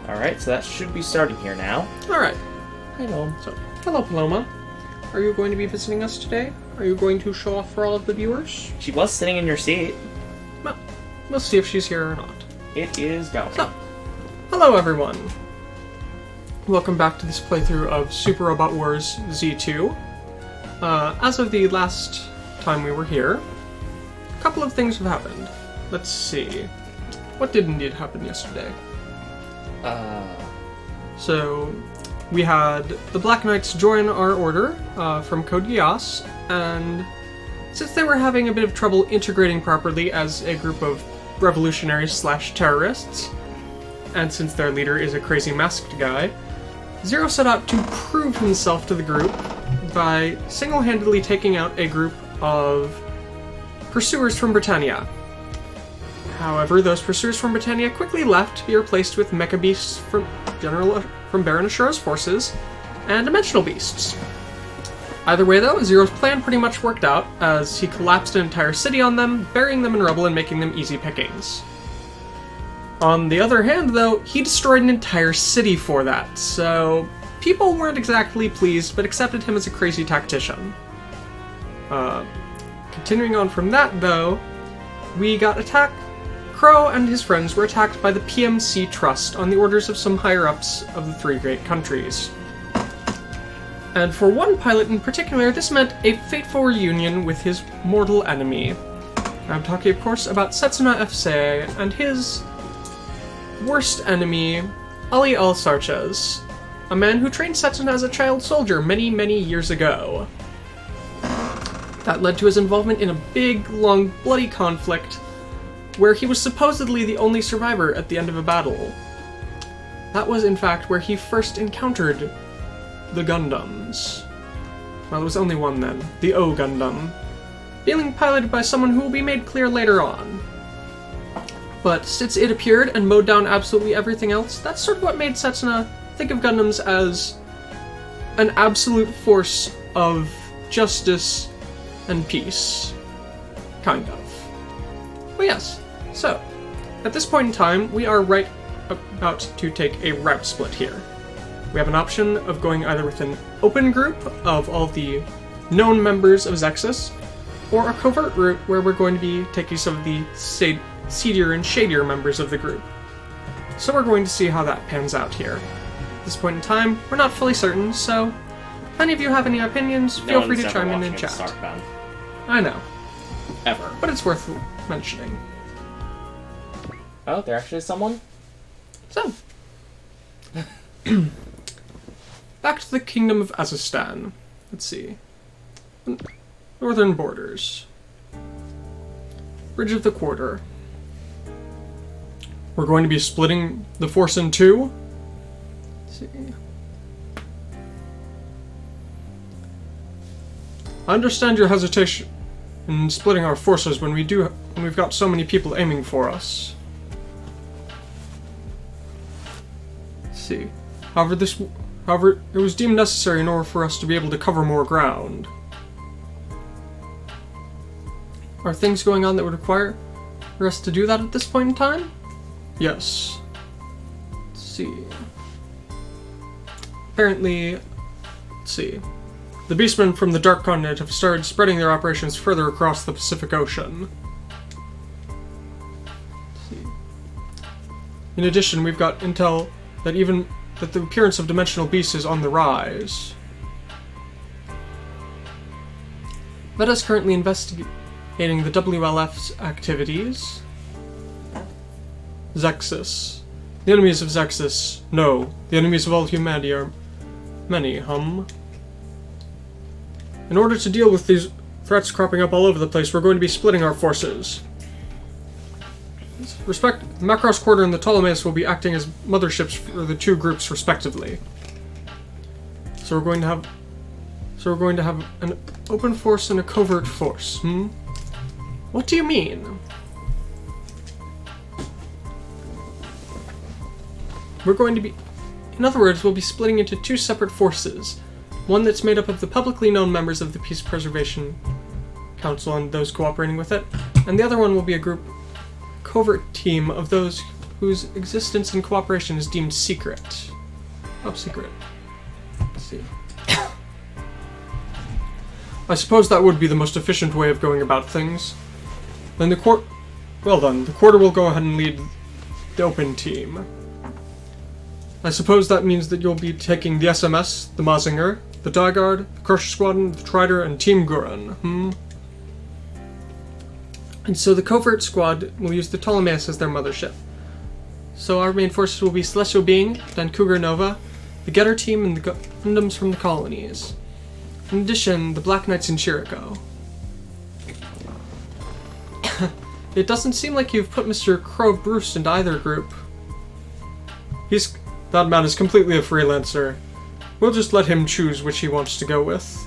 Alright, so that should be starting here now. Alright. Hello. So, hello, Paloma. Are you going to be visiting us today? Are you going to show off for all of the viewers? She was sitting in your seat. Well, we'll see if she's here or not. It is going. So, hello everyone. Welcome back to this playthrough of Super Robot Wars Z2. As of the last time we were here, a couple of things have happened. Let's see. What did indeed happen yesterday? So, we had the Black Knights join our order from Code Geass, and since they were having a bit of trouble integrating properly as a group of revolutionaries/terrorists, and since their leader is a crazy masked guy, Zero set out to prove himself to the group by single-handedly taking out a group of pursuers from Britannia. However, those pursuers from Britannia quickly left to be replaced with mecha beasts from Baron Ashuro's forces and dimensional beasts. Either way though, Zero's plan pretty much worked out, as he collapsed an entire city on them, burying them in rubble and making them easy pickings. On the other hand though, he destroyed an entire city for that, so people weren't exactly pleased, but accepted him as a crazy tactician. Continuing on from that though, we got attacked. Crowe and his friends were attacked by the PMC Trust on the orders of some higher-ups of the three great countries. And for one pilot in particular, this meant a fateful reunion with his mortal enemy. I'm talking, of course, about Setsuna FSA and his worst enemy, Ali Al-Sarchez, a man who trained Setsuna as a child soldier many, many years ago. That led to his involvement in a big, long, bloody conflict where he was supposedly the only survivor at the end of a battle. That was, in fact, where he first encountered the Gundams. Well, there was only one then, the O Gundam, being piloted by someone who will be made clear later on. But since it appeared and mowed down absolutely everything else, that's sort of what made Setsuna think of Gundams as an absolute force of justice and peace. Kind of. But yes, so, at this point in time, we are right about to take a route split here. We have an option of going either with an open group of all the known members of Zexus, or a covert route where we're going to be taking some of the seedier and shadier members of the group. So we're going to see how that pans out here. At this point in time, we're not fully certain, so if any of you have any opinions, feel free to chime in chat. I know. Ever. But it's worth mentioning. Oh, there actually is someone? So, back to the Kingdom of Azistan. Let's see. Northern borders. Bridge of the Quarter. We're going to be splitting the force in two. Let's see. I understand your hesitation in splitting our forces when we've got so many people aiming for us. Let's see. However, it was deemed necessary in order for us to be able to cover more ground. Are things going on that would require us to do that at this point in time? Yes. Let's see. Apparently, let's see. The Beastmen from the Dark Continent have started spreading their operations further across the Pacific Ocean. Let's see. In addition, we've got intel that the appearance of dimensional beasts is on the rise. Meta is currently investigating the WLF's activities. Zexus. The enemies of Zexus. No. The enemies of all humanity are many, In order to deal with these threats cropping up all over the place, we're going to be splitting our forces. Macross Quarter and the Ptolemais will be acting as motherships for the two groups respectively. So we're going to have an open force and a covert force. What do you mean? We're going to be... In other words, we'll be splitting into two separate forces. One that's made up of the publicly known members of the Peace Preservation Council and those cooperating with it, and the other one will be a covert team of those whose existence and cooperation is deemed secret. Top secret. Let's see. I suppose that would be the most efficient way of going about things. Then the quarter will go ahead and lead the open team. I suppose that means that you'll be taking the SMS, the Mazinger, the Die Guard, the Crusher Squadron, the Trider, and Team Gurren, And so the covert squad will use the Ptolemais as their mothership. So our main forces will be Celestial Being, then Cougar Nova, the Getter team, and the Gundams from the colonies. In addition, the Black Knights in Chirico. It doesn't seem like you've put Mr. Crowe Bruce into either group. That man is completely a freelancer. We'll just let him choose which he wants to go with.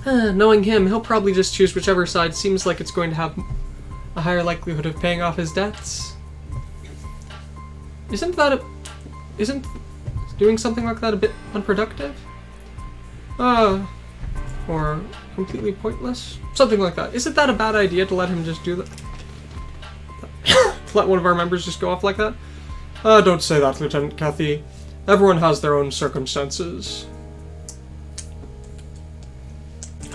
Knowing him, he'll probably just choose whichever side seems like it's going to have a higher likelihood of paying off his debts. Isn't doing something like that a bit unproductive? Or completely pointless? Something like that. Isn't that a bad idea to let him just do that? To let one of our members just go off like that? Don't say that, Lieutenant Cathy. Everyone has their own circumstances.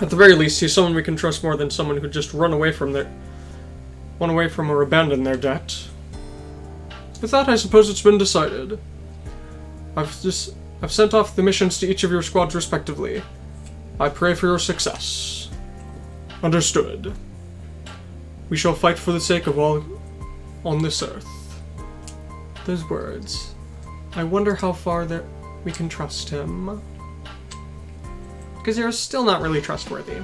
At the very least, he's someone we can trust more than someone who just run away from or abandon their debt. With that, I suppose it's been decided. I've sent off the missions to each of your squads respectively. I pray for your success. Understood. We shall fight for the sake of all on this earth. Those words. I wonder how far we can trust him. Because you're still not really trustworthy.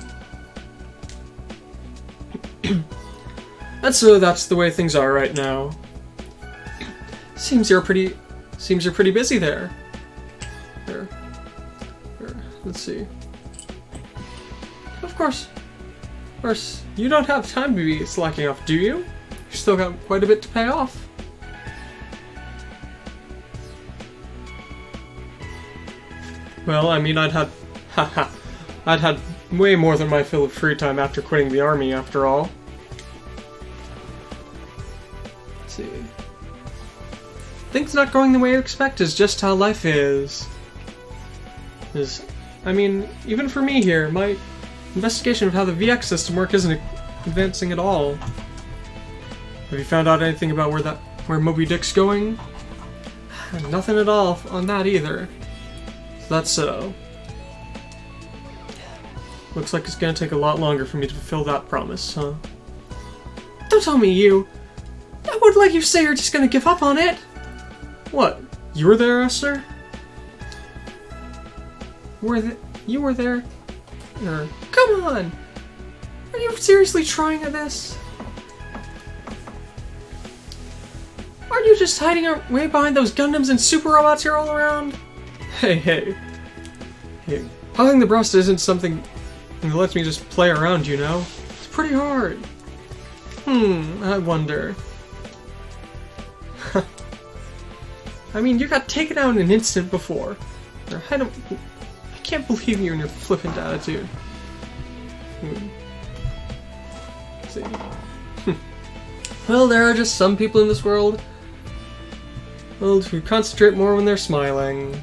And so that's the way things are right now. Seems you're pretty busy there. Here. Let's see. Of course, you don't have time to be slacking off, do you? You've still got quite a bit to pay off. Well, I mean, I'd had way more than my fill of free time after quitting the army, after all. Let's see. Things not going the way you expect is just how life is. I mean, even for me here, my investigation of how the VX system works isn't advancing at all. Have you found out anything about where Moby Dick's going? Nothing at all on that either. That's so. Looks like it's gonna take a lot longer for me to fulfill that promise, huh? Don't tell me you! I would let you say you're just gonna give up on it! What? You were there, Esther? You were there? Come on! Are you seriously trying at this? Aren't you just hiding way behind those Gundams and super robots here all around? Hey. Hugging the breast isn't something that lets me just play around, you know? It's pretty hard. I wonder. I mean, you got taken out in an instant before. I can't believe you and your flippant attitude. Let's see. Well, there are just some people in this world who concentrate more when they're smiling.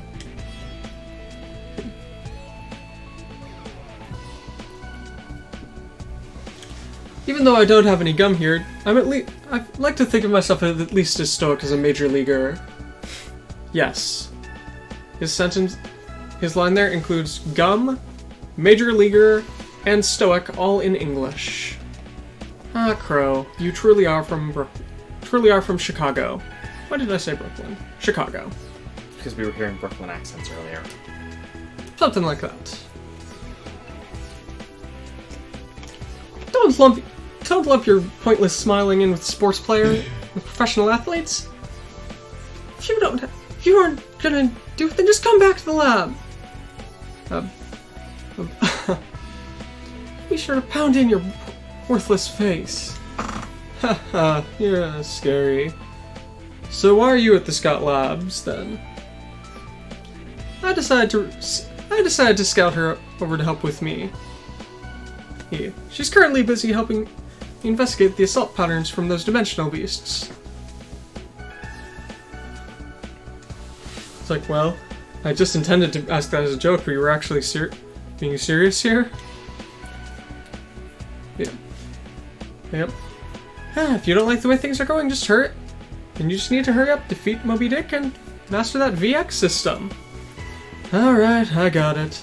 Even though I don't have any gum here, I like to think of myself as at least as stoic as a major leaguer. Yes. His line there includes gum, major leaguer, and stoic, all in English. Crowe, you truly are from Chicago. Why did I say Brooklyn? Chicago. Because we were hearing Brooklyn accents earlier. Something like that. Don't lump your pointless smiling in with sports player, with professional athletes. If you aren't gonna do it, then just come back to the lab. Be sure to pound in your worthless face. Haha, you're scary. So why are you at the Scott Labs then? I decided to scout her over to help with me. She's currently busy helping investigate the assault patterns from those dimensional beasts. It's like, well, I just intended to ask that as a joke, but you were actually being serious here? Yeah. Yep. If you don't like the way things are going, just hurry. And you just need to hurry up, defeat Moby Dick, and master that VX system. Alright, I got it.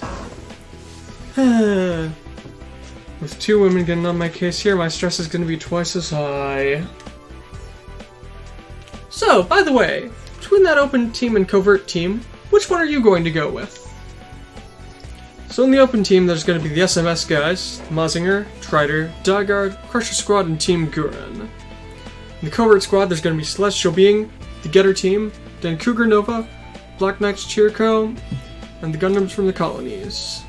With 2 women getting on my case here, my stress is going to be twice as high. So, by the way, between that open team and covert team, which one are you going to go with? So in the open team, there's going to be the SMS guys, Mazinger, Trider, Dygard, Crusher Squad, and Team Guren. In the covert squad, there's going to be Celestial Being, the Getter team, then Cougar Nova, Black Knight's Cheerco, and the Gundams from the colonies.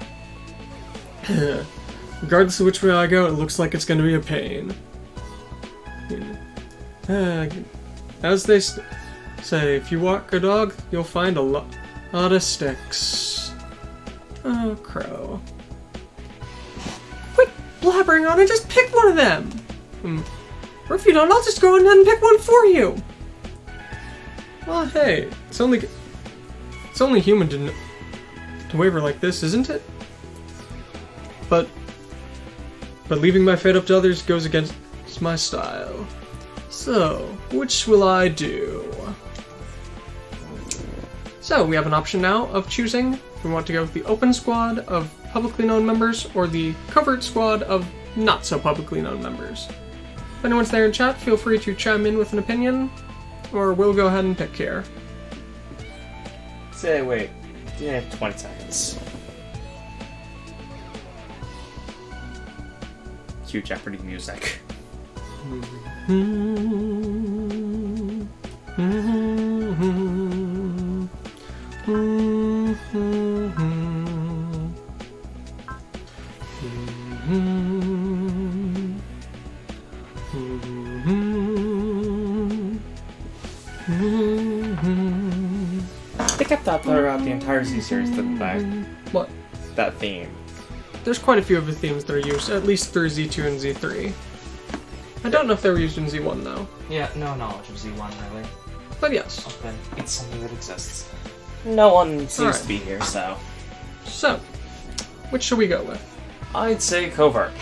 Regardless of which way I go, it looks like it's going to be a pain. As they say, if you walk a dog, you'll find a lot of sticks. Oh, Crowe. Quit blabbering on it, just pick one of them! Or if you don't, I'll just go ahead and pick one for you! Well, hey, it's only human to waver like this, isn't it? But leaving my fate up to others goes against my style. So, which will I do? So, we have an option now of choosing if we want to go with the open squad of publicly known members or the covert squad of not so publicly known members. If anyone's there in chat, feel free to chime in with an opinion, or we'll go ahead and pick here. Say, wait. You have 20 seconds. Cue Jeopardy music. They kept that throughout the entire Z series, didn't they? What? That theme. There's quite a few of the themes that are used, at least through Z2 and Z3. I don't know if they were used in Z1 though. Yeah, no knowledge of Z1 really. But yes. But it's something that exists. No one seems Alright. to be here, so. So, which should we go with? I'd say covert.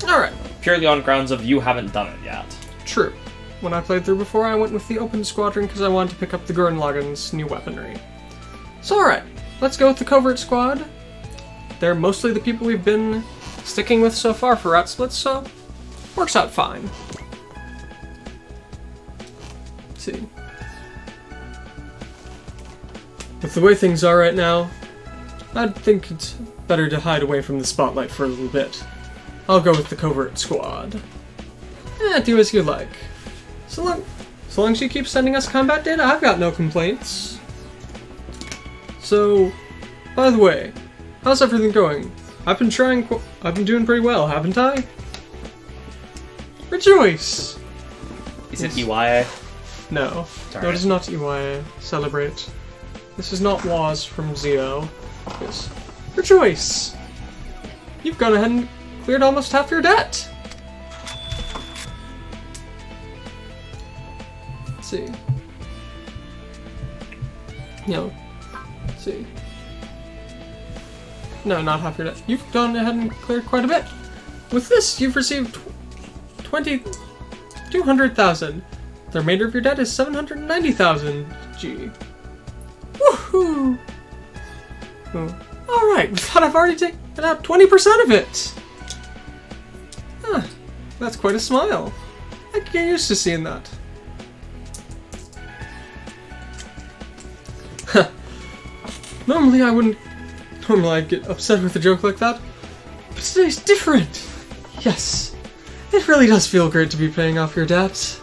Alright, Purely on grounds of you haven't done it yet. true. When I played through before, I went with the open squadron because I wanted to pick up the Gurren Lagann's new weaponry. So alright, let's go with the covert squad. They're mostly the people we've been sticking with so far for Rat Splits, so works out fine. Let's see. With the way things are right now, I'd think it's better to hide away from the spotlight for a little bit. I'll go with the covert squad. Do as you like. So long as you keep sending us combat data, I've got no complaints. So, by the way, how's everything going? I've been doing pretty well, haven't I? Rejoice! Is it EYA? No. Darn No, it it. is not EYA. Celebrate. This is not Waz from Zio. Yes. Rejoice! You've gone ahead and cleared almost half your debt! Let's see. No. Let's see. No, not half your debt. You've gone ahead and cleared quite a bit. With this, you've received 200,000. The remainder of your debt is 790,000 G. Woohoo! Oh. Alright, we thought I've already taken out 20% of it! Huh, that's quite a smile. I can get used to seeing that. Normally I'd get upset with a joke like that, but today's different! Yes, it really does feel great to be paying off your debts.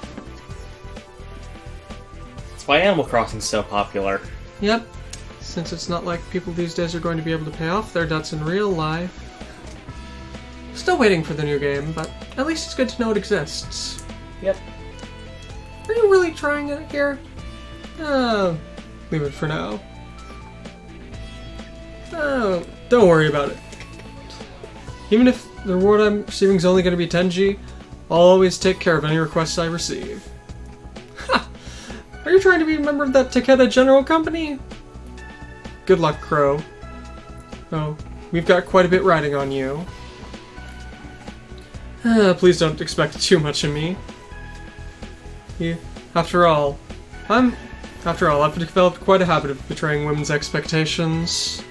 That's why Animal Crossing's so popular. Yep, since it's not like people these days are going to be able to pay off their debts in real life. Still waiting for the new game, but at least it's good to know it exists. Yep. Are you really trying it here? Leave it for now. Oh, don't worry about it. Even if the reward I'm receiving is only going to be 10G, I'll always take care of any requests I receive. Ha! Are you trying to be a member of that Takeda General Company? Good luck, Crowe. Oh, we've got quite a bit riding on you. Please don't expect too much of me. After all, I've developed quite a habit of betraying women's expectations.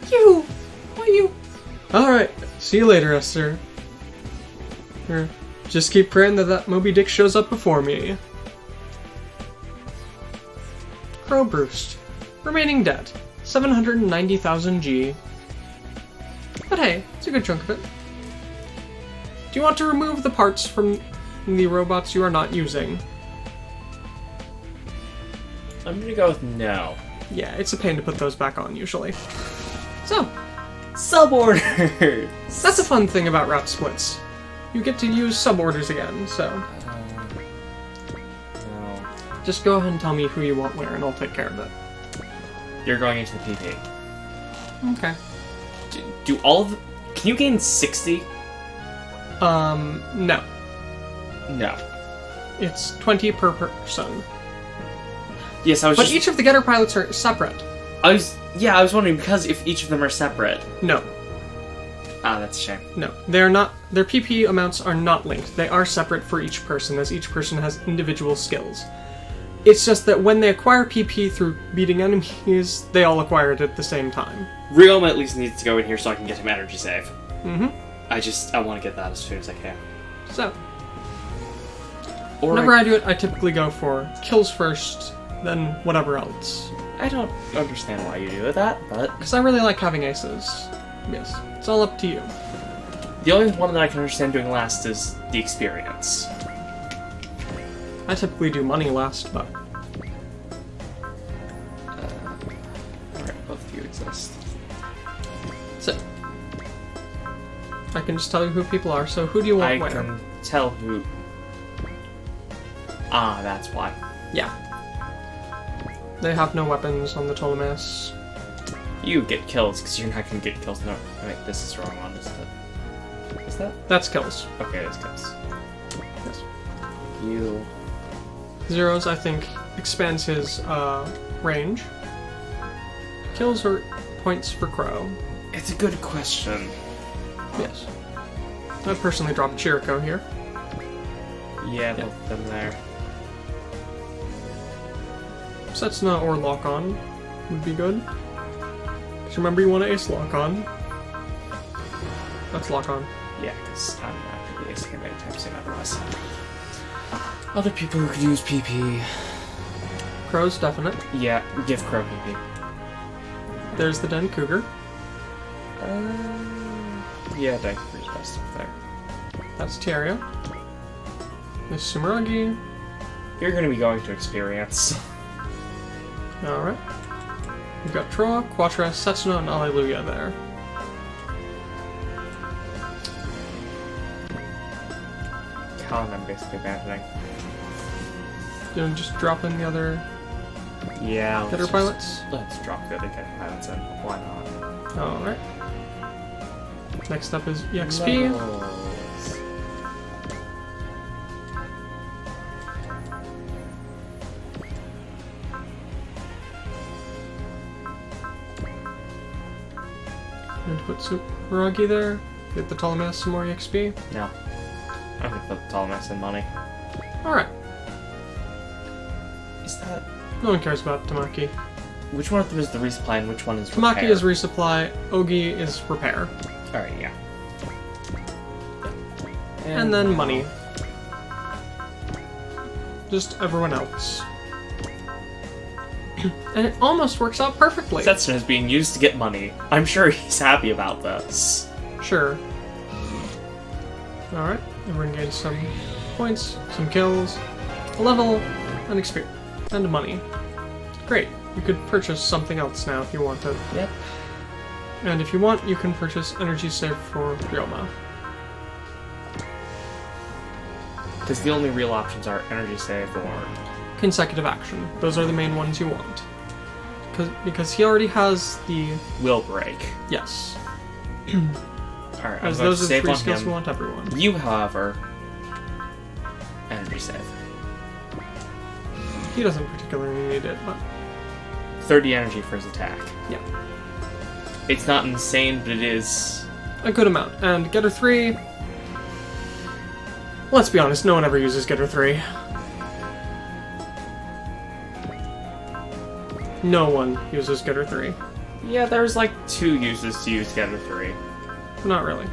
Why you? Alright, see you later, Esther. Just keep praying that Moby Dick shows up before me. Crowe Brewst. Remaining debt, 790,000 G. But hey, it's a good chunk of it. Do you want to remove the parts from the robots you are not using? I'm gonna go with no. Yeah, it's a pain to put those back on, usually. So, Suborders! that's a fun thing about route splits. You get to use suborders again, so... No. Just go ahead and tell me who you want where, and I'll take care of it. You're going into the PP. Okay. Do all of the... Can you gain 60? No. No. It's 20 per person. Yes, I was But just... each of the getter pilots are separate. I was wondering, because if each of them are separate... No. Ah, that's a shame. No. They are not... Their PP amounts are not linked. They are separate for each person, as each person has individual skills. It's just that when they acquire PP through beating enemies, they all acquire it at the same time. Ryoma at least needs to go in here so I can get him energy save. Mm-hmm. I want to get that as soon as I can. So, Or whenever I do it, I typically go for kills first, then whatever else. I don't understand why you do that, but... Because I really like having aces. Yes, it's all up to you. The only one that I can understand doing last is the experience. I typically do money last, but... Alright, both of you exist. So, I can just tell you who people are, so who do you want I where? can tell who... Ah, that's why. Yeah. They have no weapons on the Ptolemies. You get kills, because you're not going to get kills. No, wait, this is the wrong one, isn't it? Is that? That's kills. Okay, it is kills. Yes. You... Zeros, I think, expands his range. Kills are points for Crowe. It's a good question. Yes. I personally dropped Chirico here. Yeah, both of them there. Setsuna or Lock-On would be good. Because remember, you want to ace Lock-On. That's Lock-On. Yeah, because I'm not going to be acing him anytime soon otherwise. Other people who could use PP. Crowe's definite. Yeah, give Crowe PP. There's the Den Cougar. Yeah, Den Cougar's best up there. That's Tiaria. There's Sumeragi. You're going to be going to experience. Alright. We've got Troa, Quatra, Setsuna, and Alleluia there. Colin, I'm basically abandoning. You know, just drop in the other Yeah, getter pilots. Let's drop the other getter pilots in. Why not? Alright. Next up is EXP. Levels. And put Sumeragi there. Get the Ptolemies some more EXP. No. I'm gonna put Ptolemies in money. Alright. Is that... No one cares about Tamaki. Which one of them is the resupply and which one is Tamaki repair? is resupply, Ogi is repair. Alright, yeah. And then money. Just everyone else. And it almost works out perfectly. Setsuna is being used to get money. I'm sure he's happy about this. Sure. Alright, everyone gains some points, some kills, a level, and experience, and money. Great. You could purchase something else now if you wanted. Yep. And if you want, you can purchase energy save for Ryoma. Because the only real options are energy save or... Consecutive action. Those are the main ones you want. Because he already has the... will break. Yes. Alright, As I'm going those to are the save three on skills him. we want everyone. You, however, energy save. He doesn't particularly need it, but 30 energy for his attack. yeah. It's not insane, but it is... A good amount. And Getter 3... Let's be honest, no one ever uses Getter 3. No one uses Getter 3. Yeah, there's like 2 uses to use Getter 3. Not really.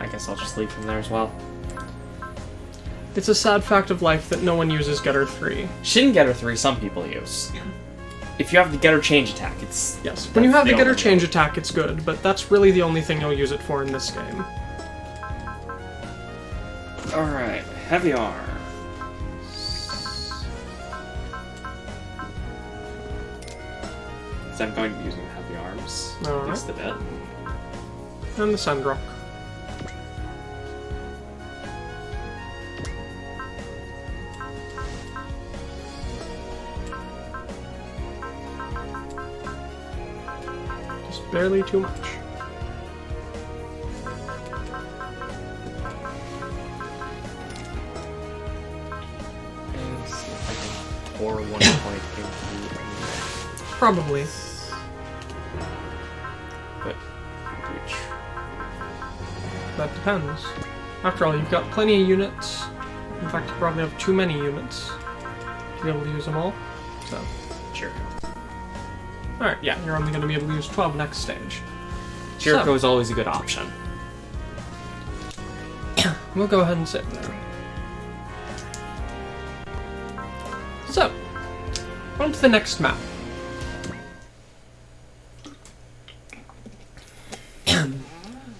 I guess I'll just leave him there as well. It's a sad fact of life that no one uses Getter 3. Shin Getter 3, some people use. If you have the Getter change attack, it's... Yes, when you have the Getter only change attack, it's good, but that's really the only thing you'll use it for in this game. Alright, heavy arm. So I'm going to be using heavy arms. Alright. At least a bit. And the Sandrock. Just barely too much. And see if I can pour 1 point into... Probably. But... Which... That depends. After all, you've got plenty of units. In fact, you probably have too many units to be able to use them all. So, Jericho. alright, yeah, you're only going to be able to use 12 next stage. Jericho is always a good option. We'll go ahead and save there. So, on to the next map.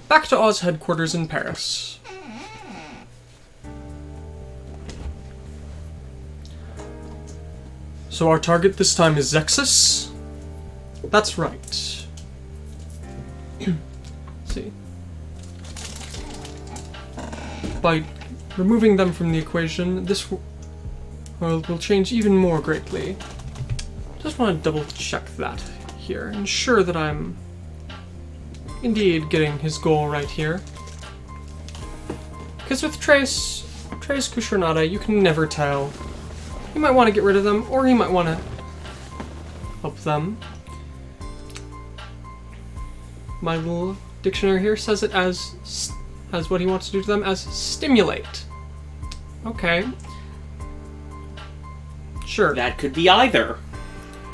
Back to Oz headquarters in Paris. So our target this time is Zexus? That's right. See. By removing them from the equation, this world will change even more greatly. Just want to double check that here. Ensure that I'm indeed getting his goal right here. Because with Trace Kushernada, you can never tell. You might want to get rid of them, or you might want to help them. My little dictionary here says it as what he wants to do to them as stimulate. Okay. Sure. That could be either.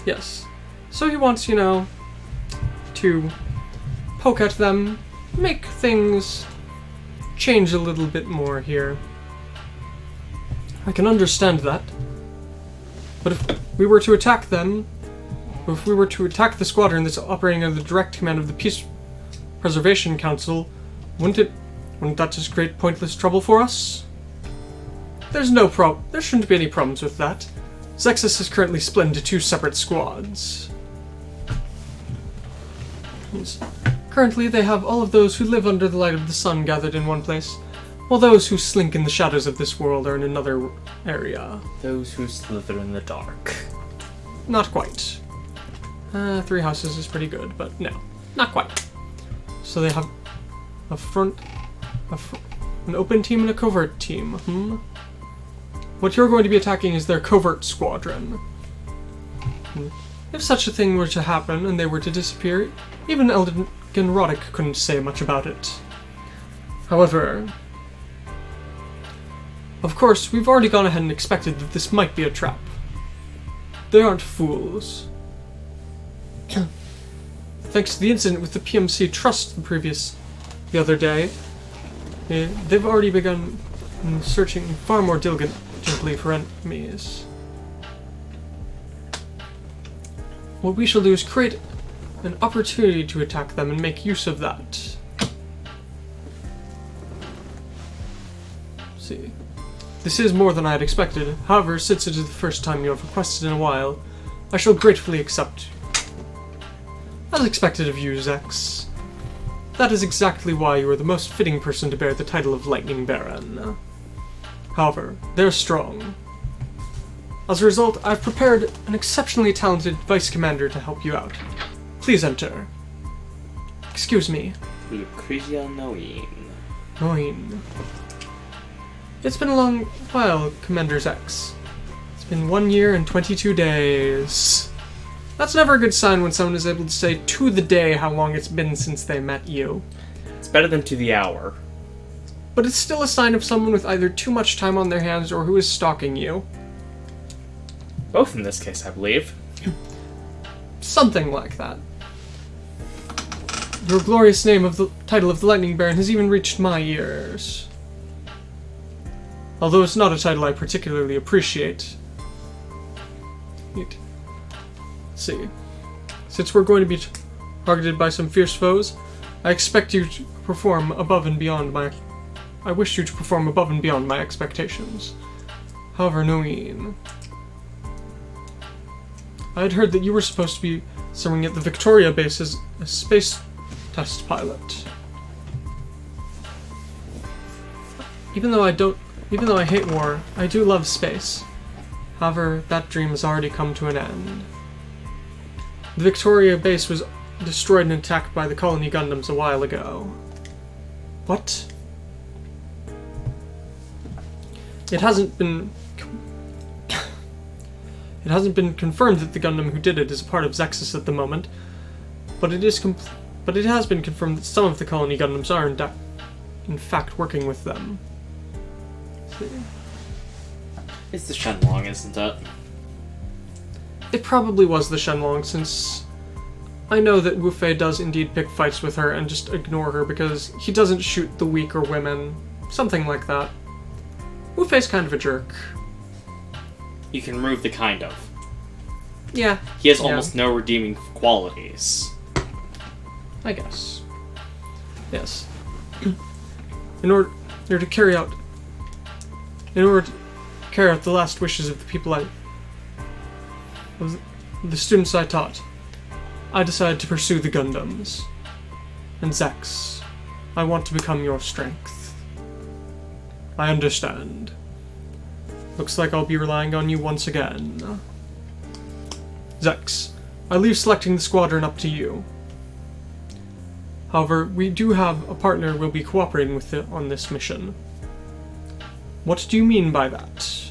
Yes. So he wants, you know, to poke at them, make things change a little bit more here. I can understand that. But if we were to attack them, or if we were to attack the squadron that's operating under the direct command of the Peace Preservation Council, wouldn't that just create pointless trouble for us? There shouldn't be any problems with that. Zexus is currently split into 2 separate squads. Currently, they have all of those who live under the light of the sun gathered in one place, while those who slink in the shadows of this world are in another area. Those who slither in the dark. Not quite. 3 houses is pretty good, but no, not quite. So they have an open team and a covert team. What you're going to be attacking is their covert squadron. If such a thing were to happen and they were to disappear, even Elden Roddick couldn't say much about it. However, of course, we've already gone ahead and expected that this might be a trap. They aren't fools. Thanks to the incident with the PMC Trust the other day, they've already begun searching far more diligently for enemies. What we shall do is create an opportunity to attack them and make use of that. See. This is more than I had expected. However, since it is the first time you have requested in a while, I shall gratefully accept. As expected of you, Zex. That is exactly why you are the most fitting person to bear the title of Lightning Baron. However, they're strong. As a result, I've prepared an exceptionally talented Vice Commander to help you out. Please enter. Excuse me. Lucrezia Noin. Noin. It's been a long while, Commander Zex. It's been 1 year and 22 days. That's never a good sign when someone is able to say to the day how long it's been since they met you. It's better than to the hour. But it's still a sign of someone with either too much time on their hands or who is stalking you. Both in this case, I believe. Something like that. Your glorious name of the title of the Lightning Baron has even reached my ears. Although it's not a title I particularly appreciate. Neat. Let's see. Since we're going to be targeted by some fierce foes, I expect you to perform above and beyond my... I wish you to perform above and beyond my expectations. However, Noeen... I had heard that you were supposed to be serving at the Victoria base as a space test pilot. Even though I hate war, I do love space. However, that dream has already come to an end. The Victoria base was destroyed and attacked by the colony Gundams a while ago. What? It hasn't been confirmed that the Gundam who did it is a part of Zexus at the moment, but it has been confirmed that some of the colony Gundams are in fact working with them. It's the Shenlong, isn't it? It probably was the Shenlong, since I know that Wu Fei does indeed pick fights with her and just ignore her because he doesn't shoot the weak or women. Something like that. Wu Fei's kind of a jerk. You can remove the kind of. Yeah. He has almost no redeeming qualities. I guess. Yes. In order to carry out the last wishes of the people of the students I taught, I decided to pursue the Gundams. And Zex, I want to become your strength. I understand. Looks like I'll be relying on you once again. Zex, I leave selecting the squadron up to you. However, we do have a partner we'll be cooperating with on this mission. What do you mean by that?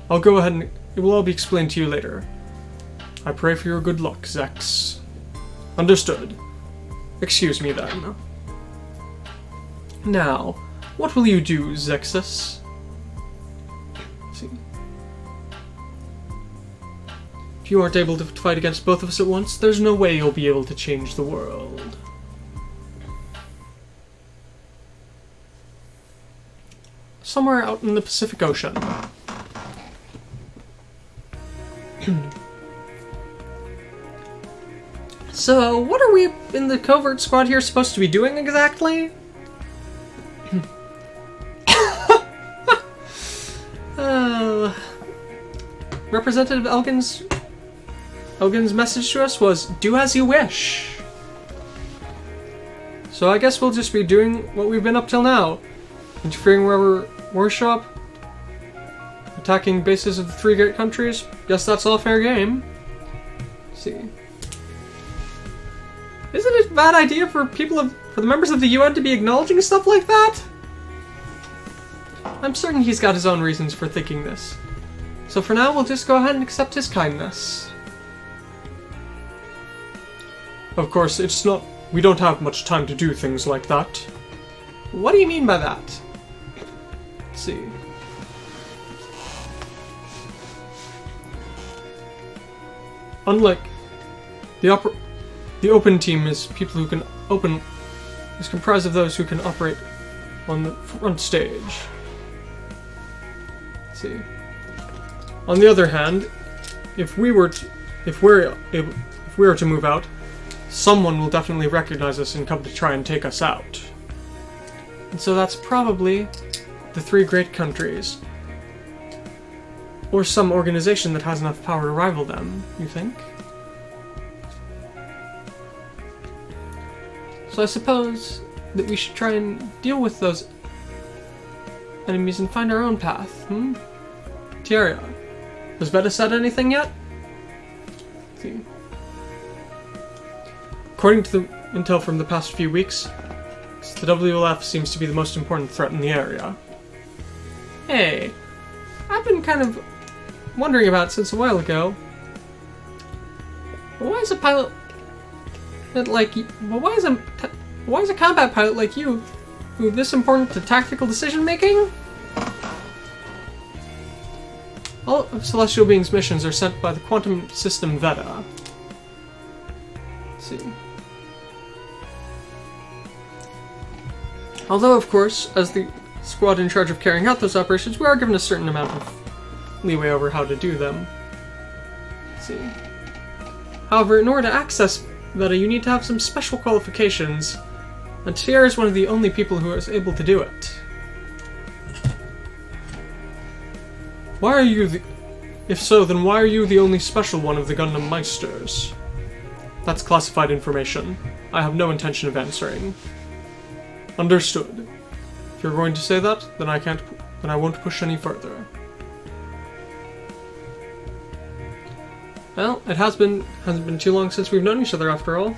I'll go ahead and it will all be explained to you later. I pray for your good luck, Zex. Understood. Excuse me then. Now, what will you do, Zexus? See. If you aren't able to fight against both of us at once, there's no way you'll be able to change the world. Somewhere out in the Pacific Ocean. So, what are we in the covert squad here supposed to be doing exactly? Representative Elgin's message to us was, do as you wish. So I guess we'll just be doing what we've been up till now. Interfering wherever wars show up. Attacking bases of the three great countries. Guess that's all fair game. Let's see. Isn't it a bad idea for the members of the UN to be acknowledging stuff like that? I'm certain he's got his own reasons for thinking this. So for now, we'll just go ahead and accept his kindness. Of course, we don't have much time to do things like that. What do you mean by that? Let's see. Unlike the open team is people who can is comprised of those who can operate on the front stage. Let's see. On the other hand, if we were to move out, someone will definitely recognize us and come to try and take us out. And so that's probably the three great countries. Or some organization that has enough power to rival them, you think? So I suppose that we should try and deal with those enemies and find our own path, Tiaria, has Veta said anything yet? Let's see. According to the intel from the past few weeks, the WLF seems to be the most important threat in the area. Hey, I've been kind of wondering about since a while ago. Why is a pilot like why is a combat pilot like you this important to tactical decision making? All of Celestial Beings' missions are sent by the quantum system Veda. Let's see. Although, of course, as the squad in charge of carrying out those operations, we are given a certain amount of leeway over how to do them. Let's see. However, in order to access Veda, you need to have some special qualifications, and Tierra is one of the only people who is able to do it. Why are you the... If so, then why are you the only special one of the Gundam Meisters? That's classified information. I have no intention of answering. Understood. If you're going to say that, then I won't push any further. Well, hasn't been too long since we've known each other after all.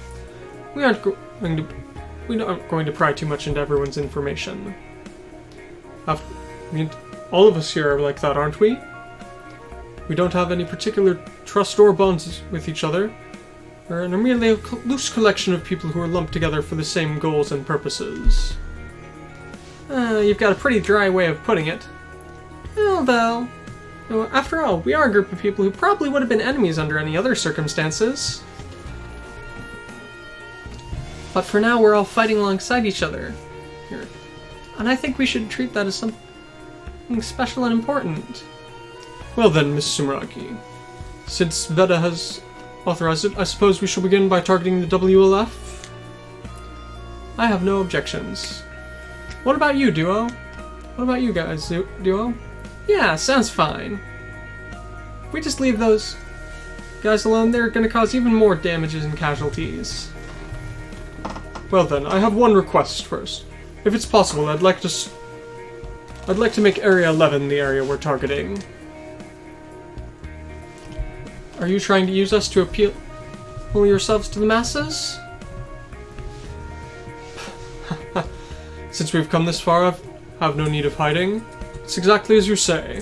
We aren't going to pry too much into everyone's information. All of us here are like that, aren't we? We don't have any particular trust or bonds with each other. We're merely a loose collection of people who are lumped together for the same goals and purposes. You've got a pretty dry way of putting it. Well, though, after all, we are a group of people who probably would have been enemies under any other circumstances. But for now, we're all fighting alongside each other here. And I think we should treat that as something special and important. Well then, Miss Sumeragi, since Veda has authorized it, I suppose we shall begin by targeting the WLF? I have no objections. What about you, Duo? What about you guys, Duo? Yeah, sounds fine. If we just leave those guys alone, they're gonna cause even more damages and casualties. Well then, I have one request first. If it's possible, I'd like to make Area 11 the area we're targeting. Are you trying to use us to appeal yourselves to the masses? Since we've come this far, I have no need of hiding. It's exactly as you say.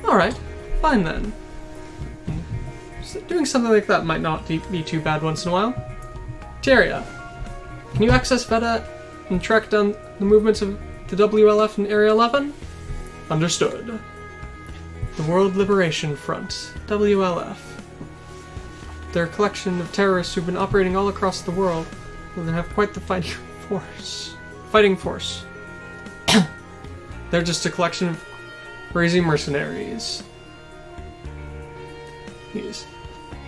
Alright, fine then. Doing something like that might not be too bad once in a while. Terria, can you access Veda and track down the movements of the WLF in Area 11? Understood. The World Liberation Front, WLF. They're a collection of terrorists who've been operating all across the world, and they have quite the fighting force. They're just a collection of crazy mercenaries. Yes.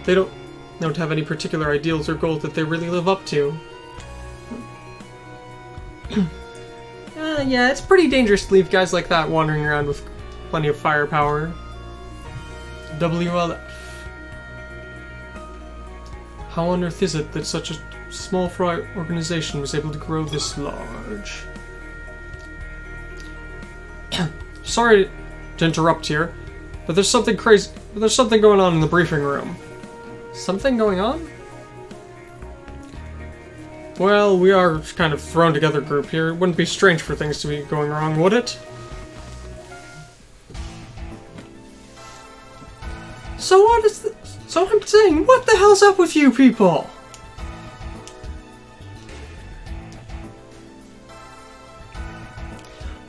They don't have any particular ideals or goals that they really live up to. Yeah, it's pretty dangerous to leave guys like that wandering around with plenty of firepower. WLF. How on earth is it that such a small fry organization was able to grow this large? Sorry to interrupt here, but there's something crazy. There's something going on in the briefing room. Something going on? Well, we are kind of thrown together group here. It wouldn't be strange for things to be going wrong, would it? So what is this? So I'm saying, what the hell's up with you people?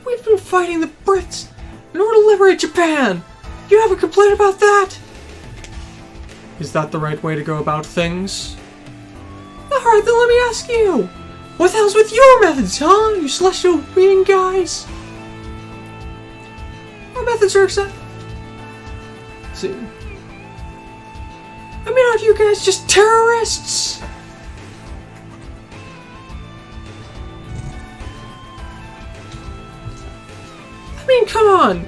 We've been fighting the Brits in order to liberate Japan. You have a complaint about that? Is that the right way to go about things? Alright, then let me ask you. What the hell's with your methods, huh? You celestial being guys? Our methods are accepted. See. I mean, aren't you guys just terrorists? I mean, come on.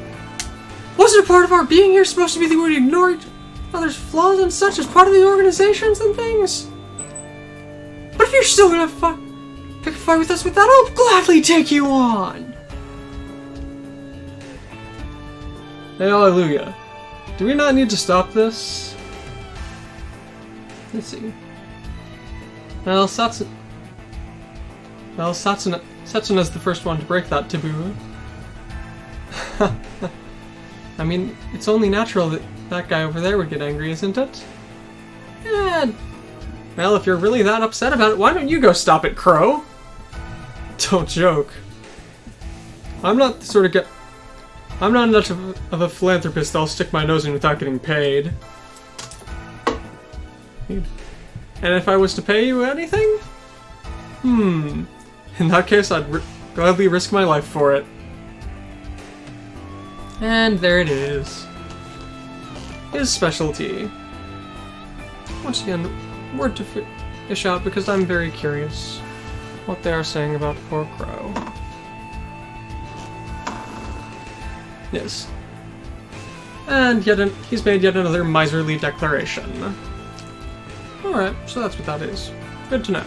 Wasn't a part of our being here supposed to be that we would ignore each other's flaws and such as part of the organizations and things? But if you're still gonna pick a fight with us with that, I'll gladly take you on! Hey, hallelujah. Do we not need to stop this? Let's see. Well, Satsuna's the first one to break that taboo. I mean, it's only natural that that guy over there would get angry, isn't it? Yeah. Well, if you're really that upset about it, why don't you go stop it, Crowe? Don't joke. I'm not the sort of guy... I'm not enough of a philanthropist that I'll stick my nose in without getting paid. And if I was to pay you anything? In that case, I'd gladly risk my life for it. And there it is. His specialty. Once again, word to fish out because I'm very curious what they are saying about poor Crowe. Yes. And he's made yet another miserly declaration. Alright, so that's what that is. Good to know.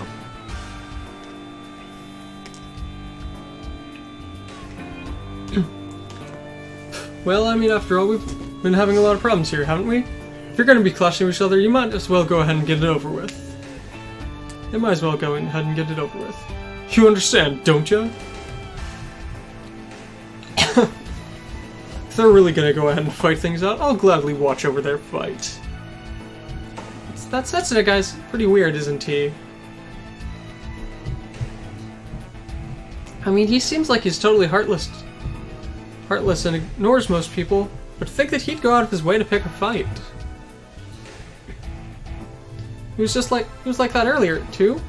Well, I mean, after all, we've been having a lot of problems here, haven't we? If you're going to be clashing with each other, you might as well go ahead and get it over with. You might as well go ahead and get it over with. You understand, don't you? If they're really going to go ahead and fight things out, I'll gladly watch over their fight. That Setsuna guy's pretty weird, isn't he? I mean, he seems like he's totally heartless and ignores most people, but to think that he'd go out of his way to pick a fight. He was like that earlier, too.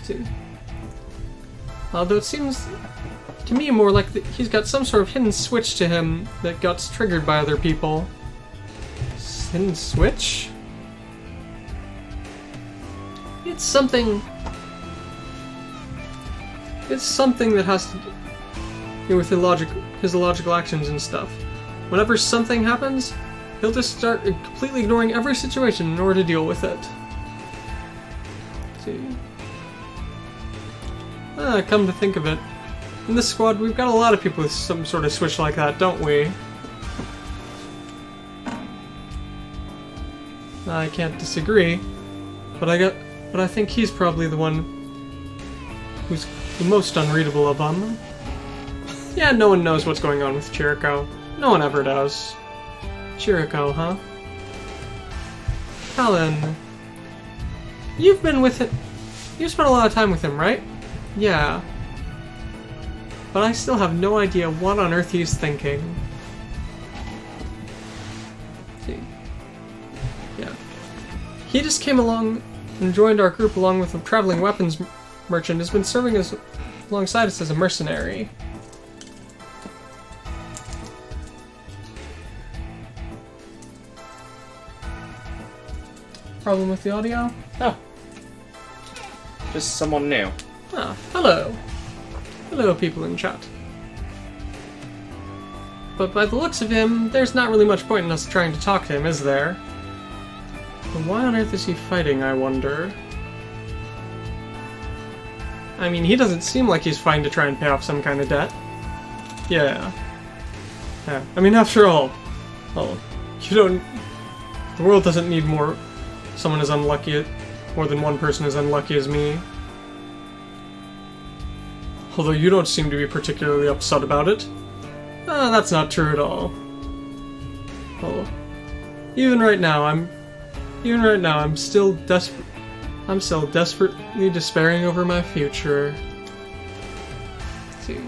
See. Although it seems to me more like he's got some sort of hidden switch to him that got triggered by other people. Hidden switch? It's something that has to do with his illogical actions and stuff. Whenever something happens, he'll just start completely ignoring every situation in order to deal with it. See? Come to think of it, in this squad we've got a lot of people with some sort of switch like that, don't we? I can't disagree, but I think he's probably the one who's the most unreadable of them. Yeah, no one knows what's going on with Chirico. No one ever does. Chirico, huh? Helen, you've been with him. You spent a lot of time with him, right? Yeah. But I still have no idea what on earth he's thinking. See? Yeah. He just came along and joined our group along with a traveling weapons merchant who's been serving us alongside us as a mercenary. Problem with the audio? Oh. Just someone new. Ah, hello. Hello, people in chat. But by the looks of him, there's not really much point in us trying to talk to him, is there? But why on earth is he fighting, I wonder? I mean, he doesn't seem like he's fighting to try and pay off some kind of debt. Yeah. Yeah. I mean, after all, well, the world doesn't need more than one person as unlucky as me. Although you don't seem to be particularly upset about it. That's not true at all. Oh. Even right now, I'm still desperately despairing over my future. Let's see.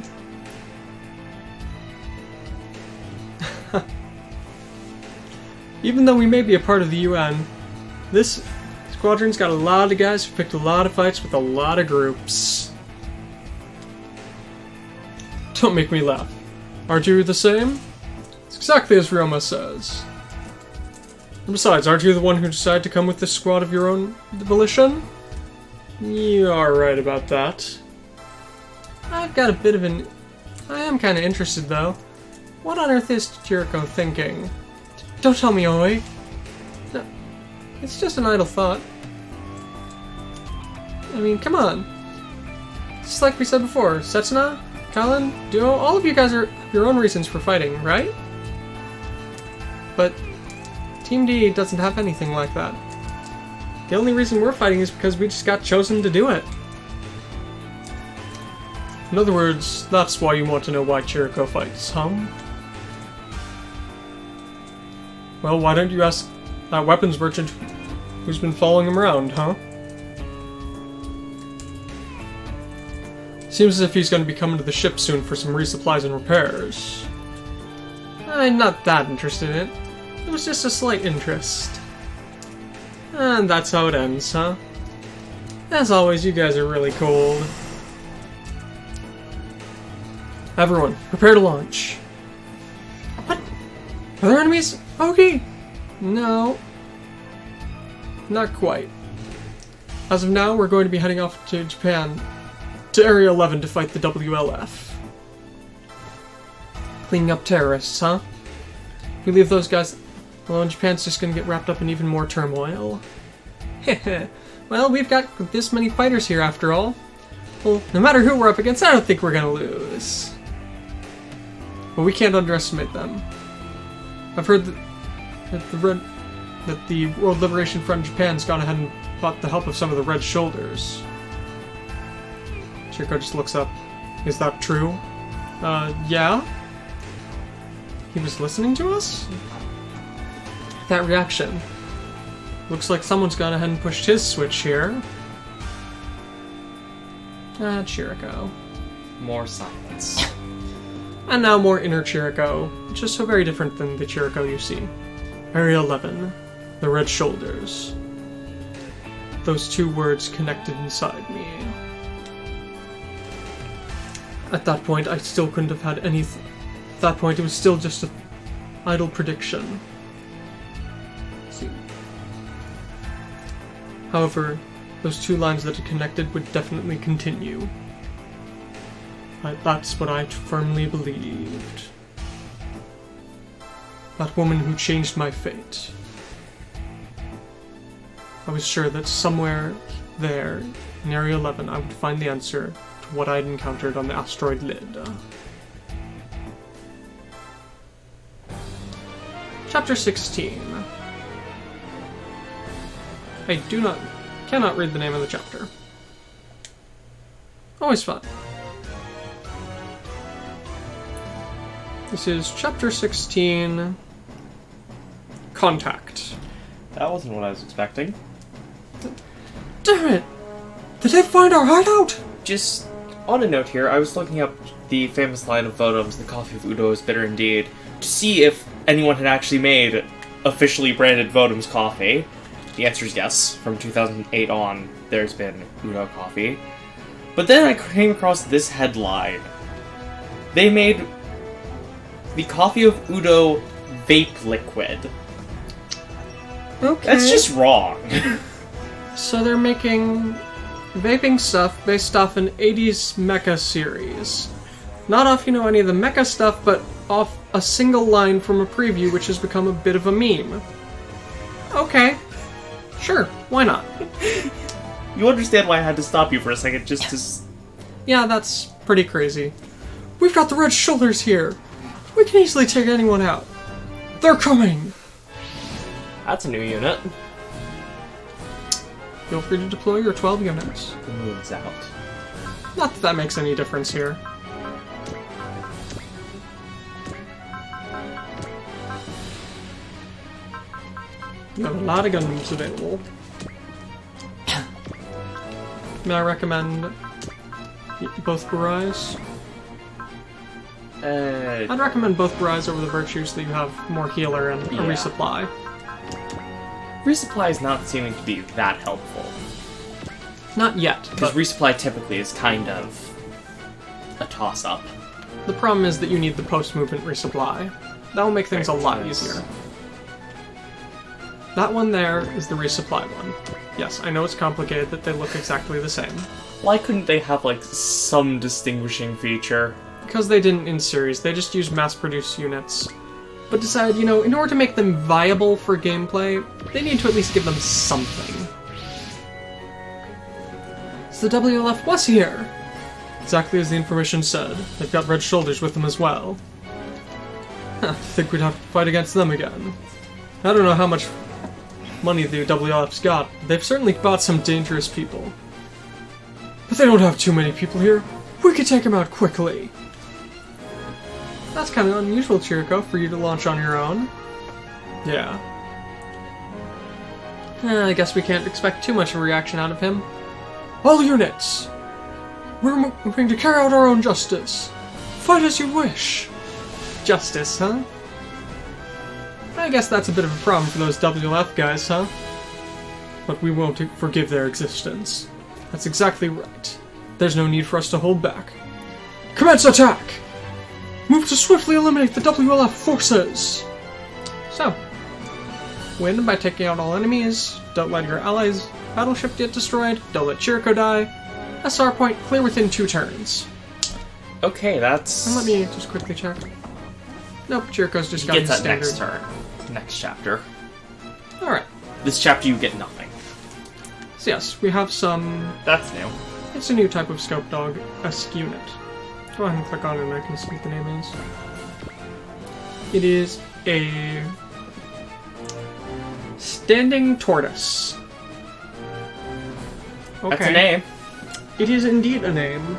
Even though we may be a part of the UN, this squadron's got a lot of guys who picked a lot of fights with a lot of groups. Don't make me laugh. Aren't you the same? It's exactly as Ryoma says. And besides, aren't you the one who decided to come with this squad of your own volition? You are right about that. I've got a bit of an... I am kind of interested, though. What on earth is Chirico thinking? Don't tell me, Oi. No, it's just an idle thought. I mean, come on. Just like we said before, Setsuna, Kallen, Duo, all of you guys have your own reasons for fighting, right? But Team D doesn't have anything like that. The only reason we're fighting is because we just got chosen to do it. In other words, that's why you want to know why Chirico fights, huh? Well, why don't you ask that weapons merchant who's been following him around, huh? Seems as if he's going to be coming to the ship soon for some resupplies and repairs. I'm not that interested in it. It was just a slight interest. And that's how it ends, huh? As always, you guys are really cold. Everyone, prepare to launch. What? Are there enemies? Okay. No. Not quite. As of now, we're going to be heading off to Japan, to Area 11 to fight the WLF. Cleaning up terrorists, huh? If we leave those guys alone, Japan's just gonna get wrapped up in even more turmoil. Heh. Well, we've got this many fighters here after all. Well, no matter who we're up against, I don't think we're gonna lose. But we can't underestimate them. I've heard that the World Liberation Front Japan's gone ahead and bought the help of some of the Red Shoulders. Chirico just looks up. Is that true? Yeah? He was listening to us? That reaction. Looks like someone's gone ahead and pushed his switch here. Chirico. More silence. And now more inner Chirico, which is so very different than the Chirico you see. Area 11. The Red Shoulders. Those two words connected inside me. At that point, I still couldn't have had anything. At that point, it was still just an idle prediction. See. However, those two lines that are connected would definitely continue. That's what I firmly believed. That woman who changed my fate. I was sure that somewhere there, in Area 11, I would find the answer to what I'd encountered on the asteroid lid. Chapter 16. I cannot read the name of the chapter. Always fun. This is Chapter 16, Contact. That wasn't what I was expecting. Damn it! Did they find our hideout? Just on a note here, I was looking up the famous line of Vodom's, "The coffee of Udo is bitter indeed," to see if anyone had actually made officially branded Vodom's coffee. The answer is yes. From 2008 on, there's been Udo coffee. But then I came across this headline. They made the coffee of Udo vape liquid. Okay. That's just wrong. So they're making vaping stuff based off an 80s mecha series. Not off, any of the mecha stuff, but off a single line from a preview which has become a bit of a meme. Okay. Sure, why not? You understand why I had to stop you for a second, just to... Yeah, that's pretty crazy. We've got the Red Shoulders here. We can easily take anyone out. They're coming! That's a new unit. Feel free to deploy your 12 units. The moon's out. Not that that makes any difference here. You have a lot of gun moves available. May I recommend both Barais? I'd recommend both Barais over the Virtues so that you have more healer and a resupply. Resupply is not seeming to be that helpful. Not yet. Because resupply typically is kind of a toss-up. The problem is that you need the post-movement resupply. That will make things a lot easier. That one there is the resupply one. Yes, I know it's complicated that they look exactly the same. Why couldn't they have, some distinguishing feature? Because they didn't in series, they just used mass-produced units. But decided, in order to make them viable for gameplay, they need to at least give them something. So the WLF was here! Exactly as the information said. They've got Red Shoulders with them as well. I think we'd have to fight against them again. I don't know how much money the WLF's got, but they've certainly bought some dangerous people. But they don't have too many people here. We could take him out quickly. That's kind of unusual, Chiriko, for you to launch on your own. Yeah. I guess we can't expect too much of a reaction out of him. All units! We're going to carry out our own justice. Fight as you wish. Justice, huh? I guess that's a bit of a problem for those WLF guys, huh? But we won't forgive their existence. That's exactly right. There's no need for us to hold back. Commence attack! Move to swiftly eliminate the WLF forces! So, win by taking out all enemies, don't let your allies' battleship get destroyed, don't let Chiriko die. SR point clear within 2 turns. Okay, that's... And let me just quickly check. Nope, Chiriko's just He got gets his that standard. next turn. Next chapter. Alright, This chapter you get nothing. so yes, we have some... That's new. It's a new type of scope dog-esque unit. Go ahead and click on it and I can see what the name is. It is a... Standing Tortoise. Okay. That's a name. It is indeed a name.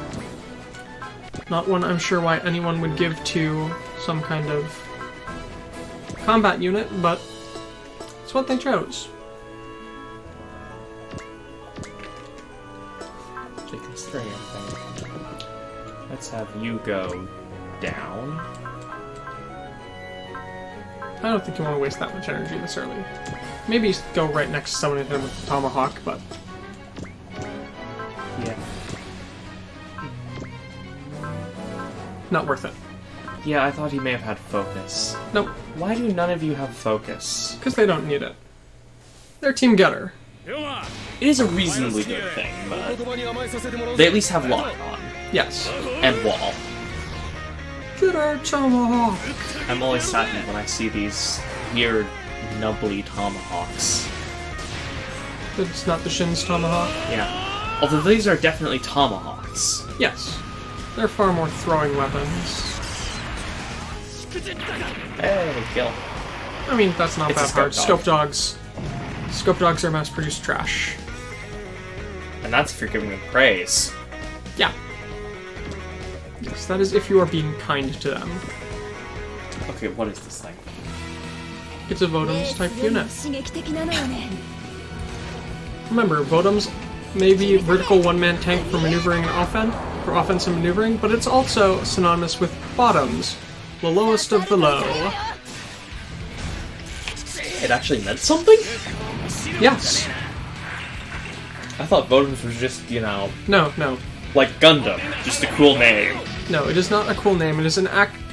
Not one I'm sure why anyone would give to some kind of combat unit, but it's what they chose. Chicken string. Let's have you go down. I don't think you want to waste that much energy this early. Maybe go right next to someone and hit him with the tomahawk, but Yeah. not worth it. Yeah, I thought he may have had focus. Nope, Why do none of you have focus? because they don't need it. They're Team Getter. It is a reasonably good thing, but they at least have lock on Yes. and wall. Get our tomahawk! I'm always saddened when I see these weird, nubbly tomahawks. It's not the Shin's tomahawk. Yeah. Although these are definitely tomahawks. Yes. They're far more throwing weapons. Hey, kill. I mean, that's not It's a that hard. scope dog. Scope dogs are mass-produced trash. And that's if you're giving them praise. Yeah. Yes, that is if you are being kind to them. Okay, what is this thing? It's a Votoms type unit. Remember, Votoms may be a vertical one-man tank for maneuvering and for offensive maneuvering, but it's also synonymous with Bottoms, the lowest of the low. It actually meant something? Yes. I thought Votoms was just, you know, No. like Gundam. Just a cool name. No, it is not a cool name. It is It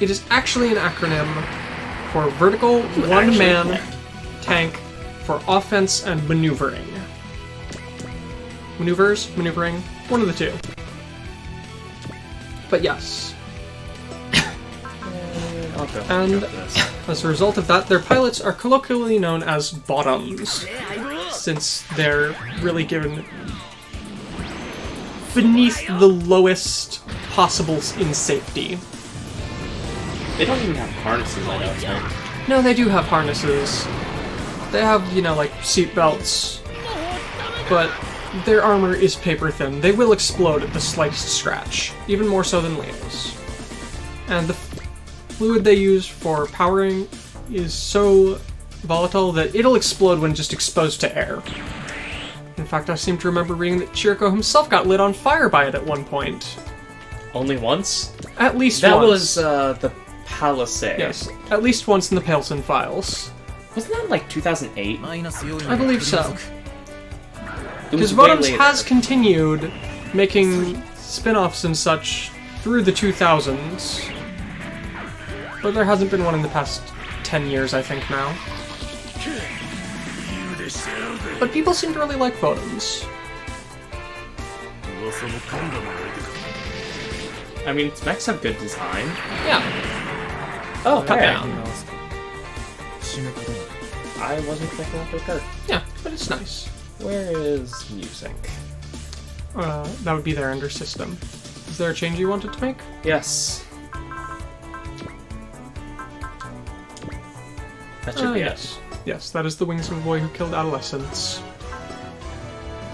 is actually an acronym for vertical one-man tank for offense and maneuvering. Maneuvering, one of the two. But yes. I'll go. And go for this. as a result of that, their pilots are colloquially known as bottoms, since they're really given beneath the lowest possible in safety. They don't even have harnesses, I don't think. No, they do have harnesses. They have, you know, like seat belts, but their armor is paper thin. They will explode at the slightest scratch, even more so than Leo's. And the fluid they use for powering is so volatile that it'll explode when just exposed to air. In fact, I seem to remember reading that Chiriko himself got lit on fire by it at one point. Only once? At least That once. was the Palisade. Yes, at least once in the Palesen files. Wasn't that like 2008? I believe so. It Because was way Votoms later. has continued making spin-offs and such through the 2000s. But there hasn't been one in the past 10 years, I think, now. But people seem to really like Votoms. I mean, mechs have good design. Yeah, Oh, cut hey. down. I wasn't thinking of her. Yeah, but it's nice. Where is music? That would be their ender system. Is there a change you wanted to make? Yes. That should be Yes. Yes, that is the wings of a boy who killed adolescents. it.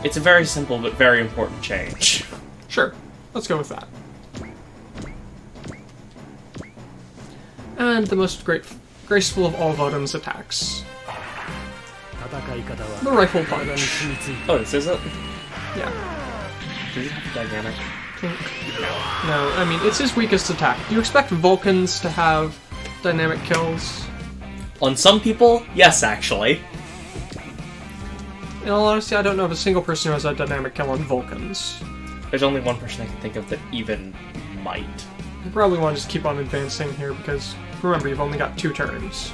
It's a very simple but very important change. Sure, let's go with that. And the most graceful of all Vodom's attacks. The rifle punch. Oh, this is it? Yeah. Does it have dynamic? No, I mean, it's his weakest attack. Do you expect Vulcans to have dynamic kills? On some people, yes, actually. In all honesty, I don't know of a single person who has a dynamic kill on Vulcans. There's only one person I can think of that even might. You probably want to just keep on advancing here because, remember, you've only got 2 turns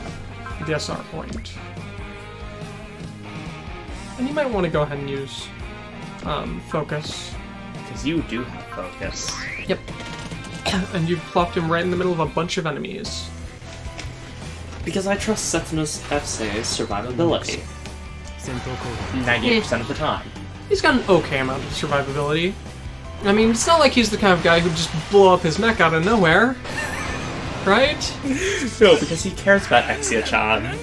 with the SR point. And you might want to go ahead and use Focus. Because you do have focus. Yep. And you've plopped him right in the middle of a bunch of enemies. Because I trust Setsuno's FC's survivability. 98% of the time. He's got an okay amount of survivability. I mean, it's not like he's the kind of guy who just blow up his mech out of nowhere. Right? No, because he cares about Exia-chan.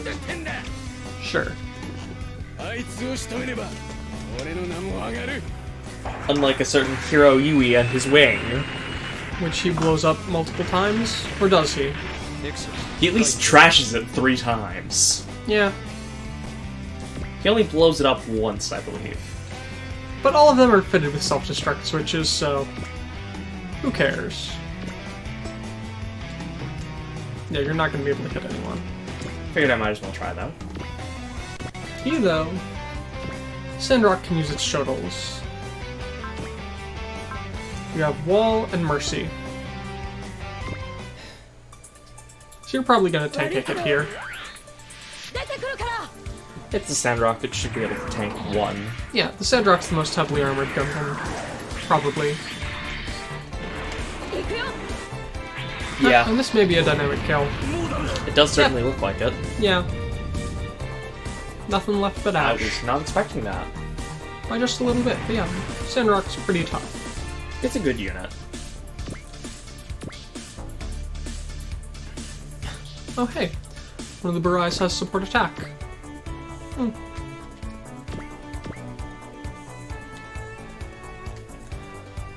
Sure. Unlike a certain hero Yui and his wing. Which he blows up multiple times? Or does he? He at least trashes it 3 times. Yeah. He only blows it up once, I believe. But all of them are fitted with self-destruct switches, so... who cares? Yeah, you're not going to be able to hit anyone. Figured I might as well try though. He, though... Sandrock can use its shuttles. You have Wall and Mercy. So you're probably going to tank a hit here. It's the Sandrock, it should be able to tank 1. Yeah, the Sandrock's the most heavily armored gun, probably. Yeah. And this may be a dynamic kill. It does certainly look like it. Yeah. Nothing left but I ash. was not expecting that. By just a little bit, but yeah. Sandrock's pretty tough. It's a good unit. Oh hey, one of the Burais has support attack. I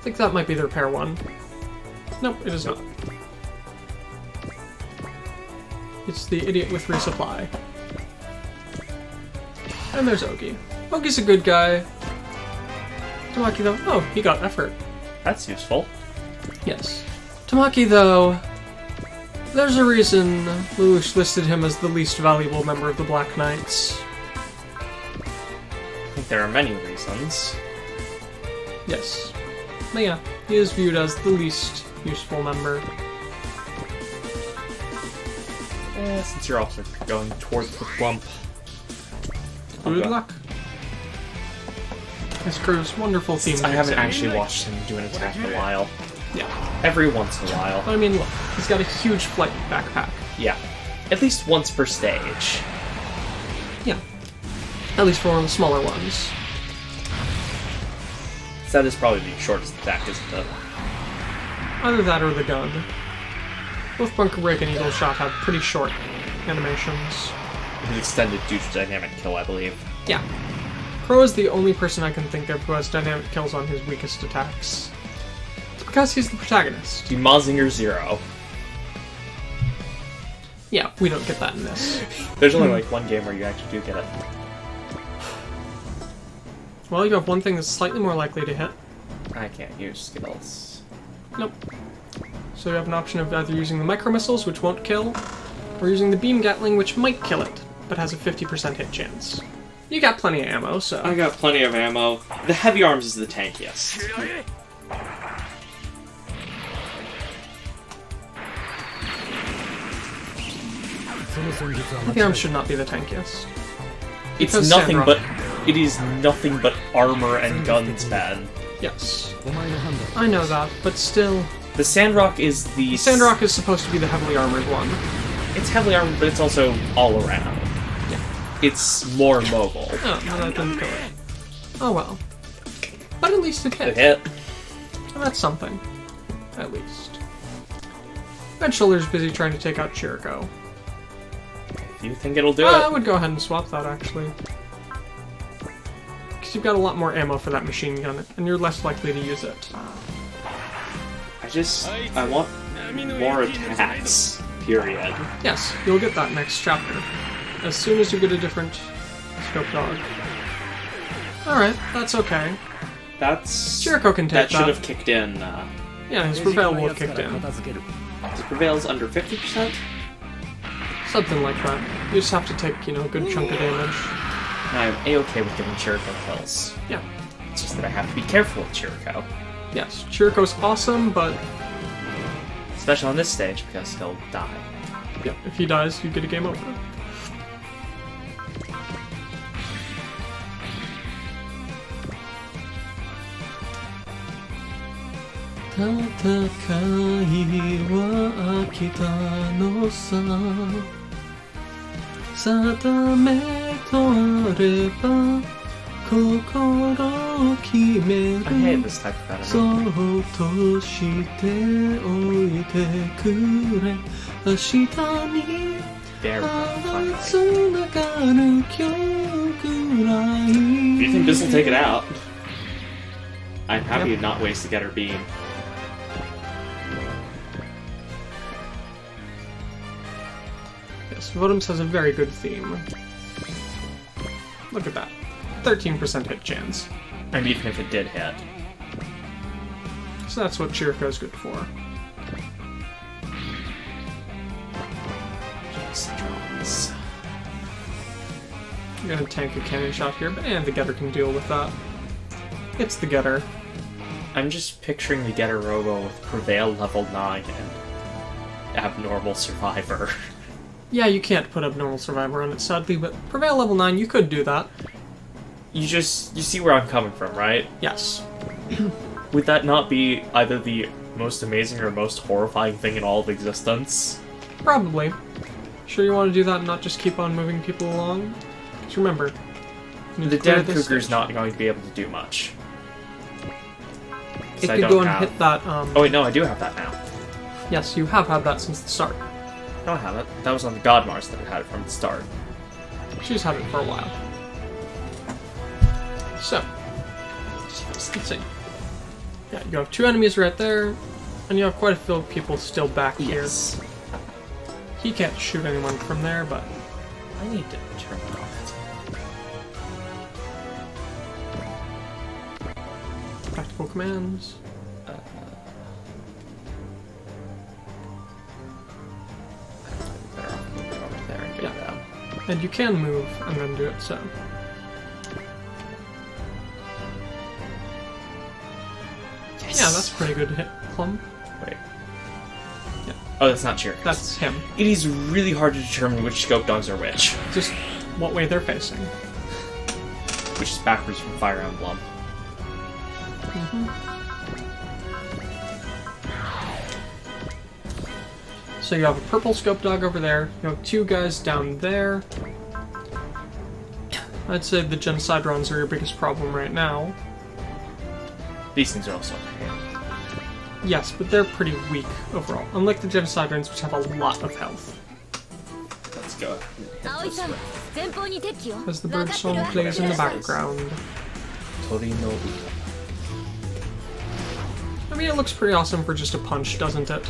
think that might be their pair 1. Nope, it is not. It's the idiot with resupply. And there's Ogi. Ogi's a good guy. Tamaki though, oh, he got effort. That's useful. Yes. Tamaki though, there's a reason Lelouch listed him as the least valuable member of the Black Knights. I think there are many reasons. Yes. But yeah, he is viewed as the least useful member. Since you're also going towards the clump. Good luck. This Crow's wonderful theme. I haven't actually watched him do an attack in a while. Yeah. Every once in a while. But I mean, look, he's got a huge flight backpack. Yeah. At least once per stage. Yeah. At least for one of the smaller ones. So that is probably the shortest attack, isn't it? Either that or the gun. Both Bunker Break and Eagle Shot have pretty short animations. It is extended due to dynamic kill, I believe. Yeah. Crowe is the only person I can think of who has dynamic kills on his weakest attacks. It's because he's the protagonist. The Mazinger Zero. Yeah, we don't get that in this. There's only like one game where you actually do get it. Well, you have one thing that's slightly more likely to hit. I can't use skills. Nope. So you have an option of either using the micro missiles, which won't kill, or using the beam gatling, which might kill it, but has a 50% hit chance. You got plenty of ammo, so... I got plenty of ammo. The heavy arms is the tankiest. The arms should not be the tankiest. It's Because nothing Sandrock- but... It is nothing but armor and guns, man. Yes. I know that, but still... The Sandrock is the... Sandrock is supposed to be the heavily armored one. It's heavily armored, but it's also all around. Yeah. It's more mobile. Oh, no, that didn't kill it. Oh well. But at least it hit. It hit. And that's something. At least. Red Shoulder's busy trying to take out Chirico. If you think it'll do I it. would go ahead and swap that, actually. Because you've got a lot more ammo for that machine gun, and you're less likely to use it. I want more attacks. period. Yes, you'll get that next chapter. As soon as you get a different scope dog. Alright, that's okay. That's... Chirico can take that should have kicked in. Yeah, his Prevail will have kicked in. His Prevail's under 50%? Something like that. You just have to take, you know, a good chunk of damage. I'm A-okay with giving Chirico kills. Yeah. It's just that I have to be careful with Chirico. Yes, Chirico's awesome, but... Especially on this stage, because he'll die. yeah, if he dies, you get a game over. I hate this type of enemy. There we go, finally. Do you think this will take it out? I'm happy to not waste the Getter Beam. Yes, Votoms has a very good theme. Look at that. 13% hit chance. And even if it did hit. So that's what Chirico's good for. Just drones. I'm gonna tank a cannon shot here, but the Getter can deal with that. It's the Getter. I'm just picturing the Getter Robo with Prevail level 9 and Abnormal Survivor. Yeah, you can't put Abnormal Survivor on it, sadly, but Prevail level 9, you could do that. You see where I'm coming from, right? Yes. Would that not be either the most amazing or most horrifying thing in all of existence? Probably. Sure you want to do that and not just keep on moving people along? Because remember, you need The to clear dead this Cougar's stage. not going to be able to do much. It I could don't go and have- hit that, Oh wait, no, I do have that now. Yes, you have had that since the start. No, I haven't. That was on the God Mars that it had it from the start. She's had it for a while. So, let's see. Yeah, you have 2 enemies right there, and you have quite a few people still back Yes. here. He can't shoot anyone from there, but I need to turn it off. tactical commands. Better off moving over there and get them. And you can move and then do it, so. Yes. Yeah, that's a pretty good hit clump. Wait. Yeah. Oh, that's not Chirico. That's him. It is really hard to determine which scope dogs are which. Just what way they're facing. Which is backwards from Fire Emblem. So you have a purple scope dog over there. You have 2 guys down there. I'd say the Genocidrons are your biggest problem right now. These things are also okay. Yes, but they're pretty weak overall. Unlike the Genocidrons, which have a lot of health. Let's go and hit this with As the bird song plays in the background. Torino. I mean, it looks pretty awesome for just a punch, doesn't it?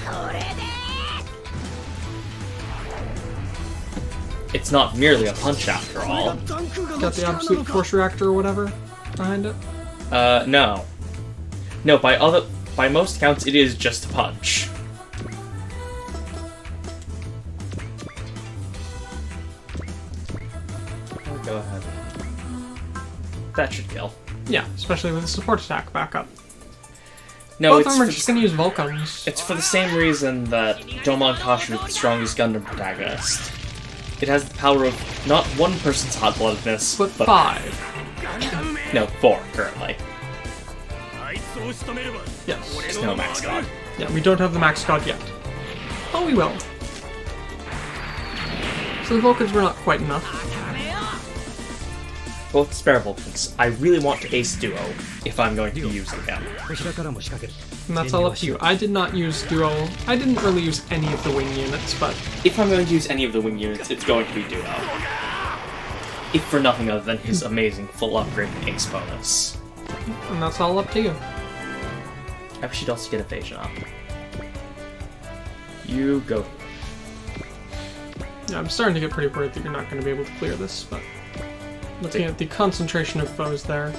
It's not merely a punch after all. Got the absolute force reactor or whatever behind it. No. No, by most accounts, it is just a punch. Oh, go ahead. That should kill. Yeah, especially with the support attack back up. No, Both of it's them are for just the, gonna use Vulcans. it's for the same reason that Domon Kashu is the strongest Gundam protagonist. It has the power of not one person's hot-bloodedness, But 5. No, 4 currently. Yes. There's no max god. Yeah, we don't have the max god yet. Oh, we will. So the Vulcans were not quite enough. Both spare Vulcans. I really want to ace Duo if I'm going to be using them. And that's all up to you. I did not use Duo. I didn't really use any of the wing units, but If I'm going to use any of the wing units, it's going to be Duo. If for nothing other than his amazing full upgrade ace bonus. and that's all up to you. I wish he'd also get evasion up. You go. Yeah, I'm starting to get pretty worried that you're not going to be able to clear this, but looking at the concentration of foes there.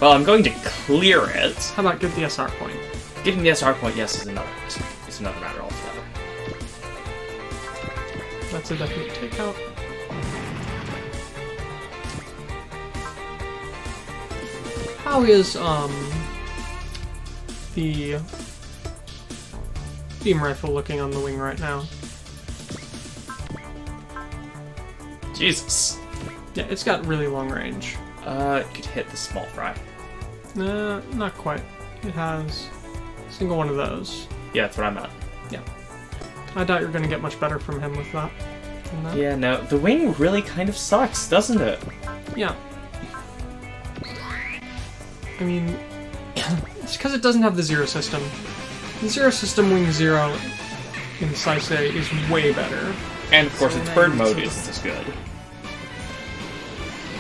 Well, I'm going to clear it. How about get the SR point? Getting the SR point, yes, is another matter altogether. That's a definite takeout. How is the beam rifle looking on the wing right now? Jesus. Yeah, it's got really long range. It could hit the small fry. Not quite. It has a single one of those. Yeah, that's what I meant. Yeah. I doubt you're going to get much better from him with that. Yeah, no, the wing really kind of sucks, doesn't it? Yeah. I mean, it's because it doesn't have the zero system. The zero system wing 0 in Saisei is way better. And of course, its bird mode isn't as good.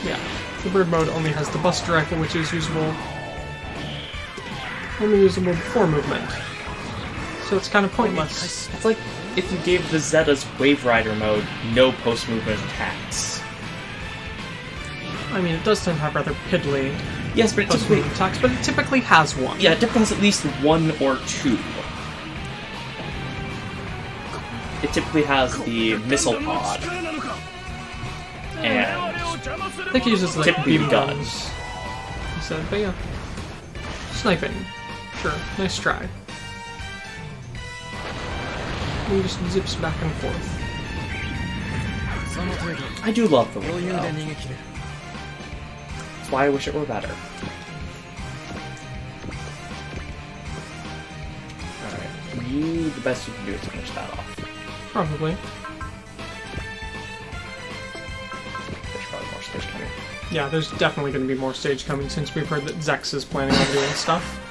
Yeah. The bird mode only has the buster rifle, which is only usable before movement. So it's kind of pointless. It's like if you gave the Zeta's Wave Rider mode no post-movement attacks. I mean, it does tend to have rather piddly Yes, but it typically... post-movement attacks, but it typically has one. Yeah, it typically has at least 1 or 2. It typically has the missile pod. And... I think it uses like typically beam guns. guns instead, but yeah. Sniping. Sure, nice try. And just zips back and forth. I do love the wing, though. That's why I wish it were better. Alright, the best you can do is finish that off. Probably. There's probably more stage coming. Yeah, there's definitely going to be more stage coming since we've heard that Zex is planning on doing stuff.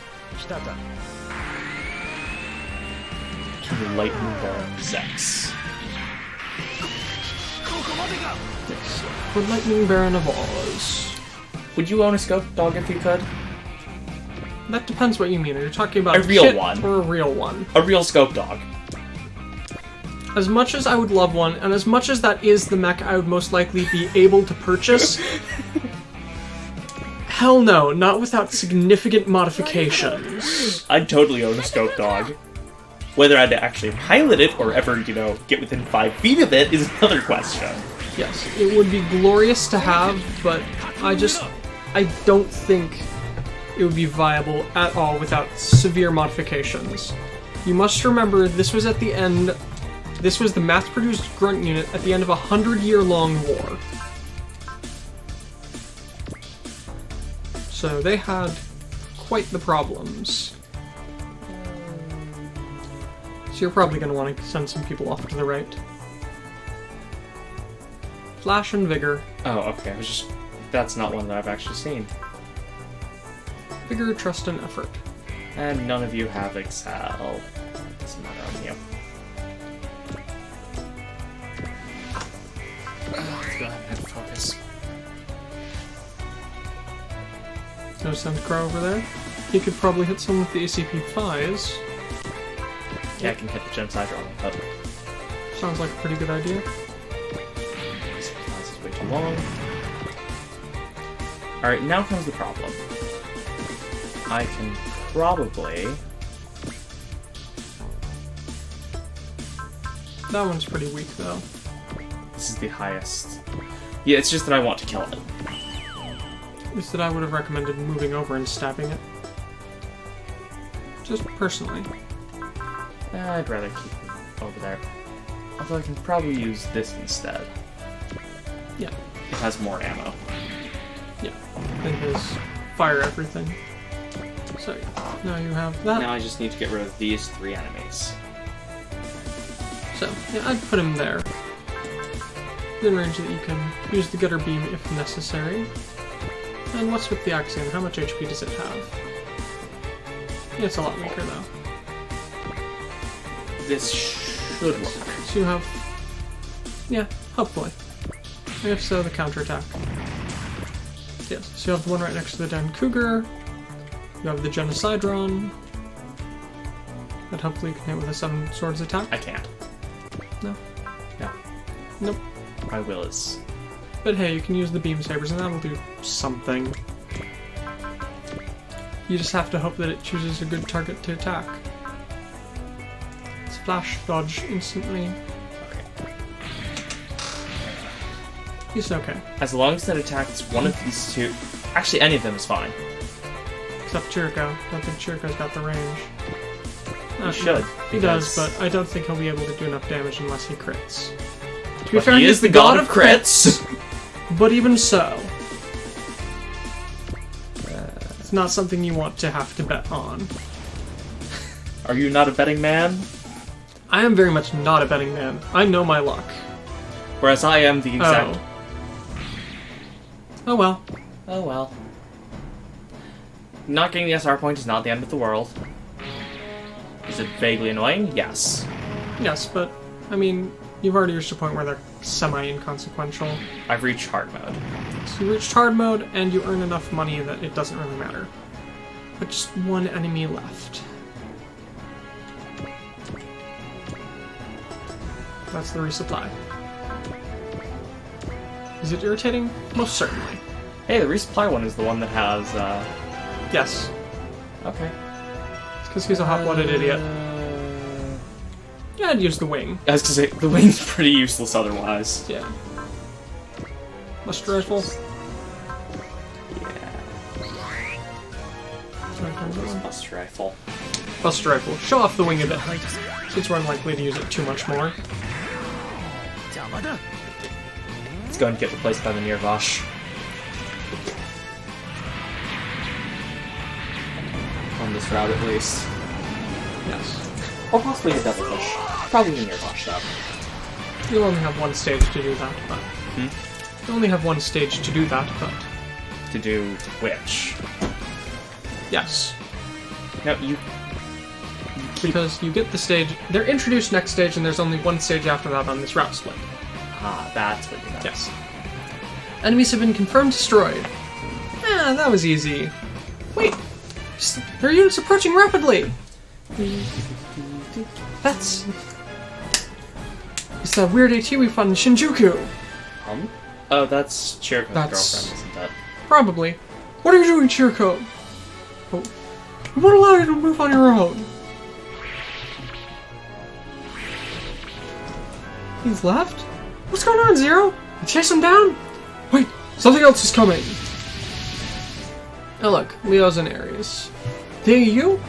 Lightning Baron Zex. Yes, for Lightning Baron of Oz. Would you own a scope dog if you could? That depends what you mean. Are you talking about A real kit one. or a real one? A real scope dog. As much as I would love one, and as much as that is the mech I would most likely be able to purchase, hell no, not without significant modifications. I'd totally own a scope dog. Whether I'd actually pilot it or ever, get within 5 feet of it is another question. Yes, it would be glorious to have, but I don't think it would be viable at all without severe modifications. You must remember, this was at the end... This was the mass-produced grunt unit at the end of a 100-year-long war. So they had quite the problems. So you're probably going to want to send some people off to the right. Flash and Vigor. Oh, okay. That's not one that I've actually seen. Vigor, Trust, and Effort. And none of you have Excel. Doesn't matter on you. Let's go ahead and focus. No send Crowe over there. He could probably hit some with the ACP-5s. Yeah, I can hit the genocide on it. Sounds like a pretty good idea. This is way too long. Alright, now comes the problem. I can probably... That one's pretty weak, though. This is the highest. Yeah, it's just that I want to kill it. Is that I would have recommended moving over and stabbing it. Just personally. I'd rather keep it over there. Although I can probably use this instead. Yeah. It has more ammo. Yeah. And his fire everything. So, now you have that. Now I just need to get rid of these 3 enemies. So, yeah, I'd put him there. Within range that you can use the gutter beam if necessary. And what's with the Axiom? How much HP does it have? Yeah, it's a lot weaker though. This should work. So you have... Yeah, hopefully. If so, the counterattack. Yes, so you have the one right next to the Den Cougar. You have the Genocidron. That hopefully you can hit with a 7 swords attack. I can't. Nope. My will is. But hey, you can use the beam sabers and that'll do something. You just have to hope that it chooses a good target to attack. Splash dodge instantly. Okay. It's okay. As long as it attacks one of these two... Actually, any of them is fine. Except Chiriko. I don't think Chiriko's got the range. He should. He does, but I don't think he'll be able to do enough damage unless he crits. To be But fair, he is the god of crits! But even so, it's not something you want to have to bet on. Are you not a betting man? I am very much not a betting man. I know my luck. Whereas I am the exact... Oh well. Oh well. Not getting the SR point is not the end of the world. Is it vaguely annoying? Yes. Yes, but, I mean, you've already reached a point where they're semi-inconsequential. I've reached hard mode. So you reached hard mode, and you earn enough money that it doesn't really matter. But just one enemy left. That's the resupply. Is it irritating? Most certainly. Hey, the resupply one is the one that has, Yes. Okay. It's because he's a hot-blooded idiot. Yeah, I'd use the wing. I was gonna say, the wing's pretty useless otherwise. Yeah. Muster rifle. Yeah. Buster rifle. Buster rifle. Show off the wing a bit. Since we're unlikely to use it too much more. It's going to get replaced by the Nirvash. On this route, at least. Yes. Or possibly a double push. Probably the Nirvash, though. You'll only have one stage to do that, but... You only have one stage to do that, but... To do which? Yes. No, you... Because you get the stage... They're introduced next stage, and there's only one stage after that on this route split. Ah, that's what you meant. Yes. Enemies have been confirmed destroyed. Ah, that was easy. Wait! There are units approaching rapidly! That's... It's that weird AT we found in Shinjuku! Oh, that's Chiriko's That's- girlfriend, isn't it? Probably. What are you doing, Chiriko? Oh. We won't allow you to move on your own. He's left? What's going on, Zero? You chase him down? Wait, something else is coming. Oh look, Leo's and Ares. They you?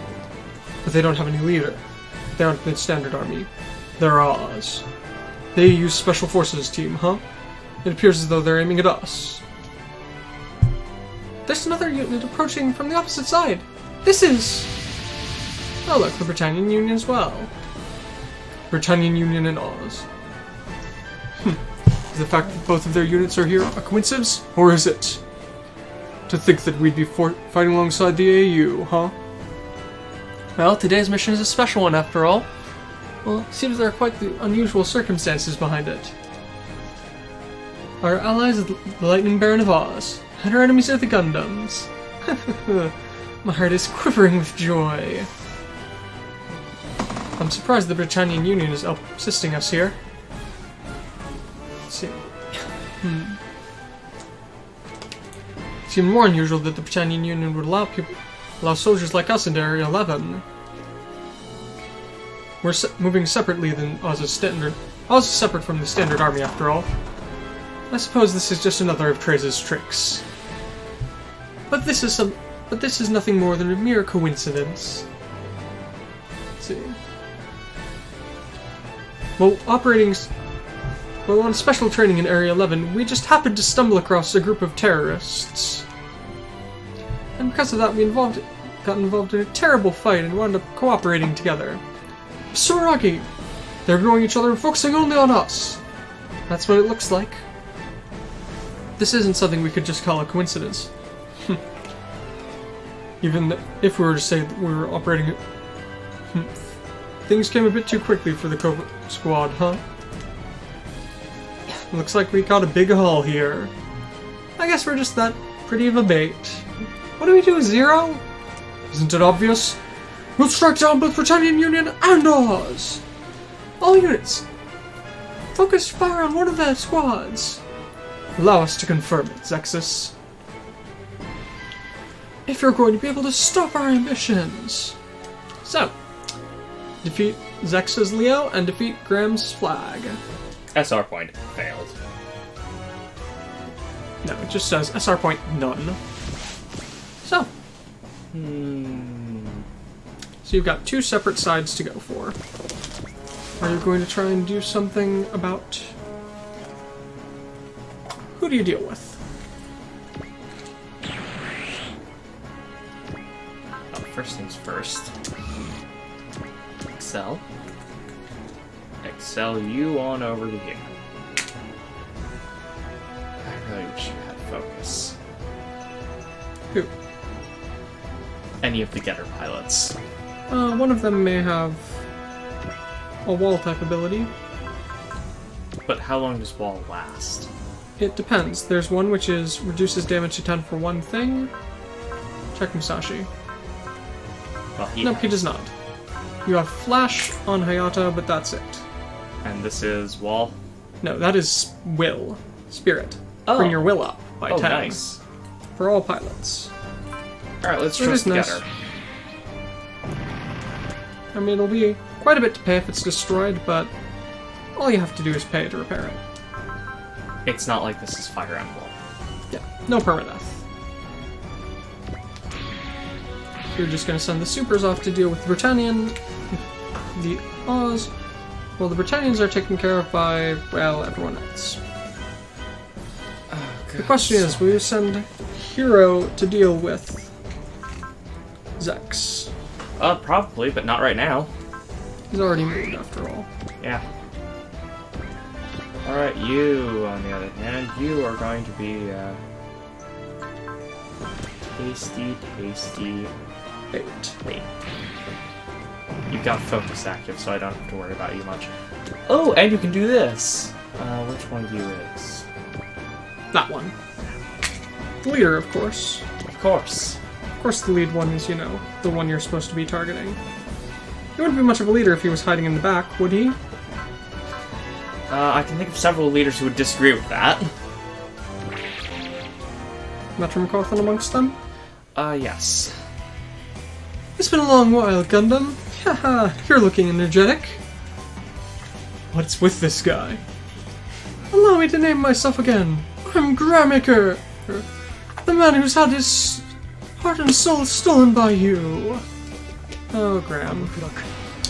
But they don't have any leader. They aren't the standard army. They're ours. They use special forces team, huh? It appears as though they're aiming at us. There's another unit approaching from the opposite side. This is... Oh look, the Britannian Union as well. Britannian Union and Oz. Is the fact that both of their units are here a coincidence? Or is it? To think that we'd be fighting alongside the AU, huh? Well, today's mission is a special one after all. Well, it seems there are quite the unusual circumstances behind it. Our allies are the Lightning Baron of Oz, and our enemies are the Gundams. My heart is quivering with joy. I'm surprised the Britannian Union is assisting us here. Let's see. It's even more unusual that the Britannian Union would allow soldiers like us into Area 11. We're moving separately than Oz's standard. Oz is separate from the standard army, after all. I suppose this is just another of Treza's tricks. But this is nothing more than a mere coincidence. Let's see. While on special training in Area 11, we just happened to stumble across a group of terrorists. And because of that, we got involved in a terrible fight and wound up cooperating together. Suragi! They're ignoring each other and focusing only on us! That's what it looks like. This isn't something we could just call a coincidence. Even if we were to say that we were operating... Things came a bit too quickly for the covert squad, huh? Looks like we got a big haul here. I guess we're just that pretty of a bait. What do we do, Zero? Isn't it obvious? We'll strike down both Britannian Union and Oz! All units! Focus fire on one of their squads. Allow us to confirm it, Zexus. If you're going to be able to stop our ambitions. So, defeat Zex's Leo and defeat Graham's flag. SR point failed. No, it just says SR point none. So. So you've got two separate sides to go for. Are you going to try and do something about... Who do you deal with? Oh, first things first. Excel. Excel you on over to here. I really wish you had focus. Who? Any of the getter pilots. One of them may have a wall type ability. But how long does wall last? It depends. There's one which is reduces damage to 10 for one thing. Check Musashi. Well, Nope, he does not. You have Flash on Hayata, but that's it. And this is wall? No, that is Will. Spirit. Oh. Bring your will up by 10. Nice. For all pilots. Alright, let's It trust is the nice. getter. I mean, it'll be quite a bit to pay if it's destroyed, but all you have to do is pay to repair it. It's not like this is Fire Emblem. Yeah, no permadeath. You're just going to send the supers off to deal with the Britannian, the Oz. Well, the Britannians are taken care of by, well, everyone else. The question is, will you send Hero to deal with Zex? Probably, but not right now. He's already moved, after all. Yeah. Alright, you, on the other hand, you are going to be, tasty bait. You've got focus active, so I don't have to worry about you much. Oh, and you can do this! Which one of you is? That one. The leader, of course. Of course. Of course the lead one is, you know, the one you're supposed to be targeting. He wouldn't be much of a leader if he was hiding in the back, would he? I can think of several leaders who would disagree with that. Metromacorthon amongst them? Yes. It's been a long while, Gundam. Haha, you're looking energetic. What's with this guy? Allow me to name myself again. I'm Gramaker, the man who's had his heart and soul stolen by you. Oh, Graham.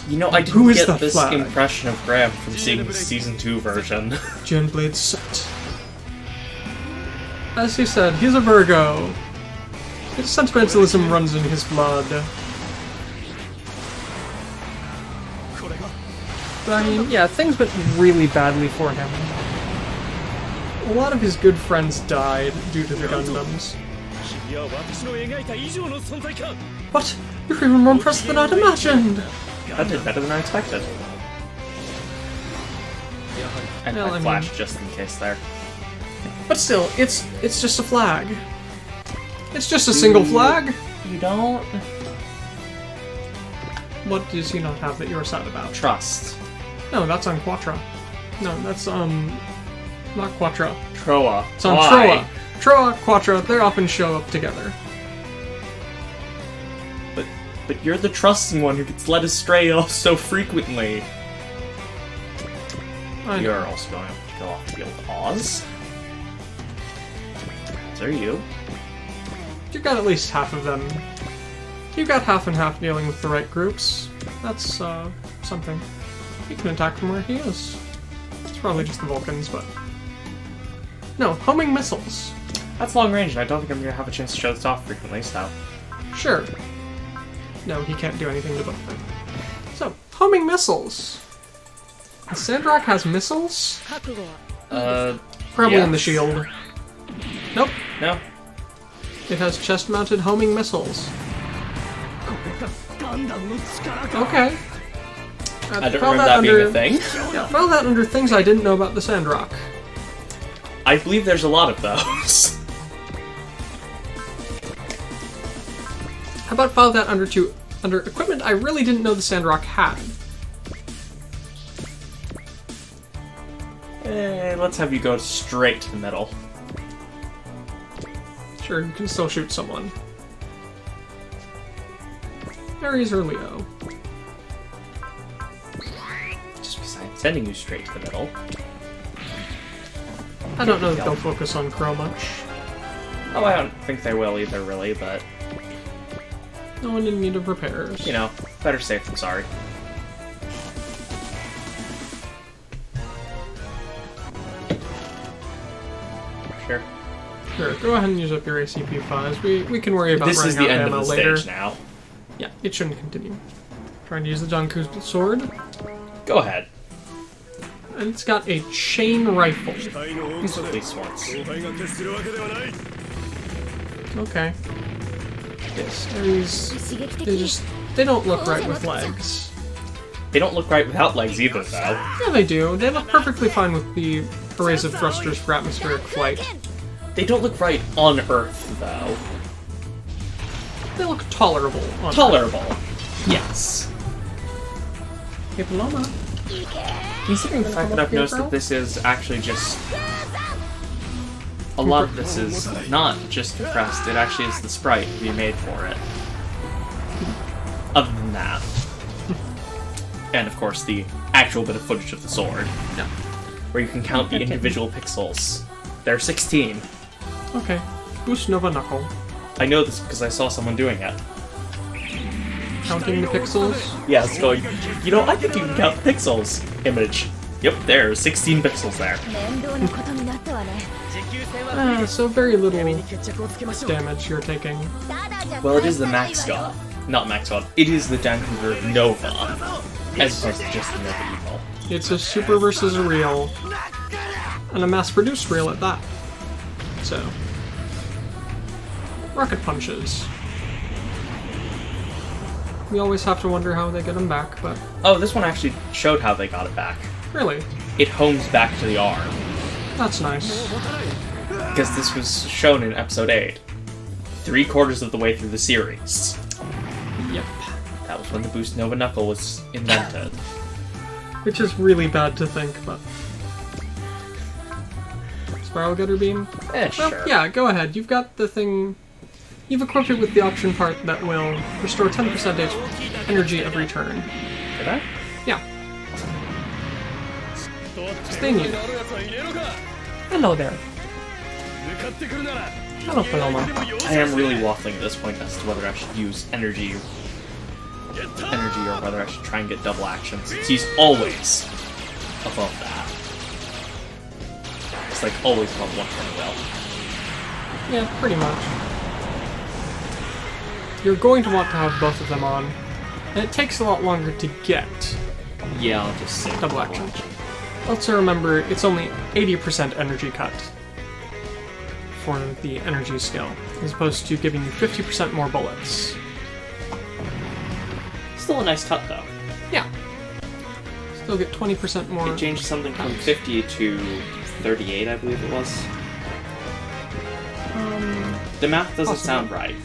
You know, I Who didn't is get the this flag? impression of Graham from seeing the Season 2 version. Genblade set. As he said, he's a Virgo. His sentimentalism runs in his blood. But I mean, yeah, things went really badly for him. A lot of his good friends died due to the Gundams. What? You're even more impressive than I'd imagined! That did better than I expected. And Well, I I mean- flashed just in case there. But still, it's just a flag. It's just a single flag! You don't? What does he not have that you're sad about? Trust. No, that's on Quatra. No, that's, not Quatra. Crowe. It's on Why? Troa. Troa, Quatra, they often show up together. But you're the trusting one who gets led astray so frequently. I know. You're also going to go off to deal with Oz. So are you. You got at least half of them. You got half and half dealing with the right groups. That's, something. He can attack from where he is. It's probably just the Vulcans, but... No, homing missiles. That's long range, and I don't think I'm going to have a chance to show this off frequently, so... Sure. No, he can't do anything to both them. So, homing missiles. The Sandrock has missiles? Probably in the yes. shield. Nope. No? It has chest-mounted homing missiles. Okay. I don't remember that being a thing. Yeah, file that under things I didn't know about the Sandrock. I believe there's a lot of those. How about file that under equipment I really didn't know the Sandrock had? Let's have you go straight to the middle. Sure, you can still shoot someone. Aries or Leo. Just because I'm sending you straight to the middle. I don't know that they'll focus on Crowe much. Oh, I don't think they will either, really, but... No one in need of repairs. You know, better safe than sorry. Sure. Sure, go ahead and use up your ACP-5s. We can worry about This is running the out end ammo of the later. stage now. Yeah, it shouldn't continue. Trying to use the Janku's sword. Go ahead. And it's got a chain rifle. Use at least once. Okay. Yes, they don't look right with legs. They don't look right without legs either, though. Yeah, they do. They look perfectly fine with the arrays of thrusters for atmospheric flight. They don't look right on Earth, though. They look tolerable. On Tolerable. Yes. Hey, Paloma. Considering the fact that I've noticed that this is actually just... A lot of this is not just compressed, it actually is the sprite we made for it. Other than that. And of course the actual bit of footage of the sword. No. Where you can count the individual pixels. There are 16. Okay. Boost Nova Knuckle. I know this because I saw someone doing it. Counting the pixels. Yeah, it's going, you know, I think you can count pixels. Image. Yep, there are 16 pixels there. So very little damage you're taking. Well, it is the max god. Not max god. It is the Jankuger Nova. As opposed to just the Nova Evil. It's a super versus a real. And a mass-produced reel at that. So. Rocket punches. We always have to wonder how they get them back, but... Oh, this one actually showed how they got it back. Really? It homes back to the arm. That's nice. Because this was shown in episode 8. 3/4 of the way through the series. Yep. That was when the Boost Nova Knuckle was invented. Which is really bad to think, but... Spiral Gutter Beam? Eh, Well, sure. yeah, go ahead. You've got the thing... You've equipped it with the option part that will restore 10% energy every turn. Did I? Yeah. Stay new. Hello there. Hello, Paloma. I am really waffling at this point as to whether I should use energy or whether I should try and get double action, since he's always above that. It's like always above one turn well. Yeah, pretty much. You're going to want to have both of them on, and it takes a lot longer to get Yeah, I'll just say double action. Also remember, it's only 80% energy cut for the energy skill, as opposed to giving you 50% more bullets. Still a nice cut, though. Yeah. Still get 20% more. It changed something from 50 to 38, I believe it was. The math doesn't possibly. sound right,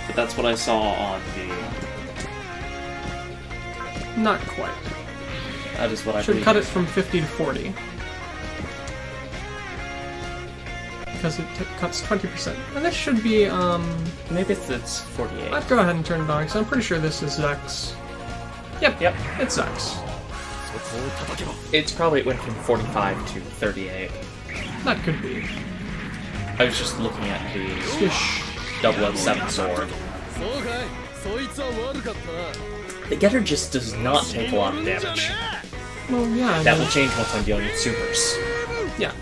but that's what I saw on the... Not quite. That is what I Should believe. cut it from 50 to 40. Because it cuts 20%. And this should be, Maybe it's 48. I'd go ahead and turn it on, because I'm pretty sure this is Zex. Yep. It's Zex. It's probably, it went from 45 to 38. That could be. I was just looking at the Swish. 007 sword. The getter just does not take a lot of damage. Well, yeah. That will change once I'm dealing with supers. Yeah.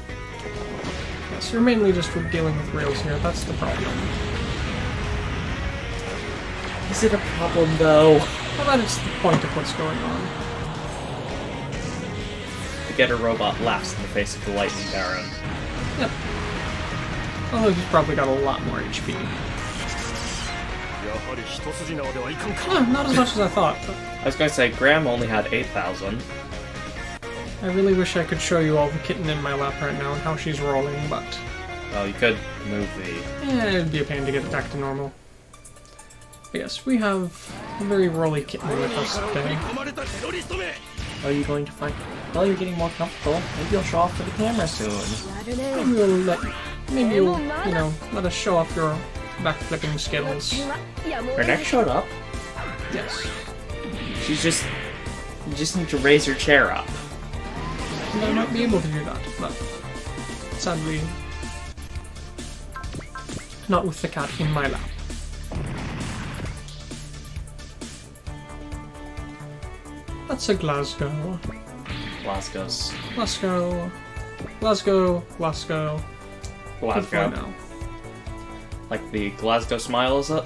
So you're mainly just dealing with rails here, that's the problem. Is it a problem, though? Well, that is the point of what's going on. The getter robot laughs in the face of the lightning baron. Yep. Although he's probably got a lot more HP. Not as much as I thought, but I was going to say, Graham only had 8,000. I really wish I could show you all the kitten in my lap right now and how she's rolling, but... Well, you could move the... it'd be a pain to get it back to normal. But yes, we have a very rolly kitten with us today. Are you going to fight? Well, you're getting more comfortable. Maybe you'll show off for the camera soon. Maybe you'll, let us show off your backflipping skills. Her neck showed up. Yes. You just need to raise your chair up. And I might be able to do that, but sadly, not with the cat in my lap. That's a Glasgow. Glasgow's. Glasgow. Glasgow. Glasgow. Good for Glasgow. now. Like the Glasgow smile, is it?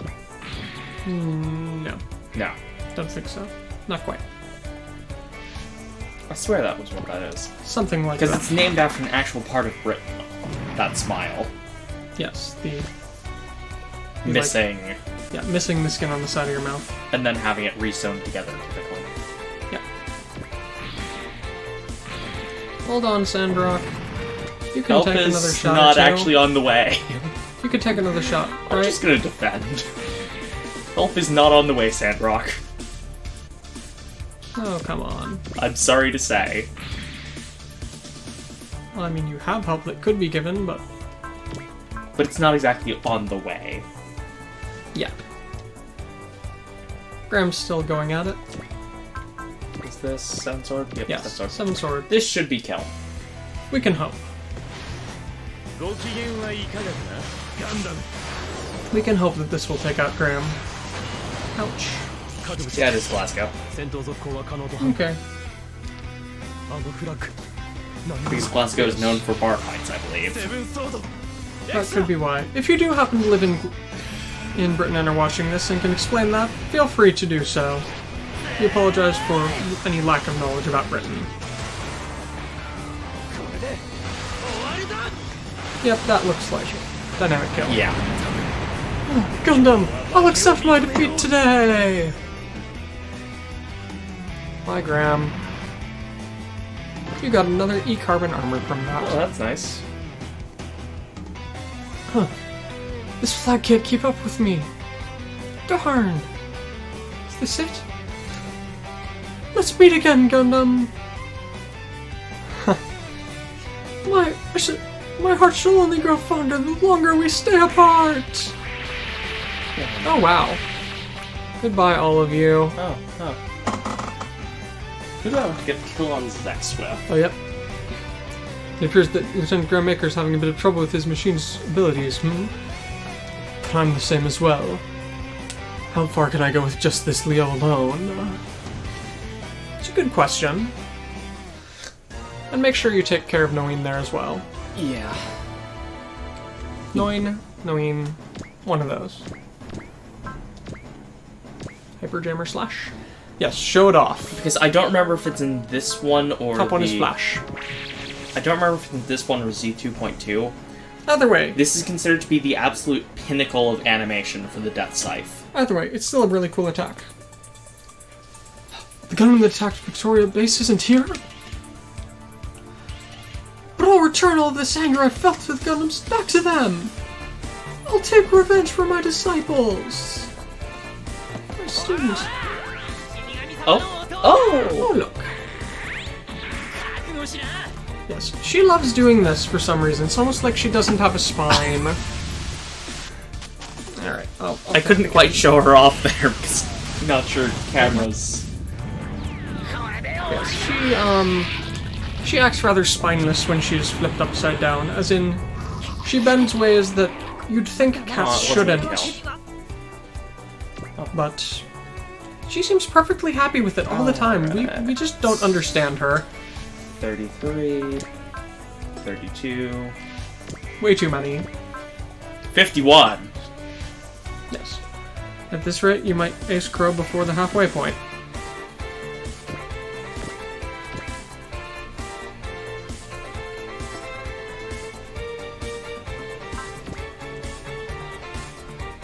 No. No. Don't think so. Not quite. I swear that was what that is. Something like Because that. it's named after an actual part of Britain. That smile. Yes, the Missing. missing the skin on the side of your mouth. And then having it re-sewn together, typically. Yeah. Hold on, Sandrock. You can Help take another is shot. not or two. actually on the way. You could take another shot, I'm right? just gonna defend. Help is not on the way, Sandrock. Oh, come on. I'm sorry to say. Well, I mean, you have help that could be given, but But it's not exactly on the way. yeah. Graham's still going at it. Is this Seven Sword? Yep, Yes, Seven Sword. Seven Sword. This should be kill. We can hope. We can hope that this will take out Graham. Ouch. Yeah, it is Glasgow. Okay. Because Glasgow is known for bar fights, I believe. That could be why. If you do happen to live in Britain and are watching this and can explain that, feel free to do so. We apologize for any lack of knowledge about Britain. Yep, that looks like dynamic kill. Yeah. Gundam, I'll accept my defeat today! Bye, Graham. You got another E-carbon armor from that. Oh, that's nice. Huh. This flag can't keep up with me. Darn. Is this it? Let's meet again, Gundam. Huh. My heart shall only grow fonder the longer we stay apart. Oh wow. Goodbye, all of you. Oh. Who do I want to get the kill on Zex with? Oh yep. It appears that Lieutenant Graham Maker's having a bit of trouble with his machine's abilities, But I'm the same as well. How far can I go with just this Leo alone? It's a good question. And make sure you take care of Noin there as well. Yeah. Noin, one of those. Hyperjammer Slash? Yes, show it off. Because I don't remember if it's in this one or Top one is Flash. I don't remember if it's in this one or Z2.2. Either way, This is considered to be the absolute pinnacle of animation for the Death Scythe. it's still a really cool attack. The gunman that attacked Victoria Base isn't here? But I'll return all this anger I felt with Gundams back to them! I'll take revenge for my disciples! My student. Oh! Oh, look. Yes, she loves doing this for some reason. It's almost like she doesn't have a spine. Alright, I couldn't quite show her off there because I'm not sure cameras. Yes, she acts rather spineless when she is flipped upside down, as in, she bends ways that you'd think cats it wasn't shouldn't. But she seems perfectly happy with it all the time. We just don't understand her. 33, 32, Way too many. 51. Yes. At this rate, you might ace Crowe before the halfway point.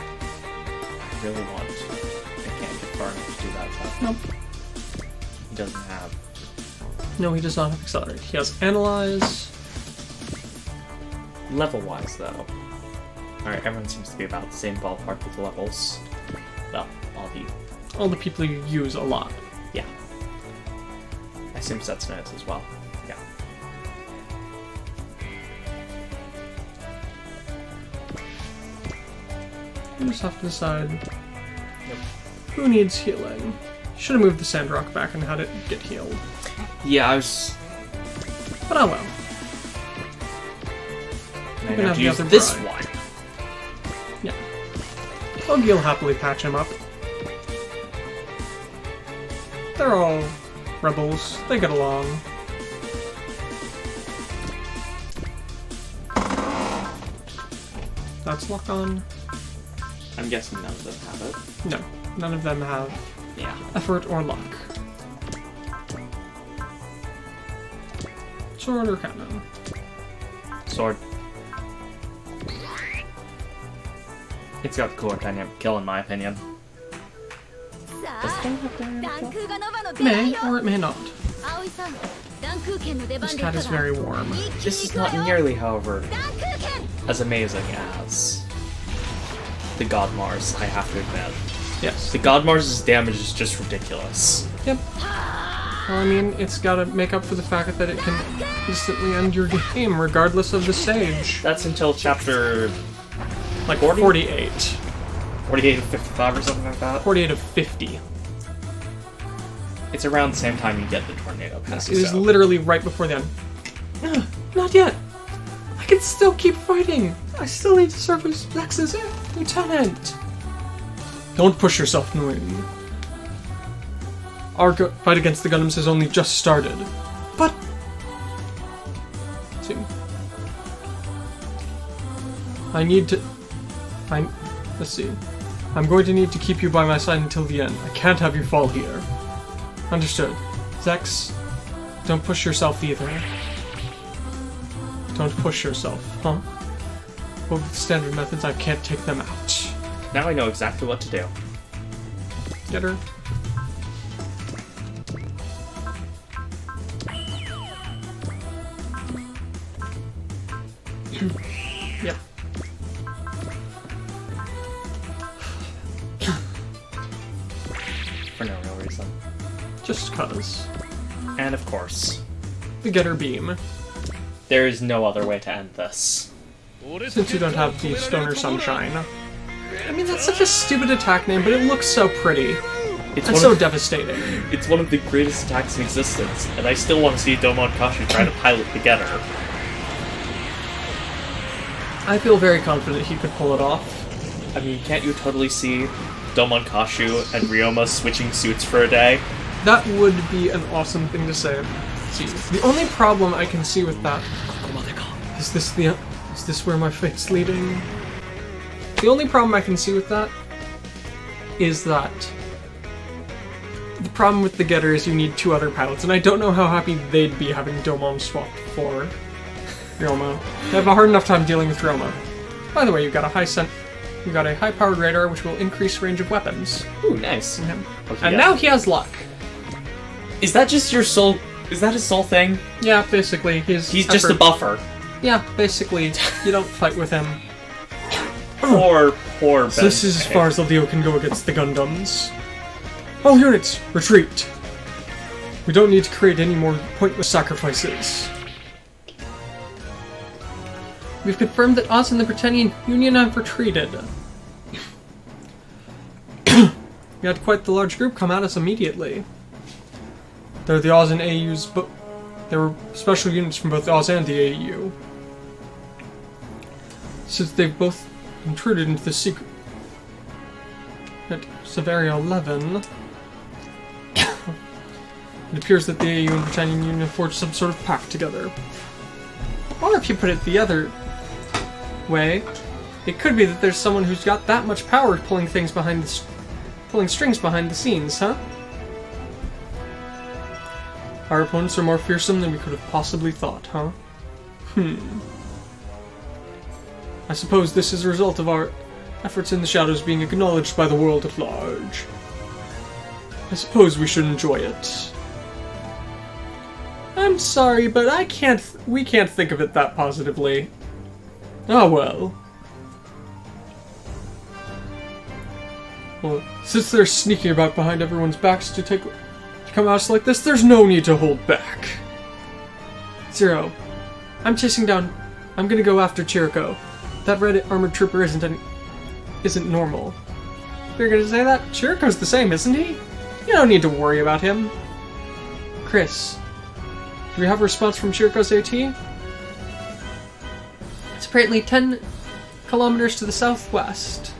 I really want. I can't get far enough to do that stuff. Nope. He doesn't have. No, he does not have Accelerate. He has Analyze. Level-wise, though. Alright, everyone seems to be about the same ballpark with levels. Well, all of you. All the people you use a lot. Yeah. I assume Setsuna is as well. Yeah. You just have to decide who needs healing. Should have moved the Sandrock back and had it get healed. Yeah, I was... But oh well. I can have have to the use other this bride. one. Yeah. Buggy will happily patch him up. They're all rebels. They get along. That's lock on. I'm guessing none of them have it. No, none of them have Yeah. effort or luck. Sword or cannon? Sword. It's got the cooler dynamic kill in my opinion. May or it may not. This cat is very warm. This is not nearly, however, as amazing as the God Mars, I have to admit. Yes. The God Mars' damage is just ridiculous. Yep. Well, I mean, it's gotta make up for the fact that it can instantly end your game regardless of the stage. That's until chapter Like 40? 48. 48 of 55 or something like that. 48 of 50. It's around the same time you get the tornado pass. It is literally right before the end. Not yet. I can still keep fighting. I still need to serve as Lex's lieutenant. Don't push yourself, Nguyen. Our fight against the Gundams has only just started. But... see. I need to... let's see. I'm going to need to keep you by my side until the end. I can't have you fall here. Understood. Zex, don't push yourself either. Don't push yourself, huh? Well, with standard methods, I can't take them out. Now I know exactly what to do. Get her? Yep. For no real reason. Just cuz. And of course, The Getter Beam. there is no other way to end this. Since you don't have the Stoner Sunshine. I mean, that's such a stupid attack name, but it looks so pretty. It's And one so of, devastating. it's one of the greatest attacks in existence, and I still want to see Domon Kashi try to pilot the Getter. I feel very confident he could pull it off. I mean, can't you totally see Domon Kashu and Ryoma switching suits for a day? That would be an awesome thing to say. See, the only problem I can see with that is this where my fate's leading? The only problem I can see with that is that the problem with the Getter is you need two other pilots, and I don't know how happy they'd be having Domon swapped for Ryoma. They have a hard enough time dealing with Ryoma. By the way, you've got a high-powered radar which will increase range of weapons. Ooh, nice. from him. Okay, And yeah. now he has luck. Is that just your soul? Is that his soul thing? Yeah, basically, He's just a buffer. Yeah, basically, you don't fight with him. Poor Ben. So this is as far as Leo can go against the Gundams. All units, retreat! We don't need to create any more pointless sacrifices. We've confirmed that Oz and the Britannian Union have retreated. We had quite the large group come at us immediately. They're the Oz and AU's, but there were special units from both Oz and the AU. Since they've both intruded into the secret at Severia 11, it appears that the AU and Britannian Union have forged some sort of pact together. Or if you put it the other way, it could be that there's someone who's got that much power pulling strings behind the scenes, huh? Our opponents are more fearsome than we could have possibly thought, huh? I suppose this is a result of our efforts in the shadows being acknowledged by the world at large. I suppose we should enjoy it. I'm sorry, but we can't think of it that positively. Oh well. Well, since they're sneaking about behind everyone's backs to come at us like this, there's no need to hold back. Zero. I'm gonna go after Chirico. That red armored trooper isn't normal. You're gonna say that? Chirico's the same, isn't he? You don't need to worry about him. Chris, do we have a response from Chirico's AT? It's apparently 10 kilometers to the southwest.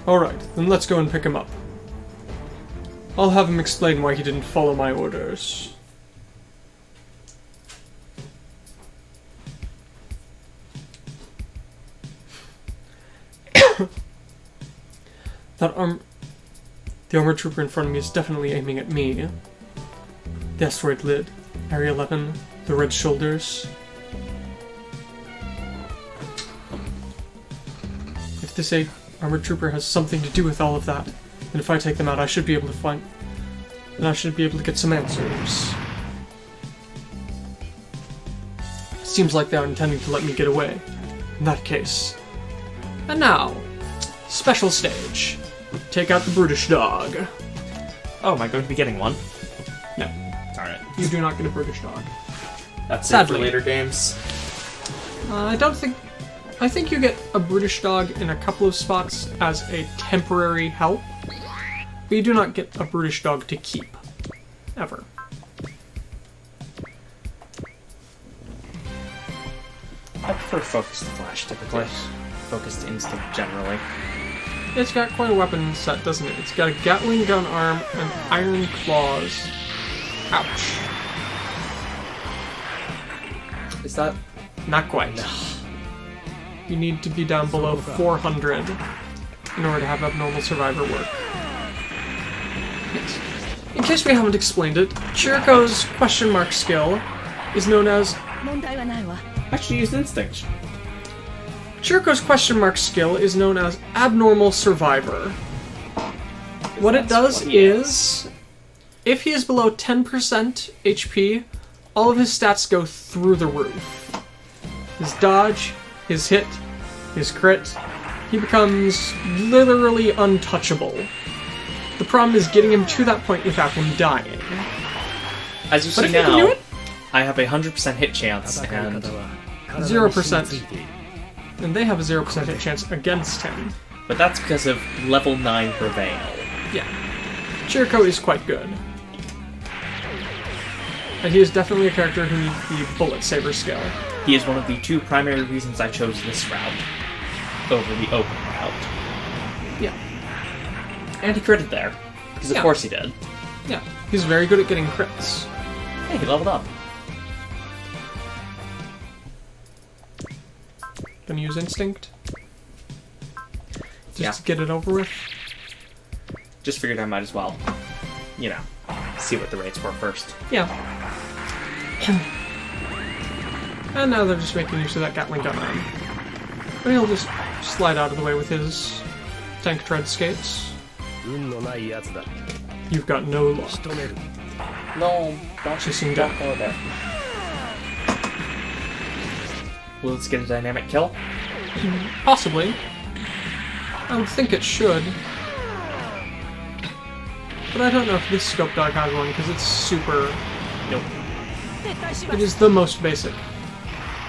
Alright, then let's go and pick him up. I'll have him explain why he didn't follow my orders. The armored trooper in front of me is definitely aiming at me. The asteroid lid, Area 11, the red shoulders. If this armored trooper has something to do with all of that, then if I take them out, I should be able to get some answers. Seems like they are intending to let me get away. In that case. And now, special stage. Take out the brutish dog. Oh, am I going to be getting one? No. Alright. You do not get a brutish dog. That's Sadly. it for later games. I think you get a brutish dog in a couple of spots as a temporary help, but you do not get a brutish dog to keep. Ever. I prefer focused flash typically. Yes. Focused instinct generally. It's got quite a weapon set, doesn't it? It's got a Gatling gun arm and iron claws. Ouch. Is that... Not quite. No. You need to be down below 400 in order to have abnormal survivor work. Yes. In case we haven't explained it, Chirico's question mark skill is known as... Actually use instinct. Chirico's question mark skill is known as abnormal survivor. What it does is, if he is below 10% HP, all of his stats go through the roof. His dodge, his hit, his crit, he becomes literally untouchable. The problem is getting him to that point without him dying. As you see But if you can do now, it, I have a 100% hit chance, and 0%. And they have a 0% hit chance against him. but that's because of level 9 Prevail. Yeah. Chirico is quite good. And he is definitely a character who needs the bullet saber skill. He is one of the two primary reasons I chose this route over the open route. Yeah. And he critted there, because of Yeah. course he did. Yeah. He's very good at getting crits. Hey, he leveled up. Gonna use instinct. Just Yeah. to get it over with. Just figured I might as well, you know, see what the rates were first. Yeah. And now they're just making use of that Gatling gun arm. But he'll just slide out of the way with his tank tread skates. You've got no luck. No, don't Chasing down. go there. Will this get a dynamic kill? Possibly. I would think it should. But I don't know if this scope dog has one, because it's super... Nope. It is the most basic.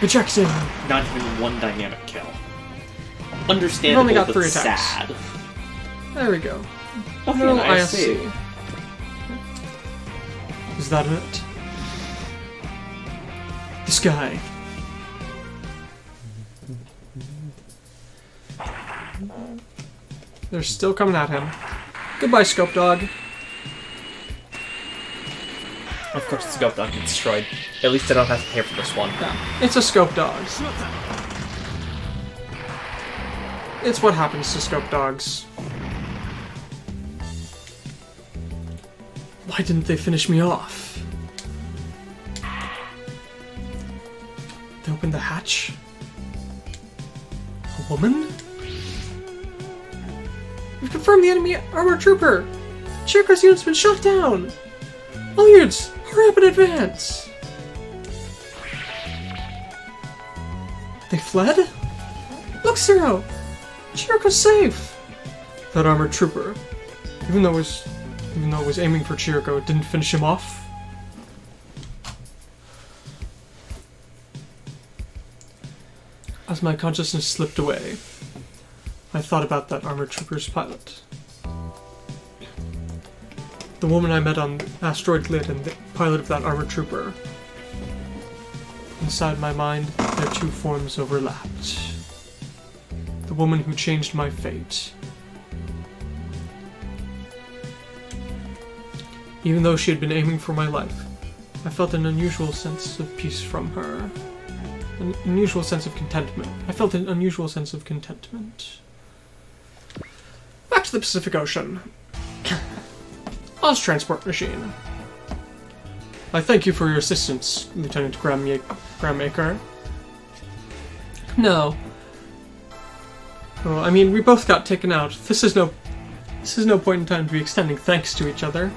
Ejection! Not even one dynamic kill. You've Understandable, only got but 3 attacks. sad. There we go. Okay, No an IFC. Is that it? This guy. They're still coming at him. Goodbye, scope dog. Of course, the scope dog gets destroyed. At least I don't have to pay for this one. Yeah, it's a scope dog. It's what happens to scope dogs. Why didn't they finish me off? They opened the hatch? A woman? We've confirmed the enemy armored trooper! Chirico's unit's been shot down! All units, hurry up and advance! They fled? Look, Zero! Chirico's safe! That armored trooper, even though his Even though it was aiming for Chiriko, it didn't finish him off. As my consciousness slipped away, I thought about that armored trooper's pilot. The woman I met on the asteroid Lid and the pilot of that armored trooper. Inside my mind, their two forms overlapped. The woman who changed my fate. Even though she had been aiming for my life, I felt an unusual sense of peace from her. An unusual sense of contentment. I felt an unusual sense of contentment. Back to the Pacific Ocean. Oz transport machine. I thank you for your assistance, Lieutenant Gramaker. No. Well, I mean, we both got taken out. This is no point in time to be extending thanks to each other.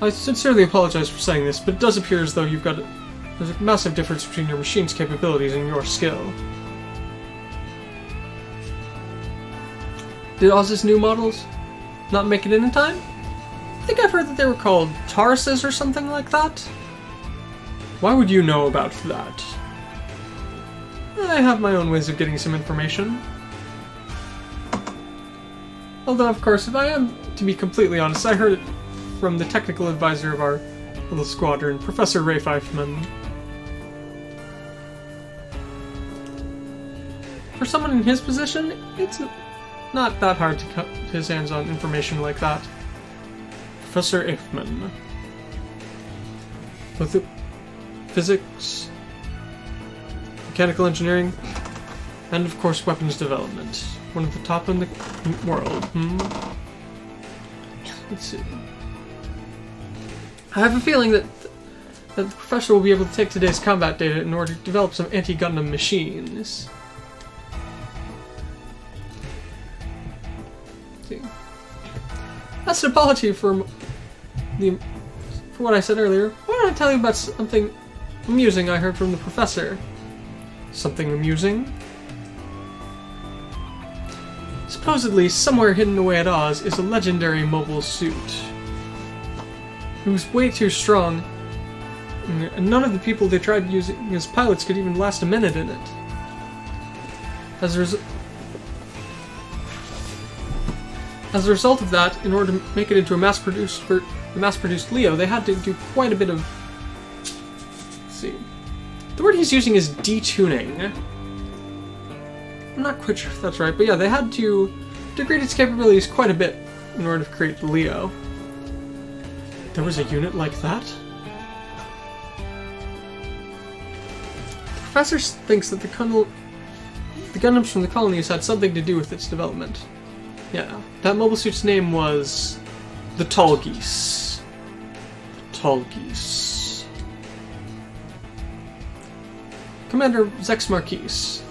I sincerely apologize for saying this, but it does appear as though there's a massive difference between your machine's capabilities and your skill. Did Oz's new models not make it in time? I think I've heard that they were called Tauruses or something like that. Why would you know about that? I have my own ways of getting some information. Although, of course, if I am to be completely honest, I heard it from the technical advisor of our little squadron, Professor Ray Pfeifman. For someone in his position, it's not that hard to cut his hands on information like that. Professor Pfeifman. With the physics, mechanical engineering, and of course weapons development. One of the top in the world. Let's see. I have a feeling that the professor will be able to take today's combat data in order to develop some anti-Gundam machines. Let's see. That's an apology for what I said earlier. Why don't I tell you about something amusing I heard from the professor? Something amusing? Supposedly, somewhere hidden away at Oz is a legendary mobile suit. It was way too strong, and none of the people they tried using as pilots could even last a minute in it. As a result of that, in order to make it into a mass-produced Leo, they had to do quite a bit of... Let's see. The word he's using is detuning. I'm not quite sure if that's right, but yeah, they had to degrade its capabilities quite a bit in order to create the Leo. There was a unit like that? The professor thinks that the Gundams from the colonies had something to do with its development. Yeah, that mobile suit's name was the Tall Geese. Tall Geese. Commander Zex Marquise.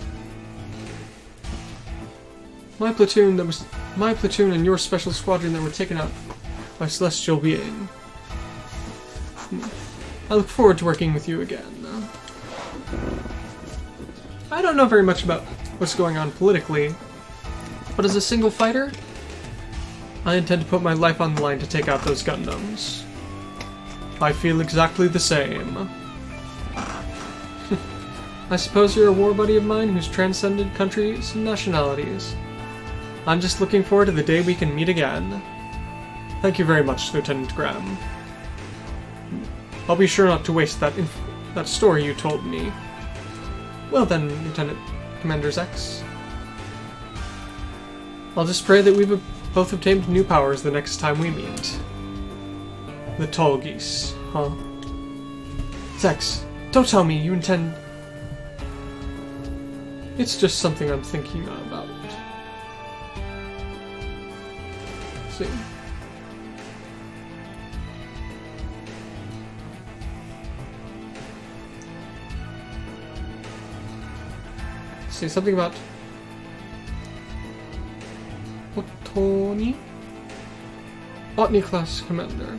My platoon and your special squadron that were taken out by celestial being. I look forward to working with you again. I don't know very much about what's going on politically, but as a single fighter, I intend to put my life on the line to take out those Gundams. I feel exactly the same. I suppose you're a war buddy of mine who's transcended countries and nationalities. I'm just looking forward to the day we can meet again. Thank you very much, Lieutenant Graham. I'll be sure not to waste that story you told me. Well then, Lieutenant Commander Zex. I'll just pray that we've both obtained new powers the next time we meet. The Tall Geese, huh? Zex, don't tell me you intend... It's just something I'm thinking about. Let's see. Say something about Otoni? Otni class commander.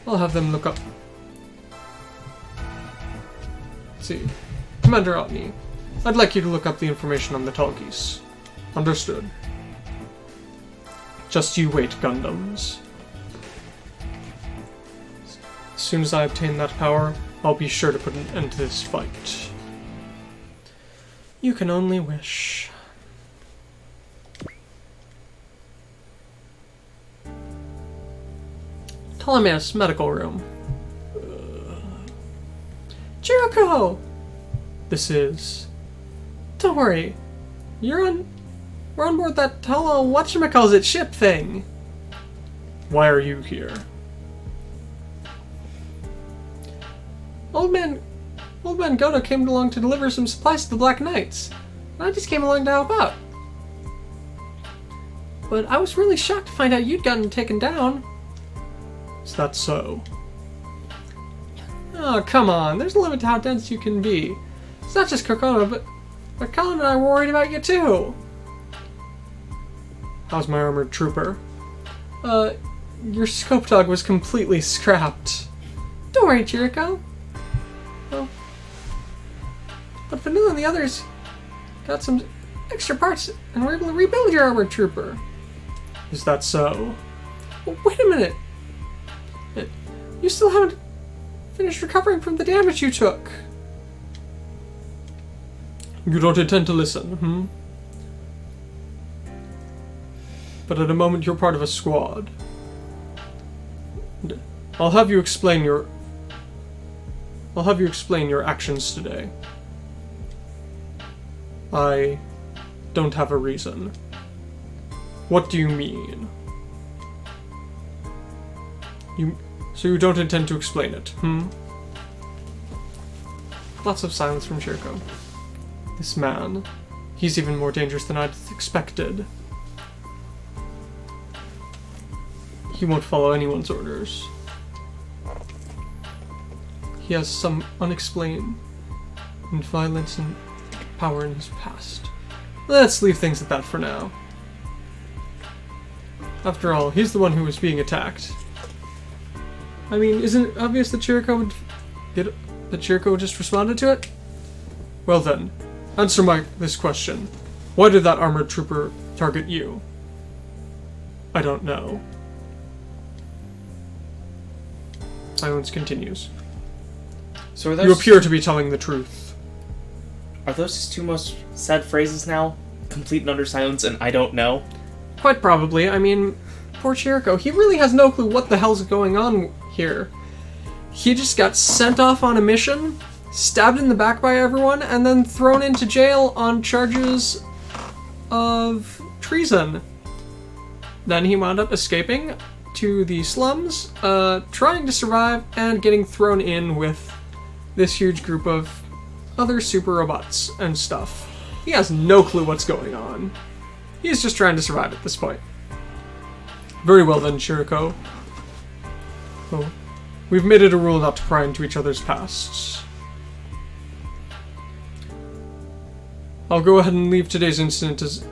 I'll have them look up. Let's see. Commander Otni, I'd like you to look up the information on the Tall Geese. Understood. Just you wait, Gundams. As soon as I obtain that power, I'll be sure to put an end to this fight. You can only wish. Ptolemy's medical room. Jericho! This is... Don't worry. We're on board that whatchamacallit ship thing. Why are you here? Old man Goto came along to deliver some supplies to the Black Knights. And I just came along to help out. But I was really shocked to find out you'd gotten taken down. Is that so? Oh, come on. There's a limit to how dense you can be. It's not just Kokona, but Colin and I were worried about you too. How's my armored trooper? Your scope dog was completely scrapped. Don't worry, Jericho. Oh. But Vanilla and the others got some extra parts and were able to rebuild your armored trooper. Is that so? Well, wait a minute. You still haven't finished recovering from the damage you took. You don't intend to listen, But at the moment you're part of a squad. I'll have you explain your actions today. I don't have a reason. What do you mean? So you don't intend to explain it, Lots of silence from Shirko. This man, he's even more dangerous than I'd expected. He won't follow anyone's orders. He has some unexplained violence and power in his past. Let's leave things at that for now. After all, he's the one who was being attacked. I mean, isn't it obvious that Chiriko just responded to it? Well then, answer this question. Why did that armored trooper target you? I don't know. Silence continues. So are those You appear to be telling the truth. Are those his two most said phrases now? Complete and utter silence and I don't know? Quite probably. I mean, poor Chiriko, he really has no clue what the hell's going on here. He just got sent off on a mission, stabbed in the back by everyone, and then thrown into jail on charges of treason. Then he wound up escaping to the slums, trying to survive, and getting thrown in with this huge group of other super robots and stuff. He has no clue what's going on. He's just trying to survive at this point. Very well then, Chiriko. Oh, we've made it a rule not to pry into each other's pasts. I'll go ahead and leave today's incident as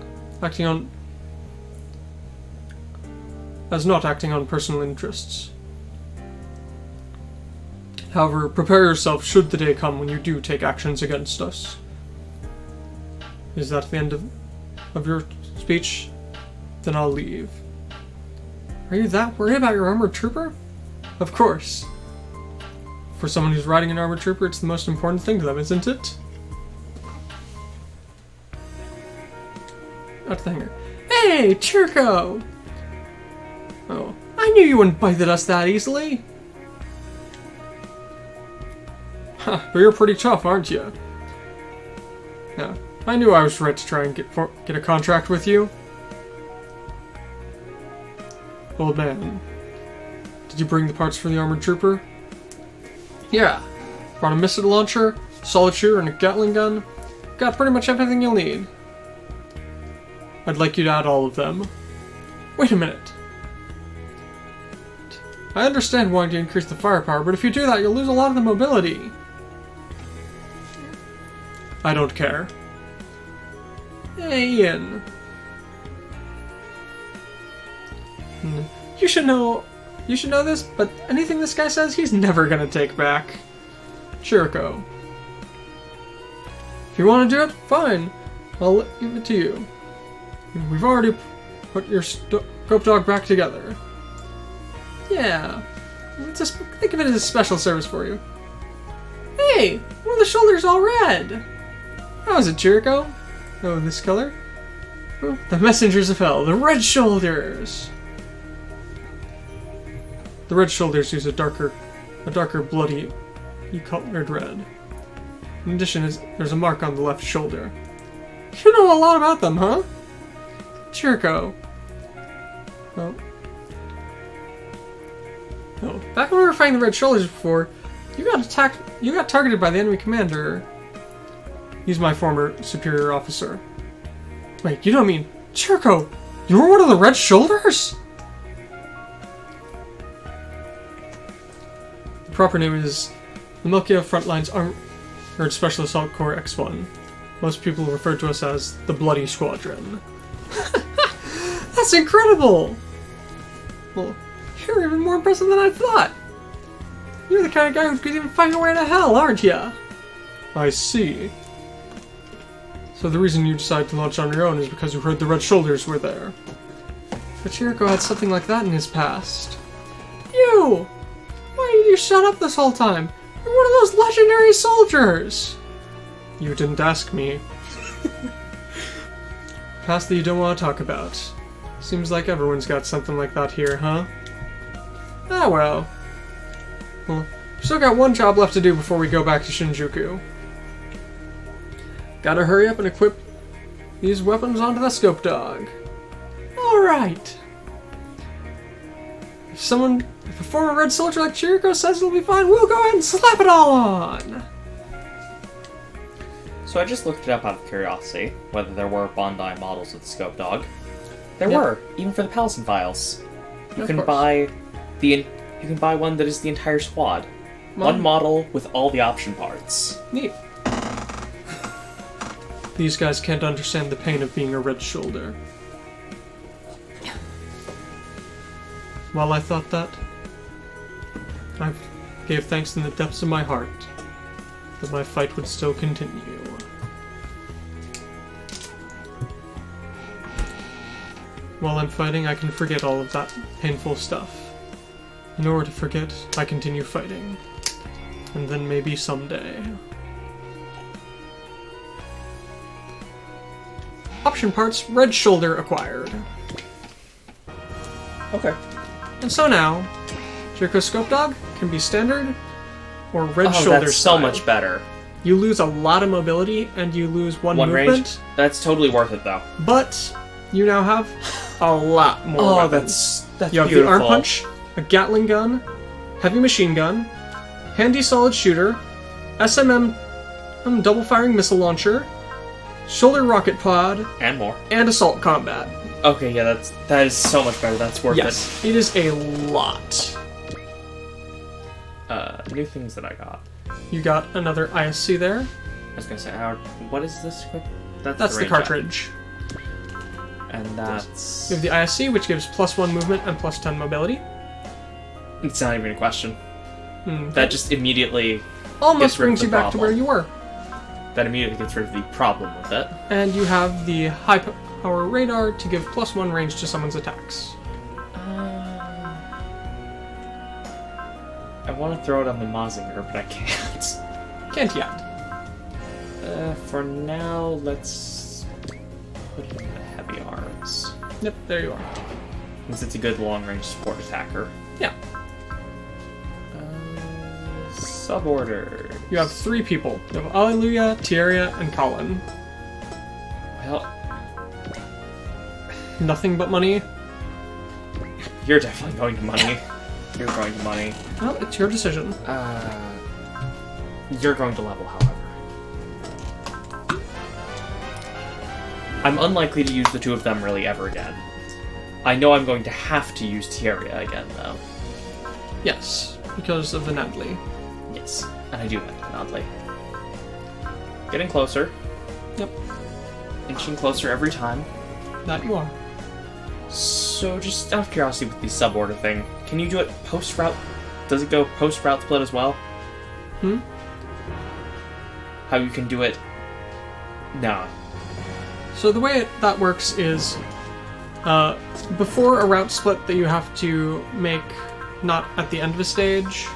not acting on personal interests. However, prepare yourself should the day come when you do take actions against us. Is that the end of your speech? Then I'll leave. Are you that worried about your armored trooper? Of course. For someone who's riding an armored trooper, it's the most important thing to them, isn't it? That's the hanger. Hey, Chirko! Oh, I knew you wouldn't bite at us that easily. Huh, but you're pretty tough, aren't you? Yeah, I knew I was right to try and get a contract with you. Old man, did you bring the parts for the armored trooper? Yeah. Brought a missile launcher, solid shooter, and a Gatling gun. Got pretty much everything you'll need. I'd like you to add all of them. Wait a minute. I understand wanting to increase the firepower, but if you do that, you'll lose a lot of the mobility. I don't care. Hey, Ian. You should know this, but anything this guy says, he's never gonna take back. Chiriko. If you want to do it, fine. I'll leave it to you. We've already put your Cope Dog back together. Yeah. Just think of it as a special service for you. Hey! One of the shoulders all red! How is it, Jericho? Oh, this color? Oh, the messengers of hell, the red shoulders! The red shoulders use a darker bloody colored red. In addition, there's a mark on the left shoulder. You know a lot about them, huh? Jericho. Oh. Oh. Back when we were fighting the red shoulders before, you got targeted by the enemy commander. He's my former superior officer. Wait, you don't mean Jericho? You were one of the red shoulders? The proper name is the Milkia Frontlines Armored Special Assault Corps X1. Most people refer to us as the Bloody Squadron. That's incredible! Well, you're even more impressive than I thought. You're the kind of guy who could even find your way to hell, aren't ya? I see. So the reason you decided to launch on your own is because you heard the Red Shoulders were there. But Jericho had something like that in his past. You! Why did you shut up this whole time? You're one of those legendary soldiers! You didn't ask me. Past that you don't want to talk about. Seems like everyone's got something like that here, huh? Ah, well. Well, we've still got one job left to do before we go back to Shinjuku. Gotta hurry up and equip these weapons onto the scope dog. Alright. If a former red soldier like Chiriko says it'll be fine, we'll go ahead and slap it all on! So I just looked it up out of curiosity, whether there were Bandai models of the scope dog. There Yep. were, even for the Palestine files. You Of can course. buy one that is the entire squad. One model with all the option parts. Neat. These guys can't understand the pain of being a red shoulder. While I thought that, I gave thanks in the depths of my heart that my fight would still continue. While I'm fighting, I can forget all of that painful stuff. In order to forget, I continue fighting. And then maybe someday. Option parts, red shoulder acquired. Okay. And so now, Jericho Scope Dog can be standard or red Oh, shoulder that's style. so much better. You lose a lot of mobility and you lose one movement, range? That's totally worth it, though. but you now have a lot more Oh, weapons. that's You have beautiful. the arm punch, a Gatling gun, heavy machine gun, handy solid shooter, SMM double firing missile launcher, shoulder rocket pod, And more. and assault combat. Okay, yeah, that is so much better. That's worth Yes, it is a lot. it. New things that I got. You got another ISC there. I was gonna say, what is this? That's the range cartridge. up. And that's... You have the ISC, which gives +1 movement and +10 mobility. It's not even a question. Hmm. That just immediately... Almost gets rid of brings the you back to where problem. you were. That immediately gets rid of the problem with it. And you have the high power radar to give +1 range to someone's attacks. I want to throw it on the Mazinger, but I can't. Can't yet. For now, let's put it in the heavy arms. Yep, there you are. Since it's a good long-range support attacker. Yeah. Suborder. You have 3 people. You have Alleluia, Tieria, and Colin. Well, Nothing but money. you're definitely going to money. You're going to money. Well, it's your decision. You're going to level, however. I'm unlikely to use the 2 of them really ever again. I know I'm going to have to use Tieria again, though. Yes, because of the Nadley. Yes, and I do like that, oddly. Getting closer. Yep, Inching closer every time. that you are. So, just out of curiosity with the suborder thing, can you do it post-route? Does it go post-route split as well? Hmm? How you can do it... No. So the way that works is Before a route split that you have to make, not at the end of a stage,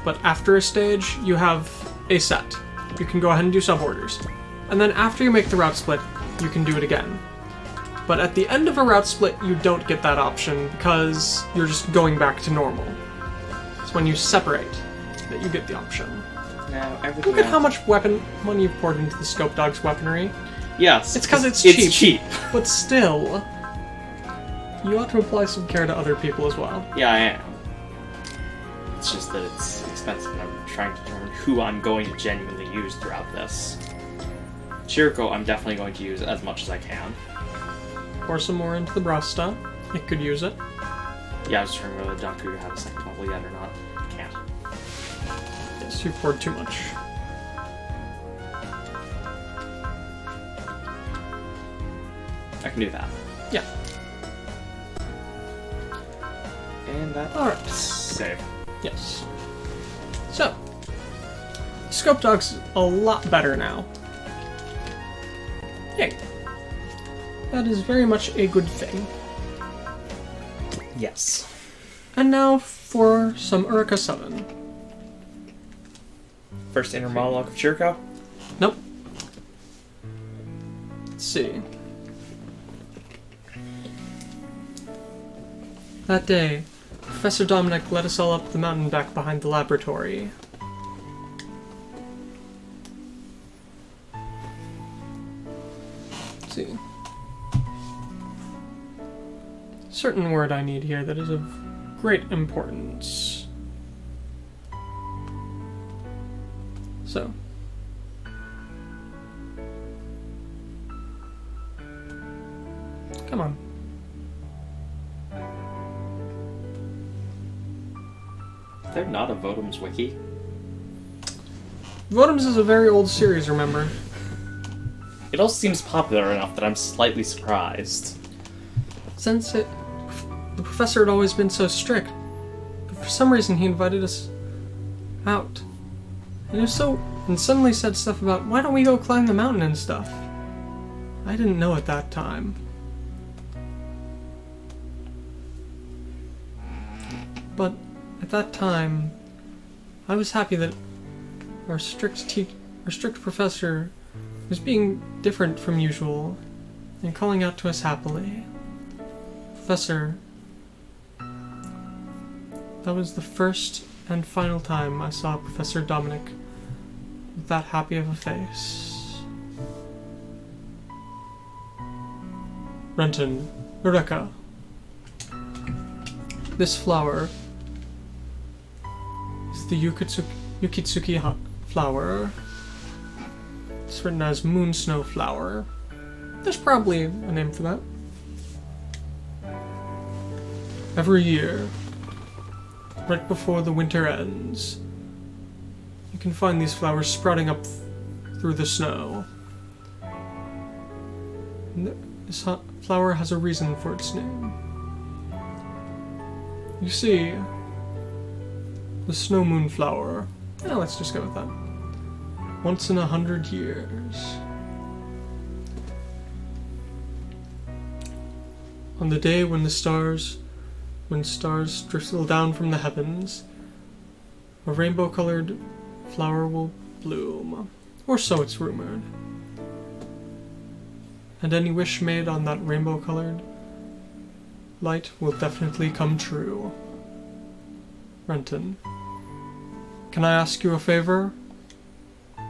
but after a stage, you have a set. You can go ahead and do sub-orders. And then after you make the route split, you can do it again. But at the end of a route split, you don't get that option because you're just going back to normal. It's when you separate that you get the option. Now, everything Look at how else- much money you've poured into the Scope Dog's weaponry. Yes. It's because it's cheap. But still, you ought to apply some care to other people as well. Yeah, I am. It's just that it's expensive, and I'm trying to determine who I'm going to genuinely use throughout this. Chiriko, I'm definitely going to use as much as I can. Pour some more into the Brasta. It could use it. Yeah, I was trying to whether Danku have a second level yet or not. Can't. Yes, you poured too much. I can do that. Yeah. And that. Alright. Save. Yes. So, Scope Dog's a lot better now. Yay. That is very much a good thing. Yes. And now for some Eureka 7. First inner monologue of Chiriko. Nope. Let's see. That day, Professor Dominic led us all up the mountain back behind the laboratory. Let's see. Certain word I need here that is of great importance. So. Come on. Is there not a Votum's wiki? Votems is a very old series, remember? It also seems popular enough that I'm slightly surprised. Since the professor had always been so strict, but for some reason he invited us out. And he was and suddenly said stuff about, why don't we go climb the mountain and stuff? I didn't know at that time. But at that time, I was happy that our strict professor was being different from usual and calling out to us happily. Professor, that was the first and final time I saw Professor Dominic with that happy of a face. Renton, Eureka. This flower is the Yukitsuki flower. It's written as Moon Snow Flower. There's probably a name for that. Every year, right before the winter ends, you can find these flowers sprouting up through the snow. And this flower has a reason for its name. You see, the snow moon flower, let's just go with that. Once in 100 years. On the day when stars drizzle down from the heavens, a rainbow-colored flower will bloom, or so it's rumored. And any wish made on that rainbow-colored light will definitely come true. Renton, can I ask you a favor? The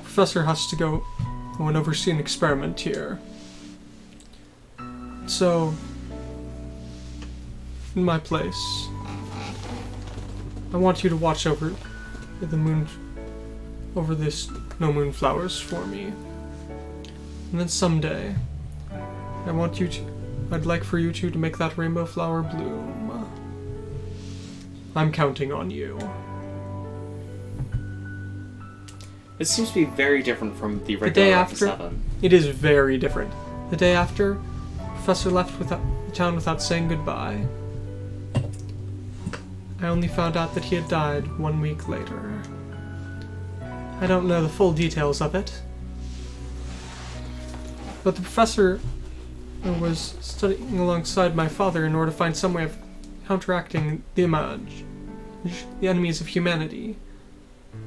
professor has to go and oversee an experiment here. So, in my place, I want you to watch over this no moon flowers for me. And then someday, I'd like for you two to make that rainbow flower bloom. I'm counting on you. This seems to be very different from the regular day Eureka after- 7. It is very different. The day after, Professor left the town without saying goodbye. I only found out that he had died 1 week later. I don't know the full details of it, but the professor was studying alongside my father in order to find some way of counteracting the Image, the enemies of humanity,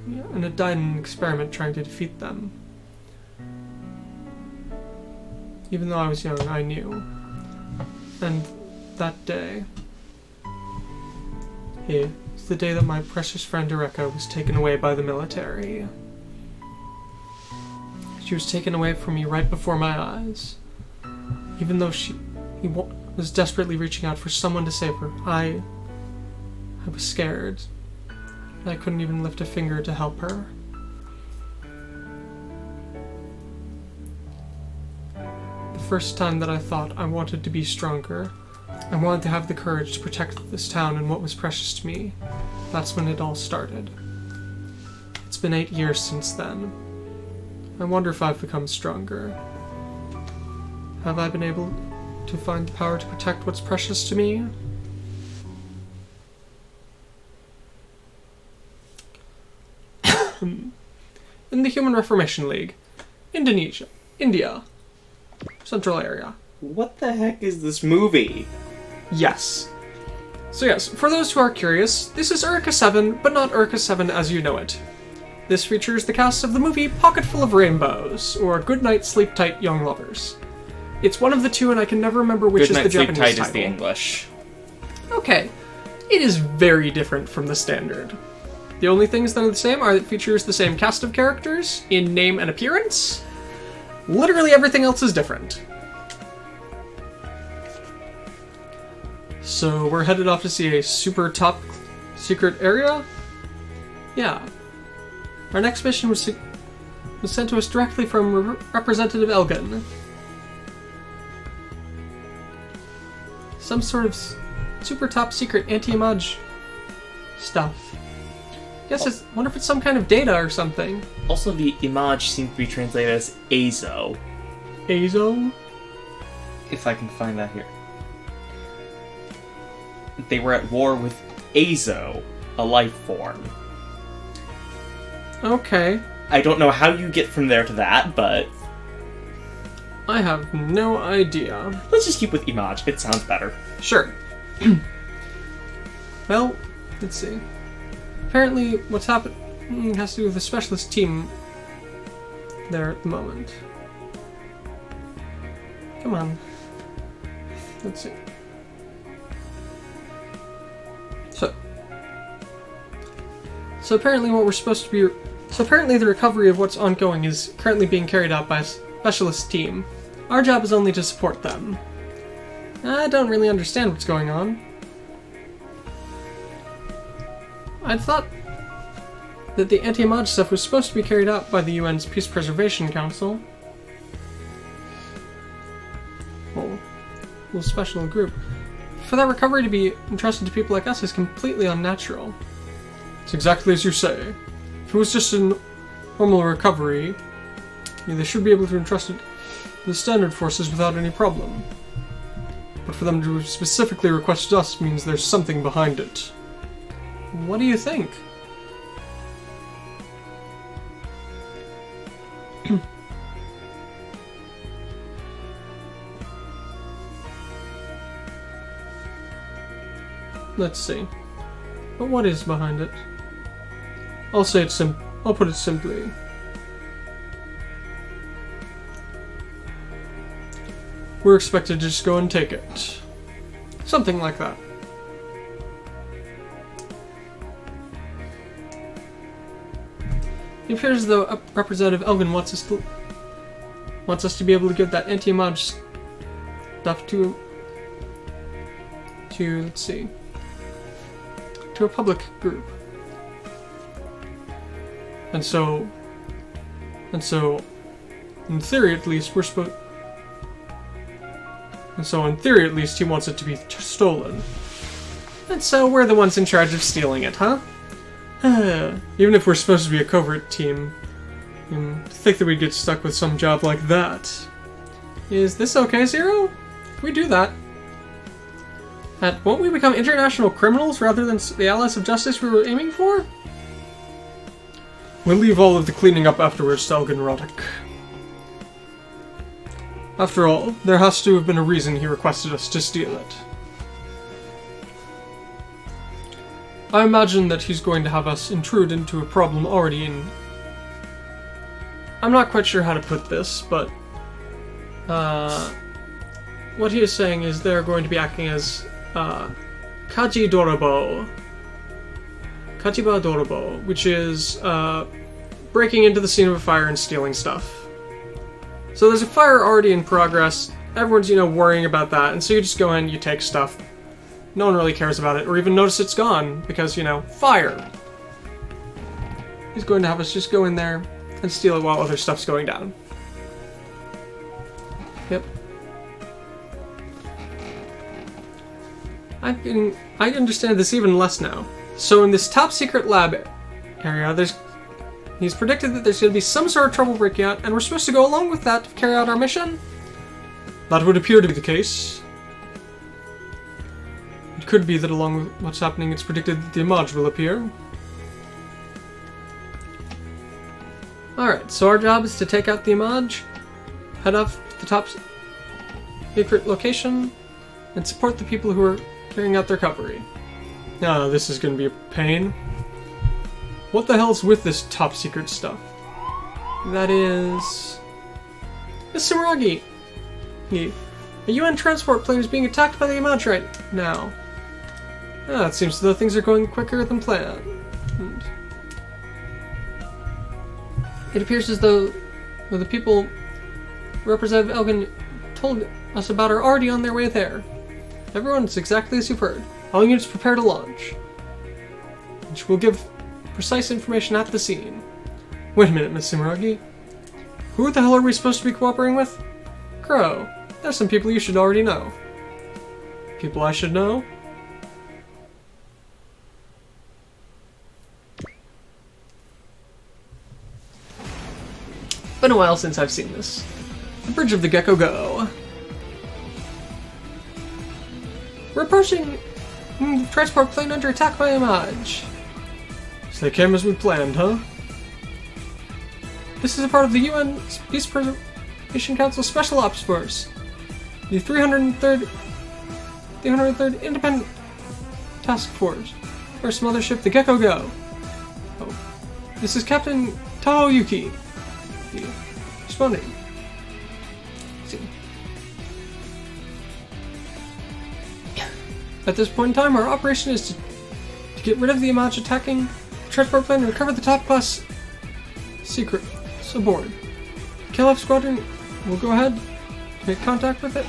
and had died in an experiment trying to defeat them. Even though I was young, I knew. And that day, it was the day that my precious friend Eureka was taken away by the military. She was taken away from me right before my eyes. Even though he was desperately reaching out for someone to save her, I was scared. I couldn't even lift a finger to help her. The first time that I thought I wanted to be stronger, I wanted to have the courage to protect this town and what was precious to me, that's when it all started. It's been 8 years since then. I wonder if I've become stronger. Have I been able to find the power to protect what's precious to me? In the Human Reformation League. India. Central area. What the heck is this movie? Yes. So yes, for those who are curious, this is Eureka 7, but not Eureka 7 as you know it. This features the cast of the movie Pocketful of Rainbows, or Good Night Sleep Tight Young Lovers. It's one of the two, and I can never remember which is the Japanese title. Good Night Sleep Tight is the English. Okay. It is very different from the standard. The only things that are the same are that it features the same cast of characters in name and appearance. Literally everything else is different. So we're headed off to see a super top secret area? Yeah. Our next mission was sent to us directly from Representative Elgin. Some sort of super top secret anti-Image stuff. Guess wonder if it's some kind of data or something. Also, the Image seems to be translated as Azo. Azo? If I can find that here. They were at war with Azo, a life form. Okay. I don't know how you get from there to that, but... I have no idea. Let's just keep with Image, it sounds better. Sure. Well, let's see. Apparently, what's happened has to do with the specialist team there at the moment. Come on. Let's see. So apparently the recovery of what's ongoing is currently being carried out by a specialist team. Our job is only to support them. I don't really understand what's going on. I thought that the anti-Image stuff was supposed to be carried out by the UN's Peace Preservation Council. Well, a little special group. For that recovery to be entrusted to people like us is completely unnatural. It's exactly as you say. If it was just a normal recovery, they should be able to entrust it to the standard forces without any problem. But for them to specifically request us means there's something behind it. What do you think? Let's see. But what is behind it? I'll put it simply. We're expected to just go and take it. Something like that. It appears as though Representative Elgin wants us to be able to give that anti-Image stuff to let's see, to a public group. And so, in theory at least, in theory at least, he wants it to be stolen. And so we're the ones in charge of stealing it, huh? Even if we're supposed to be a covert team, to think that we'd get stuck with some job like that. Is this okay, Zero? Can we do that? Won't we become international criminals rather than the allies of justice we were aiming for? We'll leave all of the cleaning up afterwards to Elgin Roddick. After all, there has to have been a reason he requested us to steal it. I imagine that he's going to have us intrude into a problem already in... I'm not quite sure how to put this, but... what he is saying is they're going to be acting as, Kaji Dorobo. Kajiba Dorobo, which is, breaking into the scene of a fire and stealing stuff. So there's a fire already in progress, everyone's, worrying about that, and so you just go in, you take stuff. No one really cares about it, or even notice it's gone, because, fire. He's going to have us just go in there and steal it while other stuff's going down. Yep. I understand this even less now. So in this top secret lab area, he's predicted that there's going to be some sort of trouble breaking out, and we're supposed to go along with that to carry out our mission? That would appear to be the case. It could be that along with what's happening, it's predicted that the Image will appear. Alright, so our job is to take out the Image, head off to the top secret location, and support the people who are carrying out their recovery. Now, this is going to be a pain. What the hell's with this top secret stuff? That is... Miss Sumeragi! A UN transport plane is being attacked by the Image right now. It seems as though things are going quicker than planned. It appears as though the people Representative Elgin told us about are already on their way there. Everyone's exactly as you've heard. All units prepare to launch. Which will give precise information at the scene. Wait a minute, Miss Sumeragi. Who the hell are we supposed to be cooperating with? Crowe. There's some people you should already know. People I should know? Been a while since I've seen this. The Bridge of the Gecko Go. We're approaching the transport plane under attack by Image. So they came as we planned, huh? This is a part of the UN Peace Preservation Council Special Ops Force. The 303rd Independent Task Force. First mothership, the Gecko Go. Oh. This is Captain Tahoyuki. Responding. Let's see. At this point in time, our operation is to get rid of the Image attacking the transport plane and recover the top class secrets aboard. KLF Squadron will go ahead, make contact with it,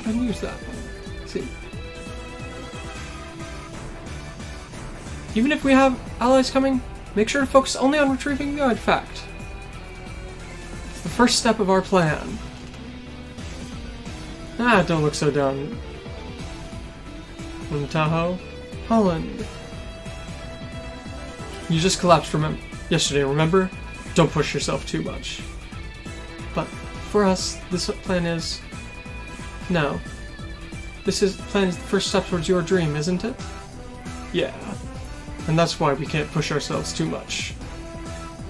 and use that. Let's see. Even if we have allies coming, make sure to focus only on retrieving the artifact. It's the first step of our plan. Don't look so down. Tahoe, Holland. You just collapsed yesterday, remember? Don't push yourself too much. But for us, this plan is... No. Plan is the first step towards your dream, isn't it? Yeah. And that's why we can't push ourselves too much.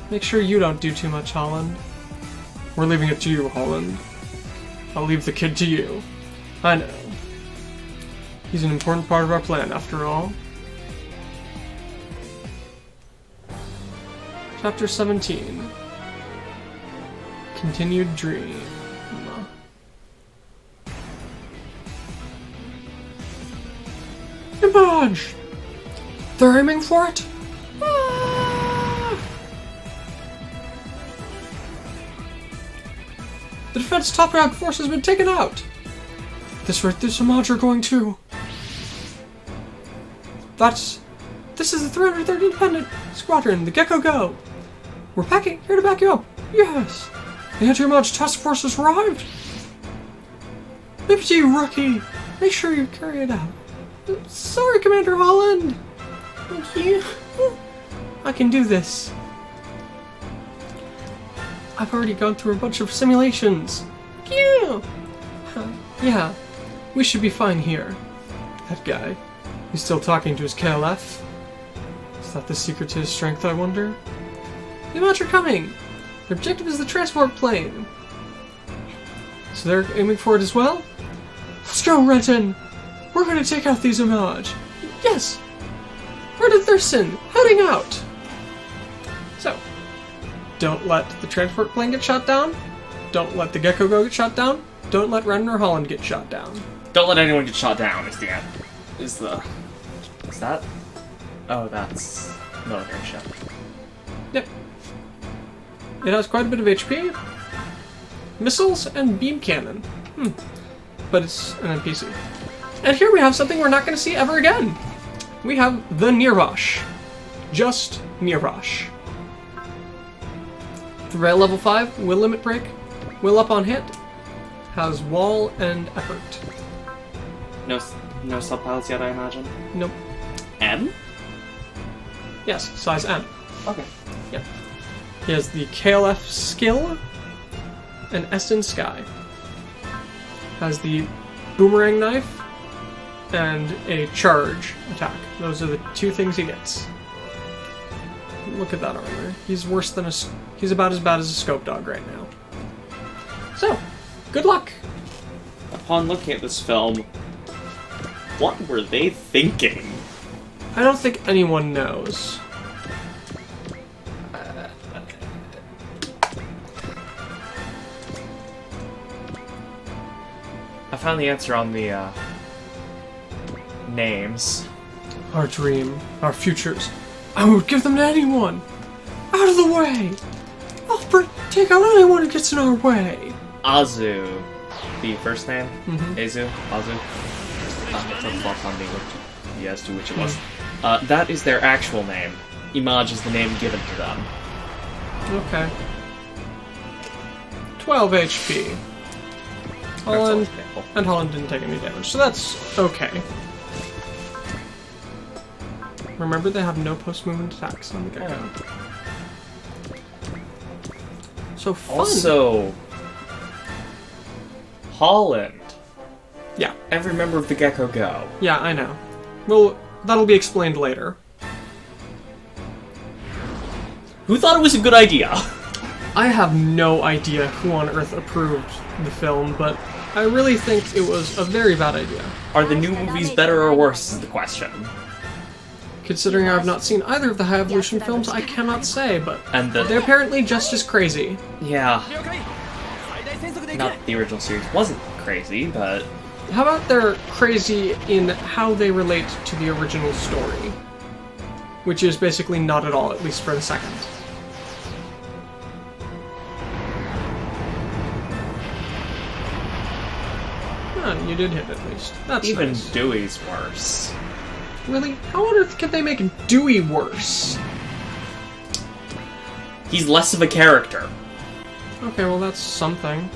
Make sure you don't do too much, Holland. We're leaving it to you, Holland. I'll leave the kid to you. I know. He's an important part of our plan, after all. Chapter 17. Continued Dream. Image! They're aiming for it? Ah! The defense top ground force has been taken out! This Image are going to... This is the 303rd Independent Squadron, the Gecko Go! We're here to back you up! Yes! The Anti-Image Task Force has arrived! Liberty, rookie! Make sure you carry it out. Sorry, Commander Holland! Thank you. I can do this. I've already gone through a bunch of simulations. Yeah, we should be fine here. That guy. He's still talking to his KLF. Is that the secret to his strength, I wonder? The Image are coming! Their objective is the transport plane. So they're aiming for it as well? Let's go, Renton! We're gonna take out these Image. Yes! Rid of their sin, heading out! So, don't let the transport plane get shot down. Don't let the Gecko Go get shot down. Don't let Ren or Holland get shot down. Don't let anyone get shot down is the end. Is that? Oh, that's military ship. Yep. It has quite a bit of HP. Missiles and beam cannon. But it's an NPC. And here we have something we're not going to see ever again. We have the Nirvash. Just Nirvash. The rail level 5, will limit break, will up on hit, has wall and effort. No subpilots yet, I imagine. Nope. M? Yes, size M. Okay. Yep. He has the KLF skill and S in Sky. Has the boomerang knife and a charge attack. Those are the two things he gets. Look at that armor. He's worse than he's about as bad as a scope dog right now. So, good luck. Upon looking at this film, what were they thinking? I don't think anyone knows. I found the answer on the names. Our dream, our futures. I would give them to anyone. Out of the way. I'll take out anyone who gets in our way. Azu, the first name. Mhm. Azu. Flip-flop on the as to which it was. That is their actual name. Image is the name given to them. Okay. 12 HP. Holland, and Holland didn't take any damage, so that's okay. Remember, they have no post-movement attacks on the Gecko. So fun. Also, Holland. Yeah. Every member of the Gecko Go. Yeah, I know. Well, that'll be explained later. Who thought it was a good idea? I have no idea who on earth approved the film, but I really think it was a very bad idea. Are the new movies better or worse is the question. Considering I have not seen either of the High Evolution films, I cannot say, but And they're apparently just as crazy. Yeah. Not the original series wasn't crazy, but... How about they're crazy in how they relate to the original story? Which is basically not at all, at least for a second. Oh, you did hit at least. That's Even nice. Dewey's worse. Really? How on earth could they make Dewey worse? He's less of a character. Okay, well that's something.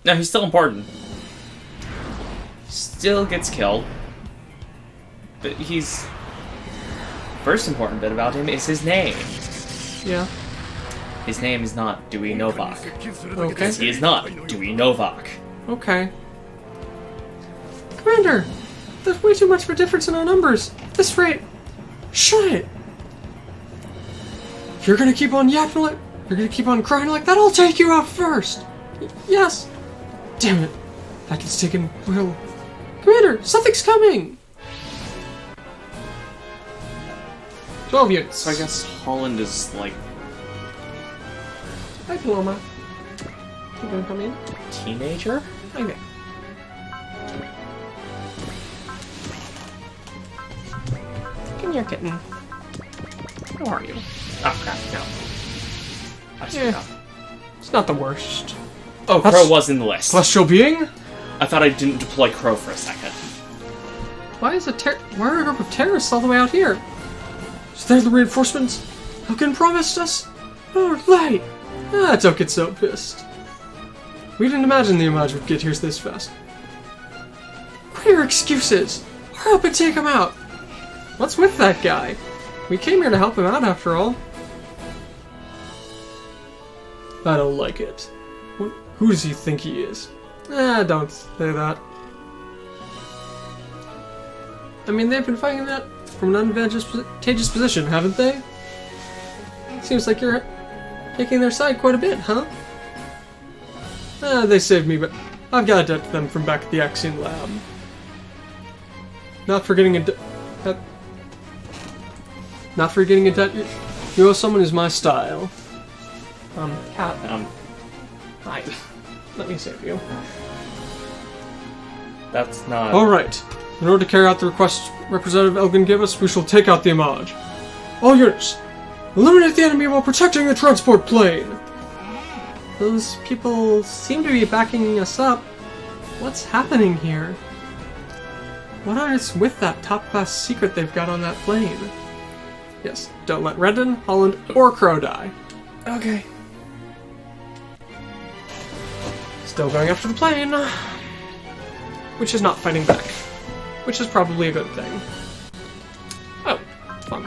No, he's still important. Still gets killed. But he's... First important bit about him is his name. Yeah. His name is not Dewey Novak. Okay. Because he is not Dewey Novak. Okay. Commander! There's way too much of a difference in our numbers. At this rate, shut it! If you're gonna keep on yapping like, you're gonna keep on crying like that, I'll take you out first! Yes! Damn it. That gets taken real... Commander, something's coming! 12 units. So I guess Holland is like Hi, Paloma. You gonna come in? teenager? Okay. Come here, kitten. How are you? Oh crap, no. I screwed up. It's not the worst. Oh, That's- Crowe was in the list. Celestial being? I thought I didn't deploy Crowe for a second. Why are a group of terrorists all the way out here? Is there the reinforcements Hulkin promised us? Oh, late. Don't get so pissed. We didn't imagine the Image would get here this fast. What are your excuses? Hurry up and take him out. What's with that guy? We came here to help him out after all. I don't like it. Who does he think he is? Don't say that. I mean, they've been fighting that from an advantageous position, haven't they? Seems like you're taking their side quite a bit, huh? They saved me, but I've got a debt to them from back at the Axion lab. Not forgetting a debt. Not forgetting a debt. You owe someone is my style. Cat. Hi. Let me save you. That's not... Alright. In order to carry out the request Representative Elgin gave us, we shall take out the Image. All units, eliminate the enemy while protecting the transport plane! Those people seem to be backing us up. What's happening here? What on earth's with that top-class secret they've got on that plane? Yes, don't let Rendon, Holland, or Crowe die. Okay. Still going after the plane. Which is not fighting back. Which is probably a good thing. Oh, fun.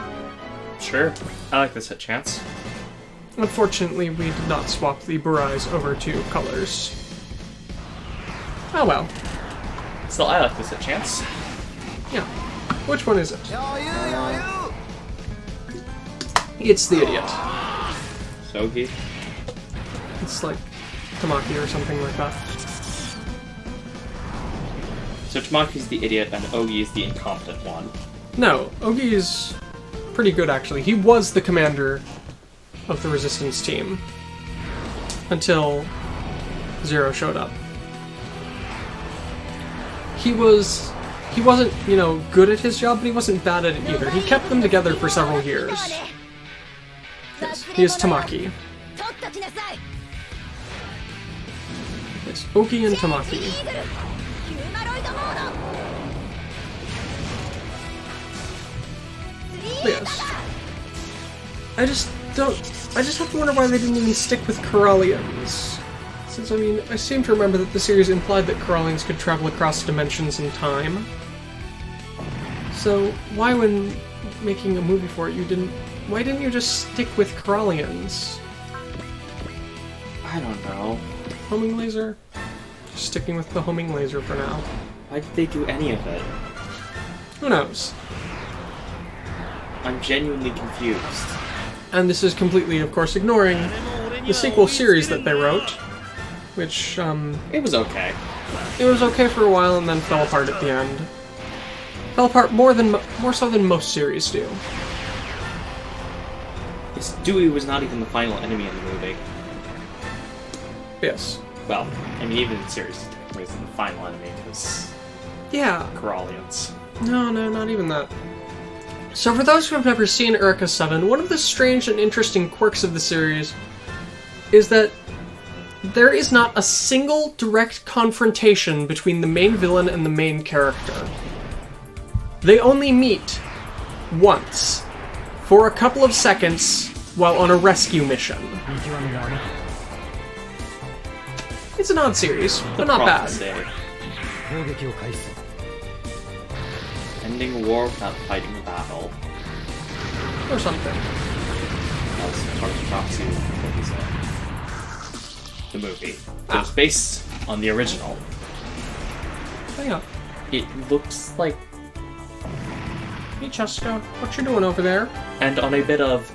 Sure. I like this hit chance. Unfortunately, we did not swap the Burais over to colors. Oh well. Still, I like this hit chance. Yeah. Which one is it? It's the idiot. Sogi. It's like Tamaki or something like that. So Tamaki's the idiot and Ogi is the incompetent one. No, Ogi is pretty good actually. He was the commander of the resistance team until Zero showed up. He wasn't, you know, good at his job, but he wasn't bad at it either. He kept them together for several years. Yes, he is Tamaki. Yes, Ogi and Tamaki. Yes. I just have to wonder why they didn't even stick with Corellians. Since, I mean, I seem to remember that the series implied that Corellians could travel across dimensions and time. So, why when making a movie for it, why didn't you just stick with Corellians? I don't know. Homing laser? Just sticking with the homing laser for now. Why did they do any of it? Who knows? I'm genuinely confused. And this is completely, of course, ignoring the sequel series that they wrote, which, It was okay. it was okay for a while and then fell apart at the end. Fell apart more so than most series do. This Dewey was not even the final enemy in the movie. Yes. Well, I mean, even in the series, it technically isn't the final enemy, because Yeah. Corellians. No, not even that. So for those who have never seen Eureka 7, one of the strange and interesting quirks of the series is that there is not a single direct confrontation between the main villain and the main character. They only meet once, for a couple of seconds, while on a rescue mission. It's an odd series, but not bad. Ending a war without fighting a battle. Or something. That was part of the prophecy of the movie. It was based on the original. Hang on. It looks like... Hey, Cheska, what you doing over there? And on a bit of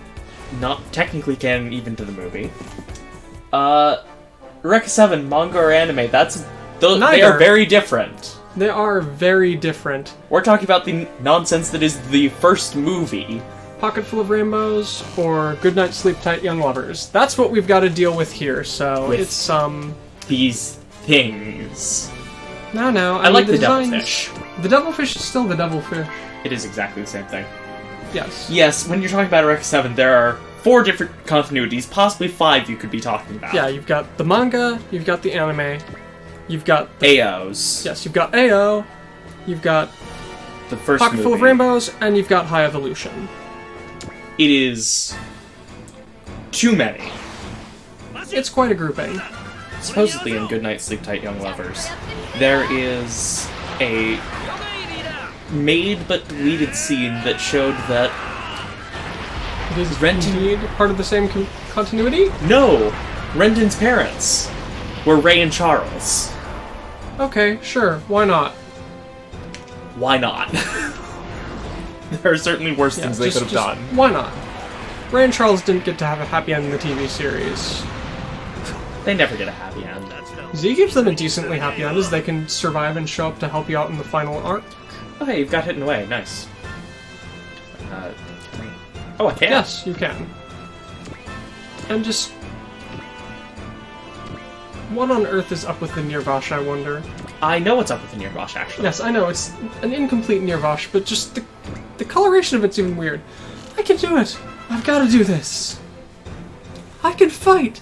not technically canon even to the movie. Eureka 7, manga or anime, they are Neither. very different. They are very different. We're talking about the nonsense that is the first movie. Pocket Full of Rainbows or Goodnight Sleep Tight Young Lovers. That's what we've got to deal with here, so With it's, these things. No, I mean, like the designs- devilfish. The devilfish is still the devilfish. It is exactly the same thing. Yes. Yes, when you're talking about Eureka 7, there are 4 different continuities, possibly 5 you could be talking about. Yeah, you've got the manga, you've got the anime, you've got... AOs. Yes, you've got AO, you've got The first Pocket movie. Full of Rainbows, and you've got High Evolution. It is... too many. It's quite a grouping. Supposedly in Goodnight Sleep Tight Young Lovers, there is a made but deleted scene that showed that It is Renton- indeed part of the same continuity? no, Rendon's parents were Ray and Charles. Okay, sure, why not? Why not? There are certainly worse things they could have done. Why not? Ray and Charles didn't get to have a happy end in the TV series. They never get a happy end. Z gives them a decently happy end as they can survive and show up to help you out in the final arc. Okay, you've got hidden away. Nice. Oh, I can. Yes, you can. And just... what on earth is up with the Nirvash, I wonder? I know what's up with the Nirvash, actually. Yes, I know, it's an incomplete Nirvash, but just the coloration of it's even weird. I can do it! I've got to do this! I can fight!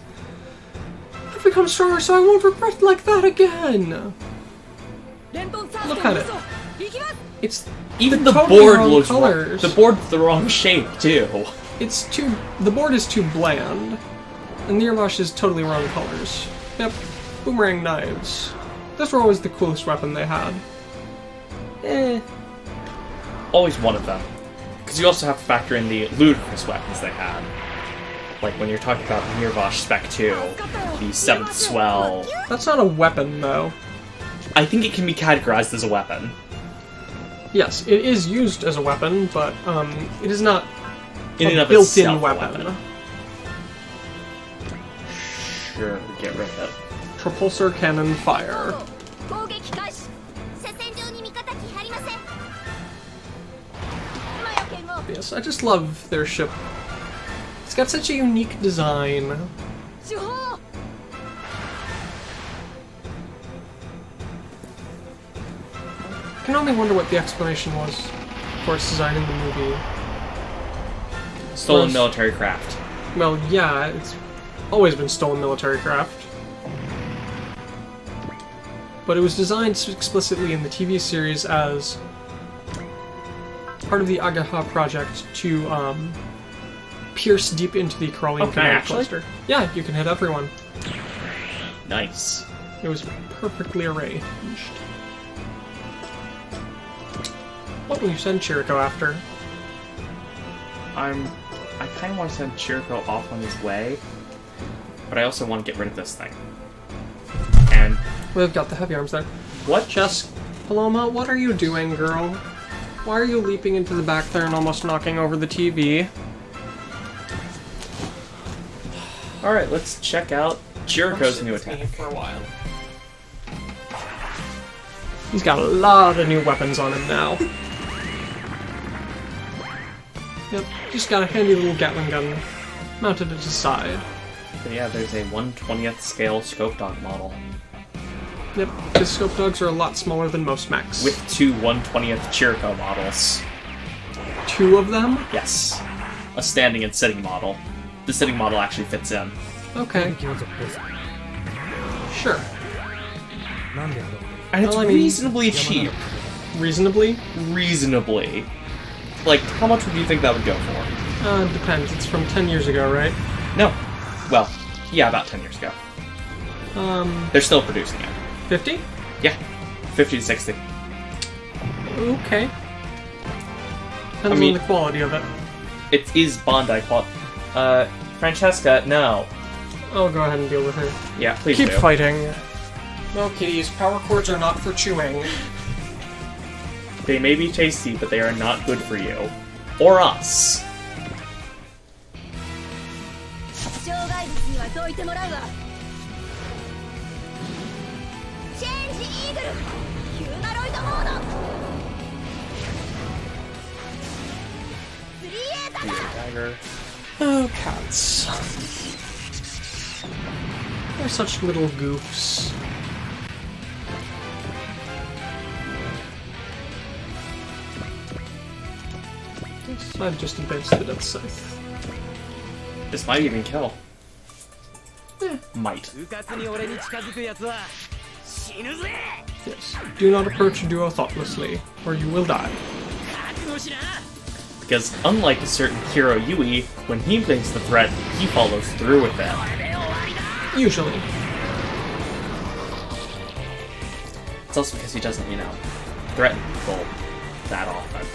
I've become stronger so I won't regret like that again! Look at it. It's Even the totally board wrong looks colors. wrong. The board's the wrong shape, too. the board is too bland. And Nirvash is totally wrong colors. Yep, boomerang knives. Those were always the coolest weapon they had. Always one of them. Because you also have to factor in the ludicrous weapons they had. Like when you're talking about Nirvash Spec 2, the 7th Swell. That's not a weapon, though. I think it can be categorized as a weapon. Yes, it is used as a weapon, but it is not In and a of built-in itself, a weapon. Sure, get rid of it. Propulsor cannon fire. Yes, I just love their ship. It's got such a unique design. I can only wonder what the explanation was for its design in the movie. Stolen Plus- military craft. Well, yeah, it's always been stolen military craft. But it was designed explicitly in the TV series as part of the Agaha project to pierce deep into the crawling Okay, command actually? cluster. Yeah, you can hit everyone. Nice. It was perfectly arranged. What will you send Chirico after? I kind of want to send Chirico off on his way, but I also want to get rid of this thing. And We've got the heavy arms there. what? Chess, Paloma, what are you doing, girl? Why are you leaping into the back there and almost knocking over the TV? Alright, let's check out Chirico's new Sit with me attack. for a while. He's got a lot of new weapons on him now. Yep, just got a handy little Gatling gun mounted at his side. But yeah, there's a 1/20th scale scope dog model Yep, his scope dogs are a lot smaller than most mechs. with two 1/20th Chirico models. two of them? Yes, a standing and sitting model. The sitting model actually fits in. Okay. Sure. And it's Well, I mean- reasonably cheap. Reasonably? Reasonably. Like, how much would you think that would go for? Depends. It's from 10 years ago, right? No. Well, yeah, about 10 years ago. They're still producing it. 50? Yeah, 50 to 60. Okay. Depends I mean- on the quality of it. It is Bondi quality. Francesca, no. I'll go ahead and deal with her. Yeah, please Keep do. fighting. No, kitties. Power cords are not for chewing. They may be tasty, but they are not good for you. Or us. 障害物にはどいてもらうわチェンジイーグルヒューマロイドモード3A タタ Dagger. Oh, cats. They're such little goofs. Yes, I've just advanced the Death Scythe. This might even kill. Might. うかつに俺に近づくやつは死ぬぜ Yes. Do not approach a duo thoughtlessly, or you will die. 覚悟しな Because unlike a certain hero Yui, when he thinks the threat, he follows through with it. Usually. It's also because he doesn't, threaten people that often.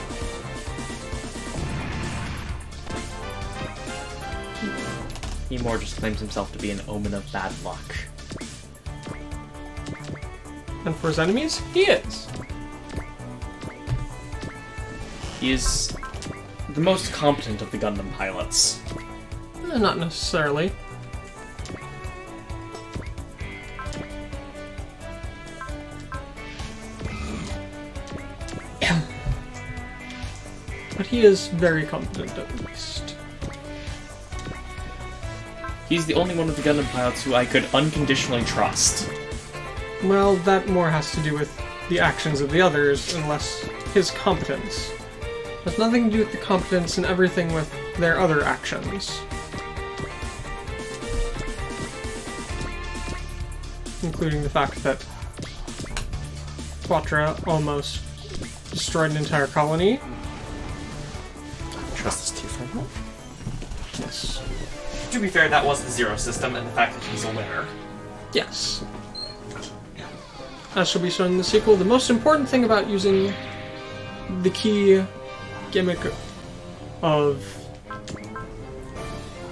He more just claims himself to be an omen of bad luck. And for his enemies, he is. He is the most competent of the Gundam pilots. Not necessarily. but he is very competent at least. He's the only one of the Gundam pilots who I could unconditionally trust. Well, that more has to do with the actions of the others and less his competence. It has nothing to do with the competence and everything with their other actions. Including the fact that Quattro almost destroyed an entire colony. Trust this too for him. Yes. To be fair, that was the Zero system, and the fact that he's a winner. Yes. As shall be shown in the sequel, the most important thing about using the key gimmick of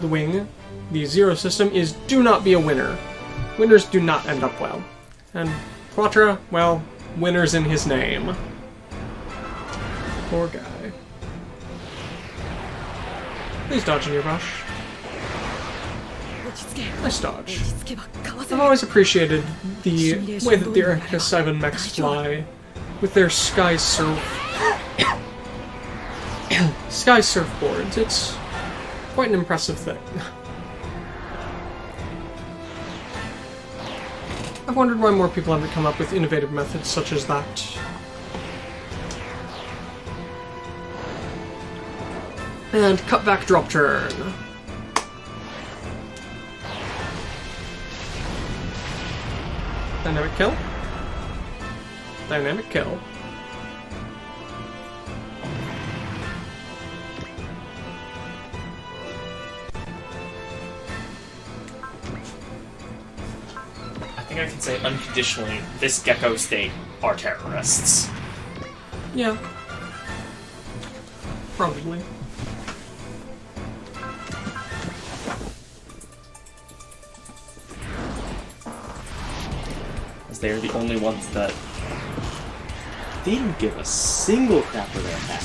the wing, the Zero system, is do not be a winner. Winners do not end up well. And Quattro, well, winner's in his name. Poor guy. Please dodge in your rush. Nice dodge. I've always appreciated the way that the Eureka 7 mechs fly with their sky surfboards. It's quite an impressive thing. I've wondered why more people haven't come up with innovative methods such as that. And cut back drop turn. Dynamic kill. Dynamic kill. I think I can say unconditionally, this Gecko state are terrorists. Yeah. Probably. They're the only ones that they didn't give a single crap for their attack.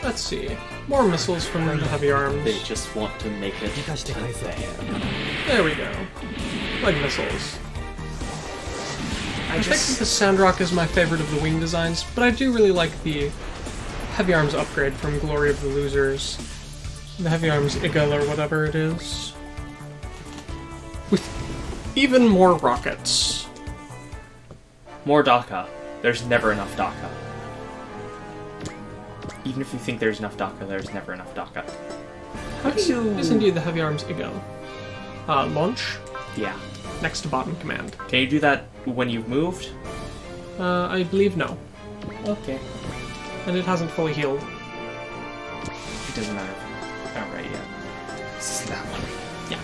Let's see. More missiles from the heavy arms. They just want to make it to them. There we go. Like missiles. I think that the Sandrock is my favorite of the wing designs, but I do really like the heavy arms upgrade from Glory of the Losers. The heavy arms Eagle or whatever it is. With even more rockets. More DACA. There's never enough DACA. Even if you think there's enough DACA, there's never enough DACA. How do you... Is indeed the heavy arms Eagle. Launch. Yeah. Next to bottom command. Can you do that when you've moved? I believe no. Okay. And it hasn't fully healed. It doesn't matter. Alright, yeah. This is that one. Yeah.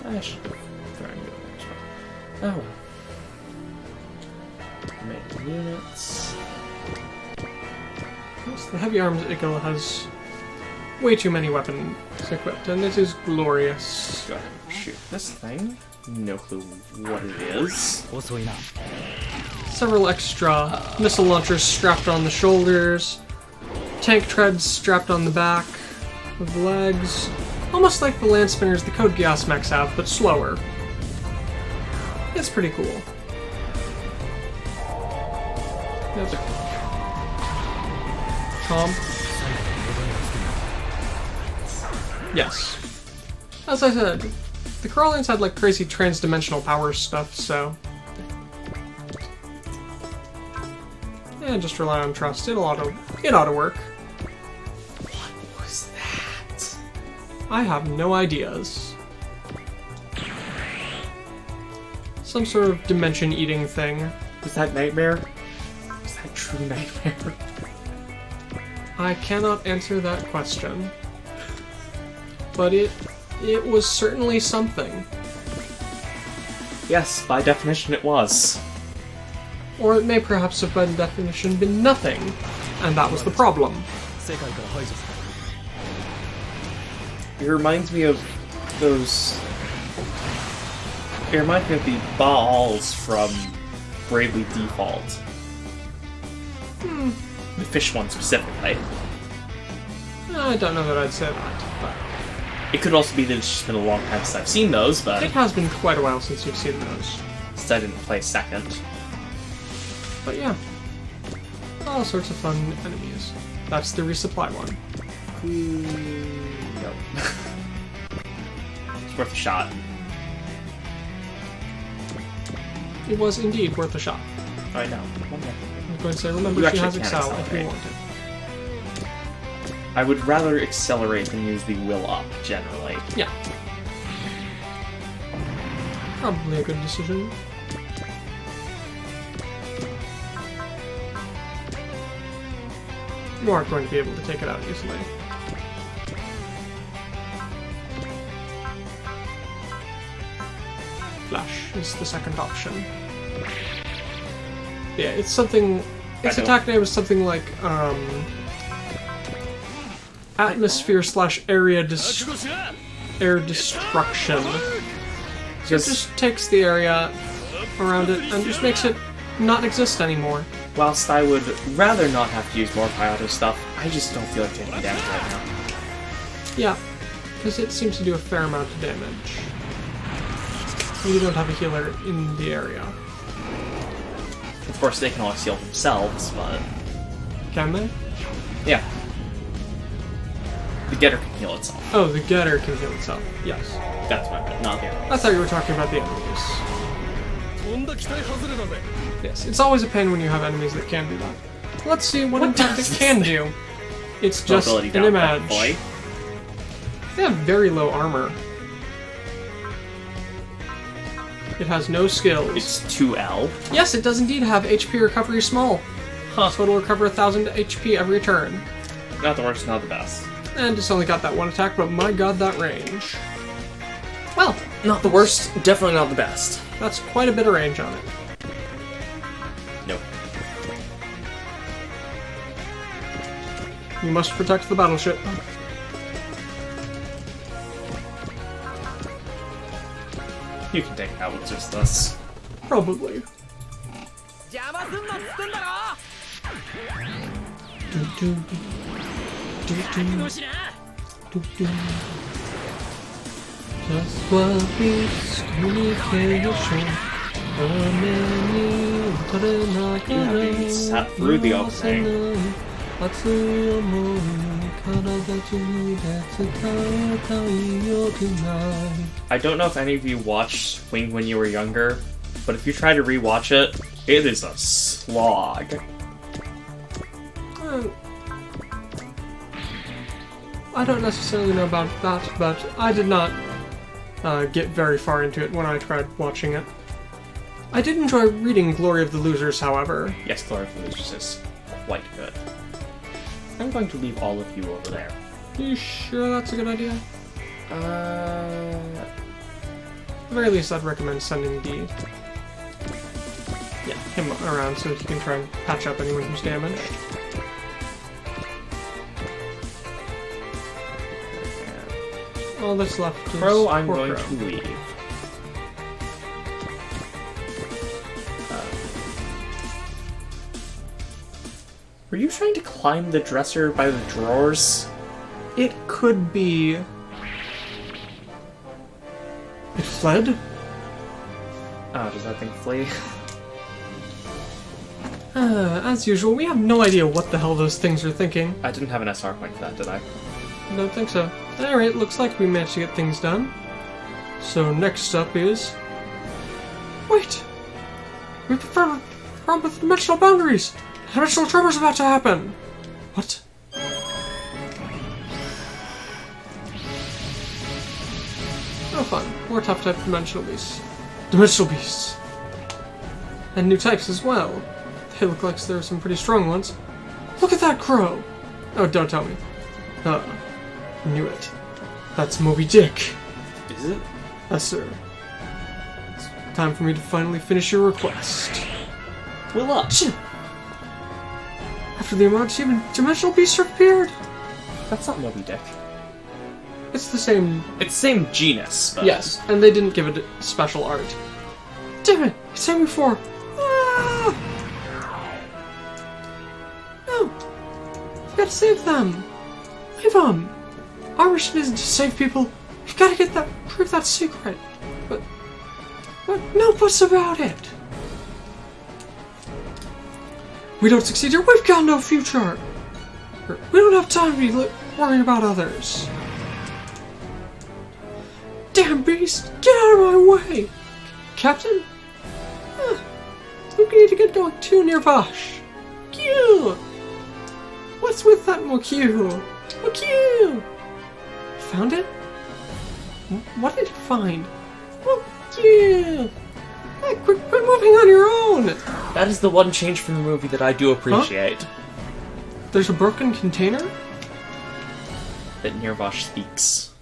I should go try and go there as well. Oh well. Make units. Yes, the heavy arms Eagle has way too many weapons equipped, and it is glorious. Go ahead and shoot this thing. No clue what it is. Several extra missile launchers strapped on the shoulders, tank treads strapped on the back of the legs, almost like the land spinners the Code Geass mechs have, but slower. It's pretty cool. Yep. Calm. Yes. As I said, the Corellians had like crazy trans-dimensional power stuff, so... yeah, just rely on trust. It ought to work. What was that? I have no ideas. Some sort of dimension-eating thing. Was that Nightmare? Was that true Nightmare? I cannot answer that question. But it was certainly something. Yes, by definition it was. Or it may perhaps have by definition been nothing, and that was the problem. It reminds me of those... It reminds me of the balls from Bravely Default. The fish one specifically. I don't know that I'd say that, but... It could also be that it's just been a long time since I've seen those, but It has been quite a while since you've seen those. since I didn't play second. But yeah. All sorts of fun enemies. That's the resupply one. Nope. It's worth a shot. It was indeed worth a shot. I know. I was going to say, remember, You she has actually can Excel if you accelerate. want it. I would rather accelerate than use the will up, generally. Yeah. Probably a good decision. You aren't going to be able to take it out easily. Flash is the second option. Yeah, it's something... Its attack name is something like, atmosphere / area air destruction. So it just takes the area around it and just makes it not exist anymore. Whilst I would rather not have to use more Kyoto stuff, I just don't feel like taking damage right now. Yeah, because it seems to do a fair amount of damage. And you don't have a healer in the area. Of course, they can always heal themselves, but Can they? yeah. The getter can heal itself. Oh, the getter can heal itself. Yes. That's what I meant, not the other. I thought you were talking about the enemies. とんだ期待外れだぜ Yes, it's always a pain when you have enemies that can do that. Let's see what in fact it does can this do. It's just Mobility an down, image. thankfully. They have very low armor. It has no skills. It's 2L. Yes, it does indeed have HP recovery small. Huh. So it'll recover 1,000 HP every turn. Not the worst, not the best. And it's only got that one attack, but my god, that range. Well, Not the worst, definitely not the best. that's quite a bit of range on it. Nope. You must protect the battleship. You can take it out with just this. Probably. 邪魔すんなっつってんだろ Do-do. どうしな Do-do. Just what is communication? You haven't sat through the opening. I don't know if any of you watched Swing when you were younger, but if you try to rewatch it, it is a slog. I don't necessarily know about that, but I did not get very far into it when I tried watching it. I did enjoy reading Glory of the Losers, however. Yes, Glory of the Losers is quite good. I'm going to leave all of you over there. You sure that's a good idea? At the very least, I'd recommend sending him around so that he can try and patch up anyone who's damaged. All that's left is Crowe, I'm poor going Crowe. to leave. Were you trying to climb the dresser by the drawers? It could be... It fled? Oh, does that thing flee? As usual, we have no idea what the hell those things are thinking. I didn't have an SR point for that, did I? I don't think so. Alright, looks like we managed to get things done. So next up is... Wait! We prefer from with dimensional boundaries! Dimensional tremor's about to happen! What? Oh fun. More tough type dimensional beasts. Dimensional beasts! And new types as well. They look like there are some pretty strong ones. Look at that Crowe! Oh, don't tell me. Knew it. That's Moby Dick. Is it? Yes, sir. It's time for me to finally finish your request. Will up! After the emergency, dimensional beasts have appeared. That's not Moby Dick. It's the same. It's the same genus, but... Yes, and they didn't give it special art. Damn it! It's time before. Ah! No! We gotta save them. Leave them. Our mission isn't to save people. We've got to get that, prove that secret. But no buts about it. We don't succeed here, we've got no future. We don't have time to be worrying about others. Damn beast, get out of my way! Captain? We need to get going too near Vosh. Q! What's with that Q? Q! Found it? What did you find? Q! Hey, quit moving on your own! That is the one change from the movie that I do appreciate. There's a broken container? That Nirvash speaks.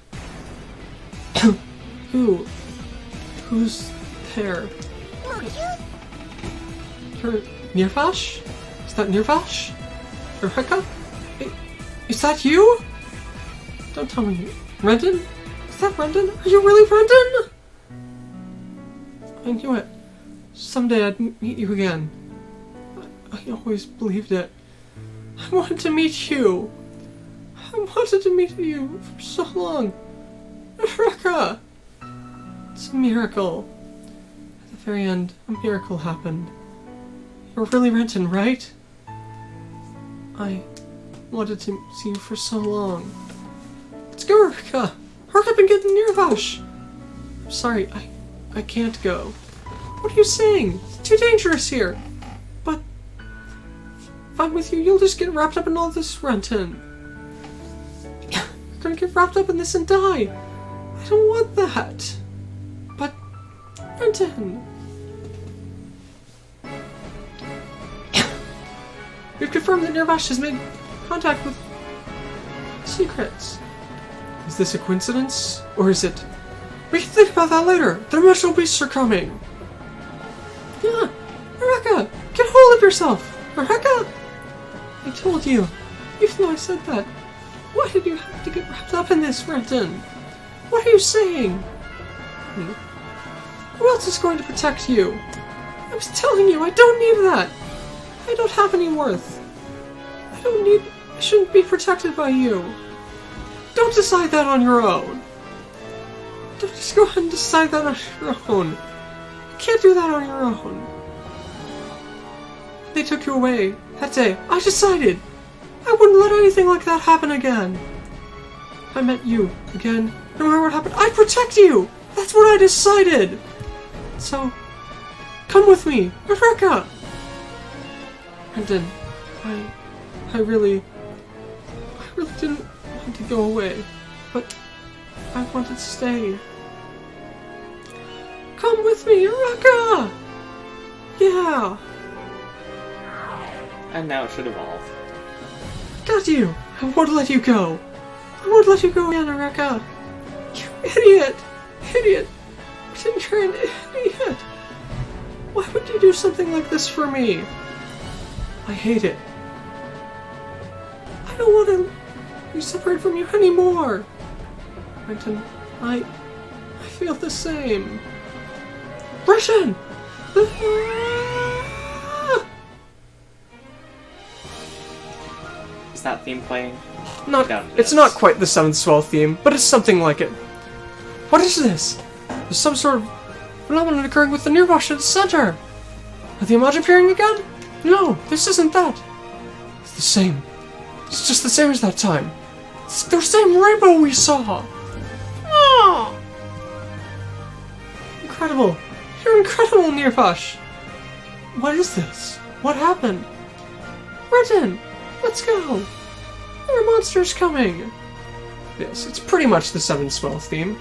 Who? Who's there? Nirvash? Is that Nirvash? Eureka? Is that you? Don't tell me. Rendon? Is that Rendon? Are you really Rendon? I knew it. Someday I'd meet you again. I always believed it. I wanted to meet you. I wanted to meet you for so long. Eureka! It's a miracle. At the very end, a miracle happened. You're really Renton, right? I wanted to see you for so long. Let's go, Eureka! Hurry up and get the Nirvash! I'm sorry, I can't go. What are you saying? It's too dangerous here. But if I'm with you, you'll just get wrapped up in all this, Renton. You're gonna get wrapped up in this and die. I don't want that. But Renton. We've confirmed that Nirvash has made contact with secrets. Is this a coincidence? Or is it... We can think about that later. The dimensional beasts are coming. Yeah, Eureka! Get hold of yourself! Eureka! I told you. Even though I said that. Why did you have to get wrapped up in this, Renton? What are you saying? Who else is going to protect you? I was telling you, I don't need that. I don't have any worth. I shouldn't be protected by you. Don't decide that on your own. Don't just go ahead and decide that on your own. You can't do that on your own. They took you away that day. I decided I wouldn't let anything like that happen again. I met you again. No matter what happened, I'd protect you. That's what I decided. So, come with me, Eureka. Renton, I really didn't want to go away, but I wanted to stay. Come with me, Eureka! Yeah! And now it should evolve. Got you! I won't let you go! I won't let you go again, Eureka! You idiot! Idiot! You're an idiot! Why would you do something like this for me? I hate it. I don't want to be separated from you anymore! Renton, I feel the same. Russian! Is that theme playing? It's not quite the 7th Swell theme, but it's something like it. What is this? There's some sort of phenomenon occurring with the Nirvash at the center. Are the Imagine appearing again? No, this isn't that. It's the same. It's just the same as that time. It's the same rainbow we saw. Oh! Incredible. You're incredible, Nirvash. What is this? What happened? Renton, let's go. There are monsters coming. Yes, it's pretty much the 7th Swell theme.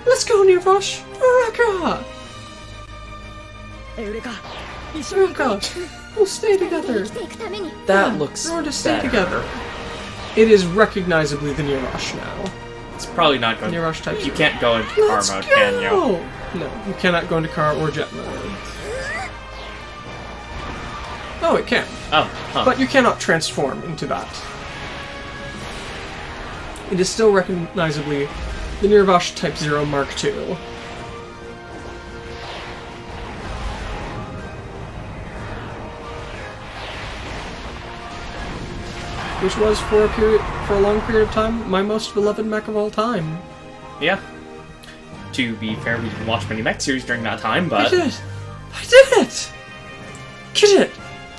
Let's go, Nirvash. Eureka! Eureka! We'll stay together. That looks we're going to stay better. together. It is recognizably the Nirvash now. It's probably not going Nirvash type. You can't go into car Let's mode, go! can you? No, you cannot go into car or jet mode. Oh, it can. Oh, huh. But you cannot transform into that. It is still recognizably the Nirvash Type 0 Mark II. Which was, for a long period of time, my most beloved mech of all time. Yeah. To be fair, we didn't watch many mech series during that time, I but... did it! I did it! Get it!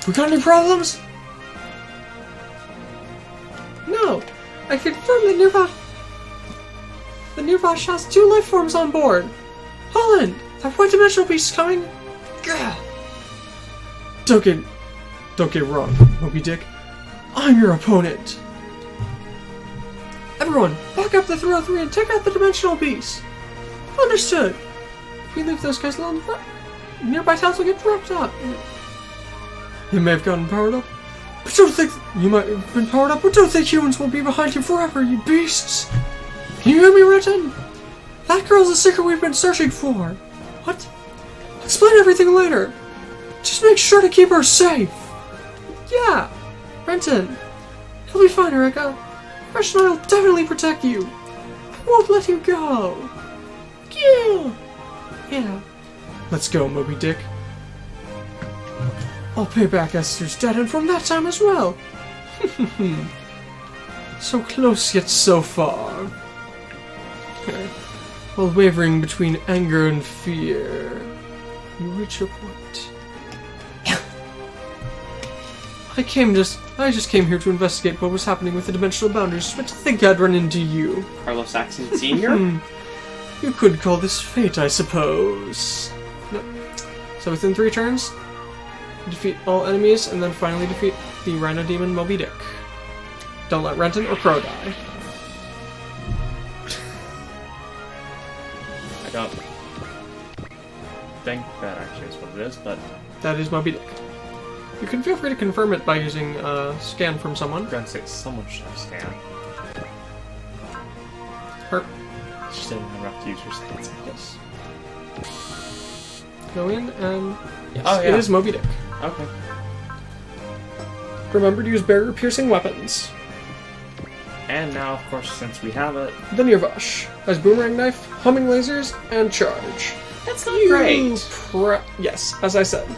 We got any problems? No! I confirmed that the Nirvash has 2 life forms on board! Holland! That one-dimensional beast is coming! Gah! Don't get wrong, Moby Dick. I'm your opponent! Everyone, back up the 303 and take out the dimensional beast! Understood! If we leave those guys alone, nearby towns will get dropped up. You may have gotten powered up, but don't think you might have been powered up, but don't think humans will be behind you forever, you beasts! Can you hear me, Renton? That girl's the secret we've been searching for. What? I'll explain everything later. Just make sure to keep her safe. Yeah, Renton. He'll be fine, Eureka. Fresh and I'll definitely protect you. I won't let you go. Yeah. Let's go, Moby Dick. I'll pay back Esther's debt, and from that time as well. So close yet so far. While wavering between anger and fear, you reach your point. I just came here to investigate what was happening with the dimensional boundaries, but to think I'd run into you. Carlos Saxon Sr.? You could call this fate, I suppose. No. So within 3 turns, defeat all enemies, and then finally defeat the Rhino Demon Moby Dick. Don't let Renton or Crowe die. I don't think that actually is what it is, but... That is Moby Dick. You can feel free to confirm it by using scan from someone. Gun 6, someone should have scan. Herp. Just didn't have to use your scans, I guess. Go in and... Yes, Oh, yeah. It is Moby Dick. Okay. Remember to use barrier-piercing weapons. And now, of course, since we have it... The Nirvash has boomerang knife, humming lasers, and charge. That's not great! Yes, as I said.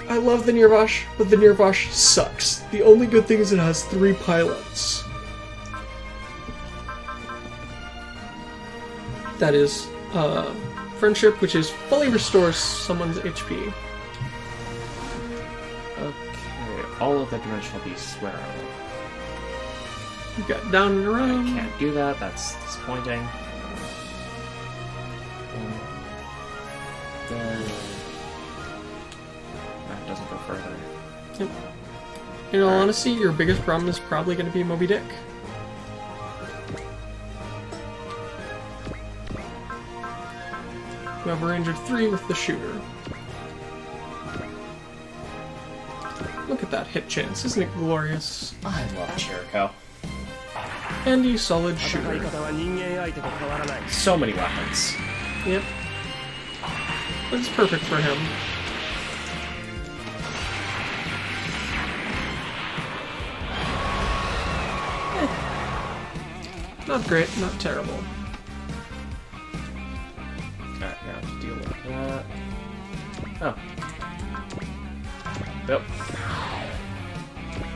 I love the Nirvash, but the Nirvash sucks. The only good thing is it has 3 pilots. That is, Friendship, which is fully restores someone's HP. Okay, all of the dimensional beasts, where are they? You've got down and around. I can't do that, that's disappointing. There... That doesn't go further. Yep. In all honesty, your biggest problem is probably going to be Moby Dick. You have a range of 3 with the shooter. Look at that hit chance, isn't it glorious? I love Jericho. And you solid shooter. 方は人間相手と変わらない So many weapons. Yep. But it's perfect for him. Not great, not terrible. Alright, now to deal with that. Oh. Yep.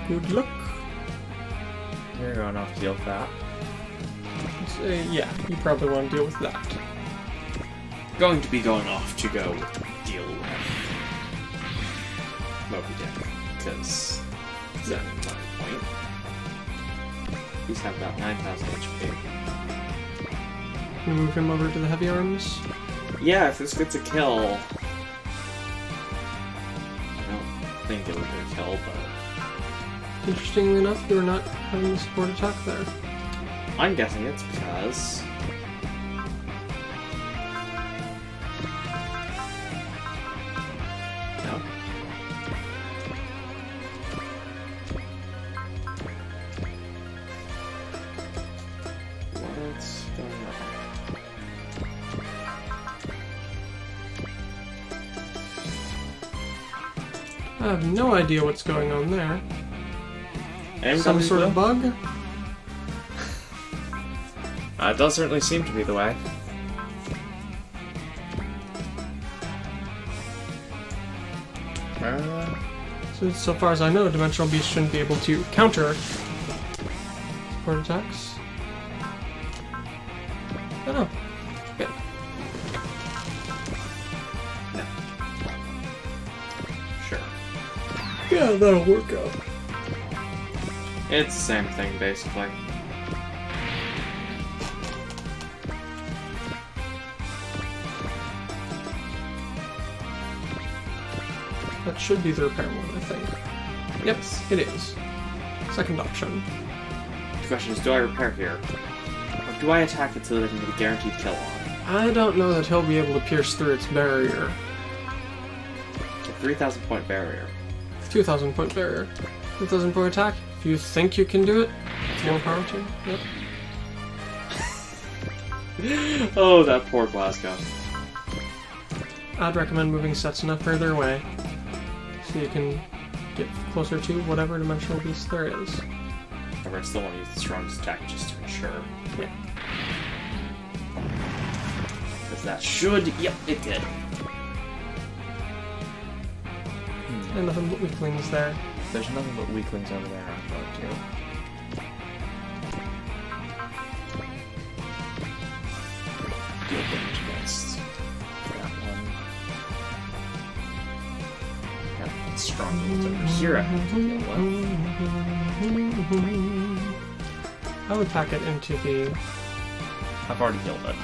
Good luck. You're going off to deal with that. Yeah, you probably want to deal with that. Going to be going off to go deal with Moby Dick, because that's my point. He's have about 9,000 HP. You move him over to the heavy arms. Yeah, if this gets a kill... I don't think it would get a kill, but... Interestingly enough, you are not having the support attack there. I'm guessing it's because... No? What's going on? I have no idea what's going on there. Some MW sort of bug? It does certainly seem to be the way. So far as I know, Dimensional Beast shouldn't be able to counter support attacks. Oh no. Okay. Yeah, that'll work out. It's the same thing, basically. That should be the repair one, I think. Yep, it is. Second option. The question is, do I repair here? Or do I attack it so that I can get a guaranteed kill on? I don't know that he'll be able to pierce through its barrier. A 3,000 point barrier. 2,000 point barrier. 2,000 point attack. If you think you can do it, it's more power to you. Yep. Oh, that poor Glasgow. I'd recommend moving sets enough further away so you can get closer to whatever dimensional beast there is. However, I still want to use the strongest attack just to ensure. Yeah. Because that should... Yep, it did. And nothing but weaklings there. There's nothing but weaklings over there I'm going to. Deal damage against that one. Yep, strong ones over here I have to deal with. I'll attack it into the... I've already healed it.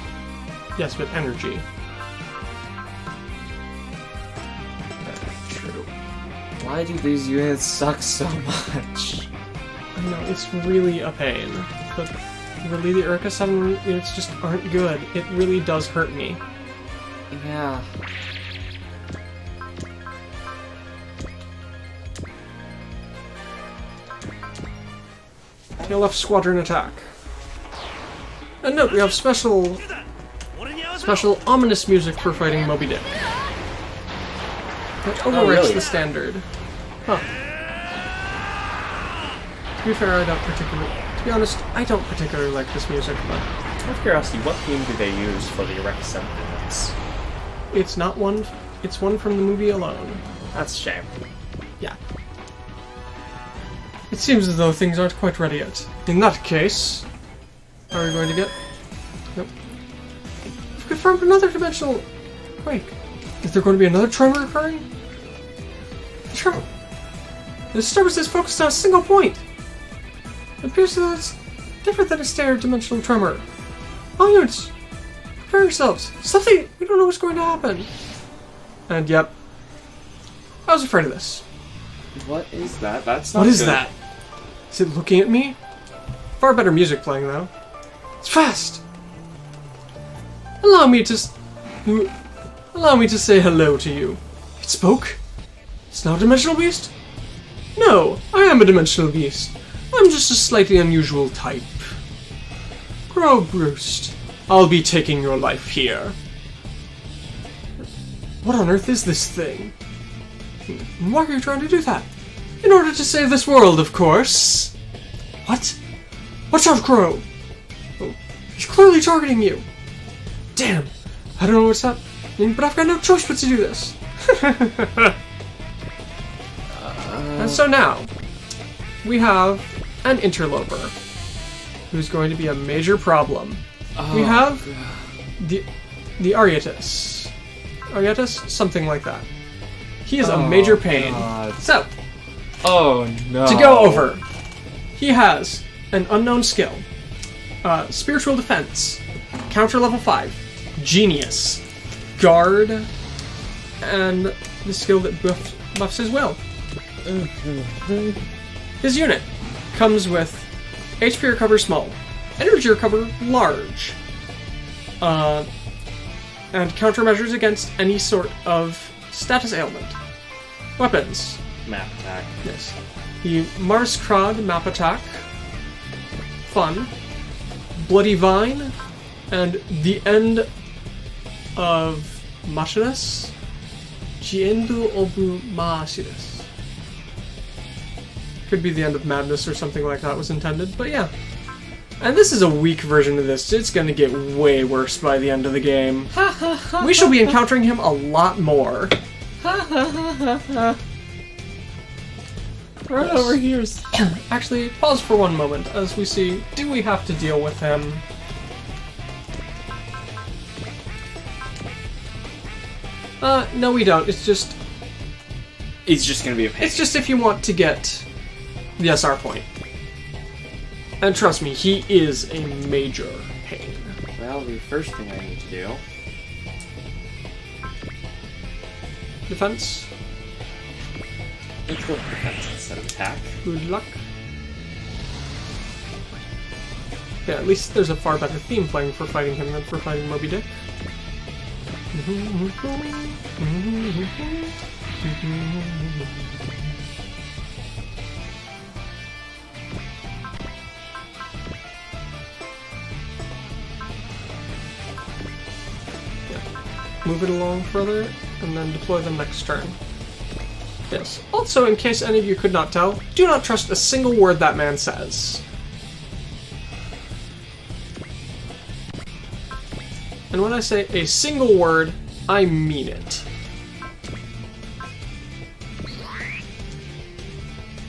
Yes, but energy. True. Why do these units suck so much? I know, it's really a pain. But really, the Eureka 7 units just aren't good. It really does hurt me. Yeah. Tail left squadron attack. And note, we have special ominous music for fighting Moby Dick. That overwrites really? the standard. Huh. To be fair, to be honest, I don't particularly like this music, but Out of curiosity, what theme do they use for the Eureka 7 units? it's not one, it's one from the movie alone. That's a shame. Yeah. It seems as though things aren't quite ready yet. In that case, are we going to get... Nope. We've confirmed another dimensional quake. Is there going to be another tremor occurring? The tremor... The disturbance is focused on a single point. It appears that it's different than a standard dimensional tremor. All units, prepare yourselves. Something... We don't know what's going to happen. And yep. I was afraid of this. What is that? That's not What is good. that? Is it looking at me? Far better music playing, though. It's fast! Allow me to say hello to you. It spoke? It's not a dimensional beast? No, I am a dimensional beast. I'm just a slightly unusual type. Crowe Broost. I'll be taking your life here. What on earth is this thing? Why are you trying to do that? In order to save this world, of course. What? Watch out, Crowe! Oh, he's clearly targeting you. Damn, I don't know what's happening, but I've got no choice but to do this. And so now, we have an interloper, who's going to be a major problem. We have the Arietis. Arietis? Something like that. He is a major pain. God. So, Oh no. to go over, he has an unknown skill, spiritual defense, counter level 5, genius, guard, and the skill that buffs his will. His unit comes with HP recover small, energy recover large, and countermeasures against any sort of status ailment. Weapons. Map attack. Yes. The Mars Krod map attack. Fun. Bloody Vine. And the end of Machinus. Giendu Obu Maashirus. Could be the end of madness or something like that was intended, but yeah. And this is a weak version of this. It's gonna get way worse by the end of the game. We shall be encountering him a lot more. Right over here. Actually, pause for one moment as we see, do we have to deal with him? No we don't. It's just... It's just gonna be a pain. It's just if you want to get the SR point. And trust me, he is a major pain. Well, the first thing I need to do... Defense. Let's go with defense instead of attack. Good luck. Yeah, at least there's a far better theme playing for fighting him than for fighting Moby Dick. Move it along further, and then deploy them next turn. Yes. Also, in case any of you could not tell, do not trust a single word that man says. And when I say a single word, I mean it.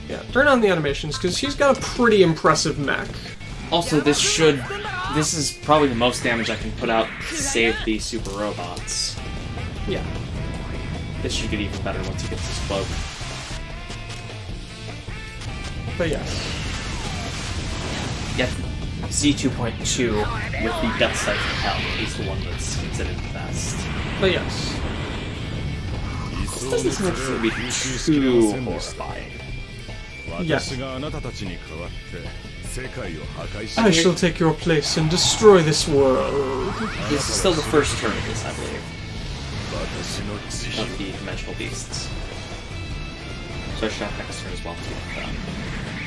Yeah, turn on the animations, because he's got a pretty impressive mech. Also, this is probably the most damage I can put out to save the super robots. Yeah. This should get even better once he gets his cloak. But yes. Yeah, Z2.2 with the Death Sight from Hell is the one that's considered the best. But yes. This doesn't seem like it's going to be too horrifying. Yes. I shall take your place and destroy this world. This is still the first turn of this, I believe. Of the dimensional beasts. So I should have next turn as well too.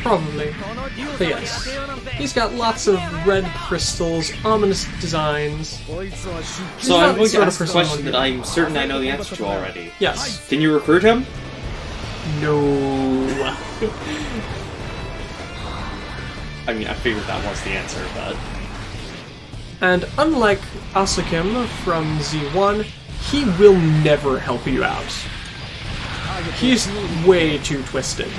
Probably. But yes. He's got lots of red crystals, ominous designs. So I'm going to ask a question that I'm certain I know the answer to already. Yes. Can you recruit him? No. I mean, I figured that was the answer, but... And unlike Asukim from Z1, he will never help you out. He's way too twisted.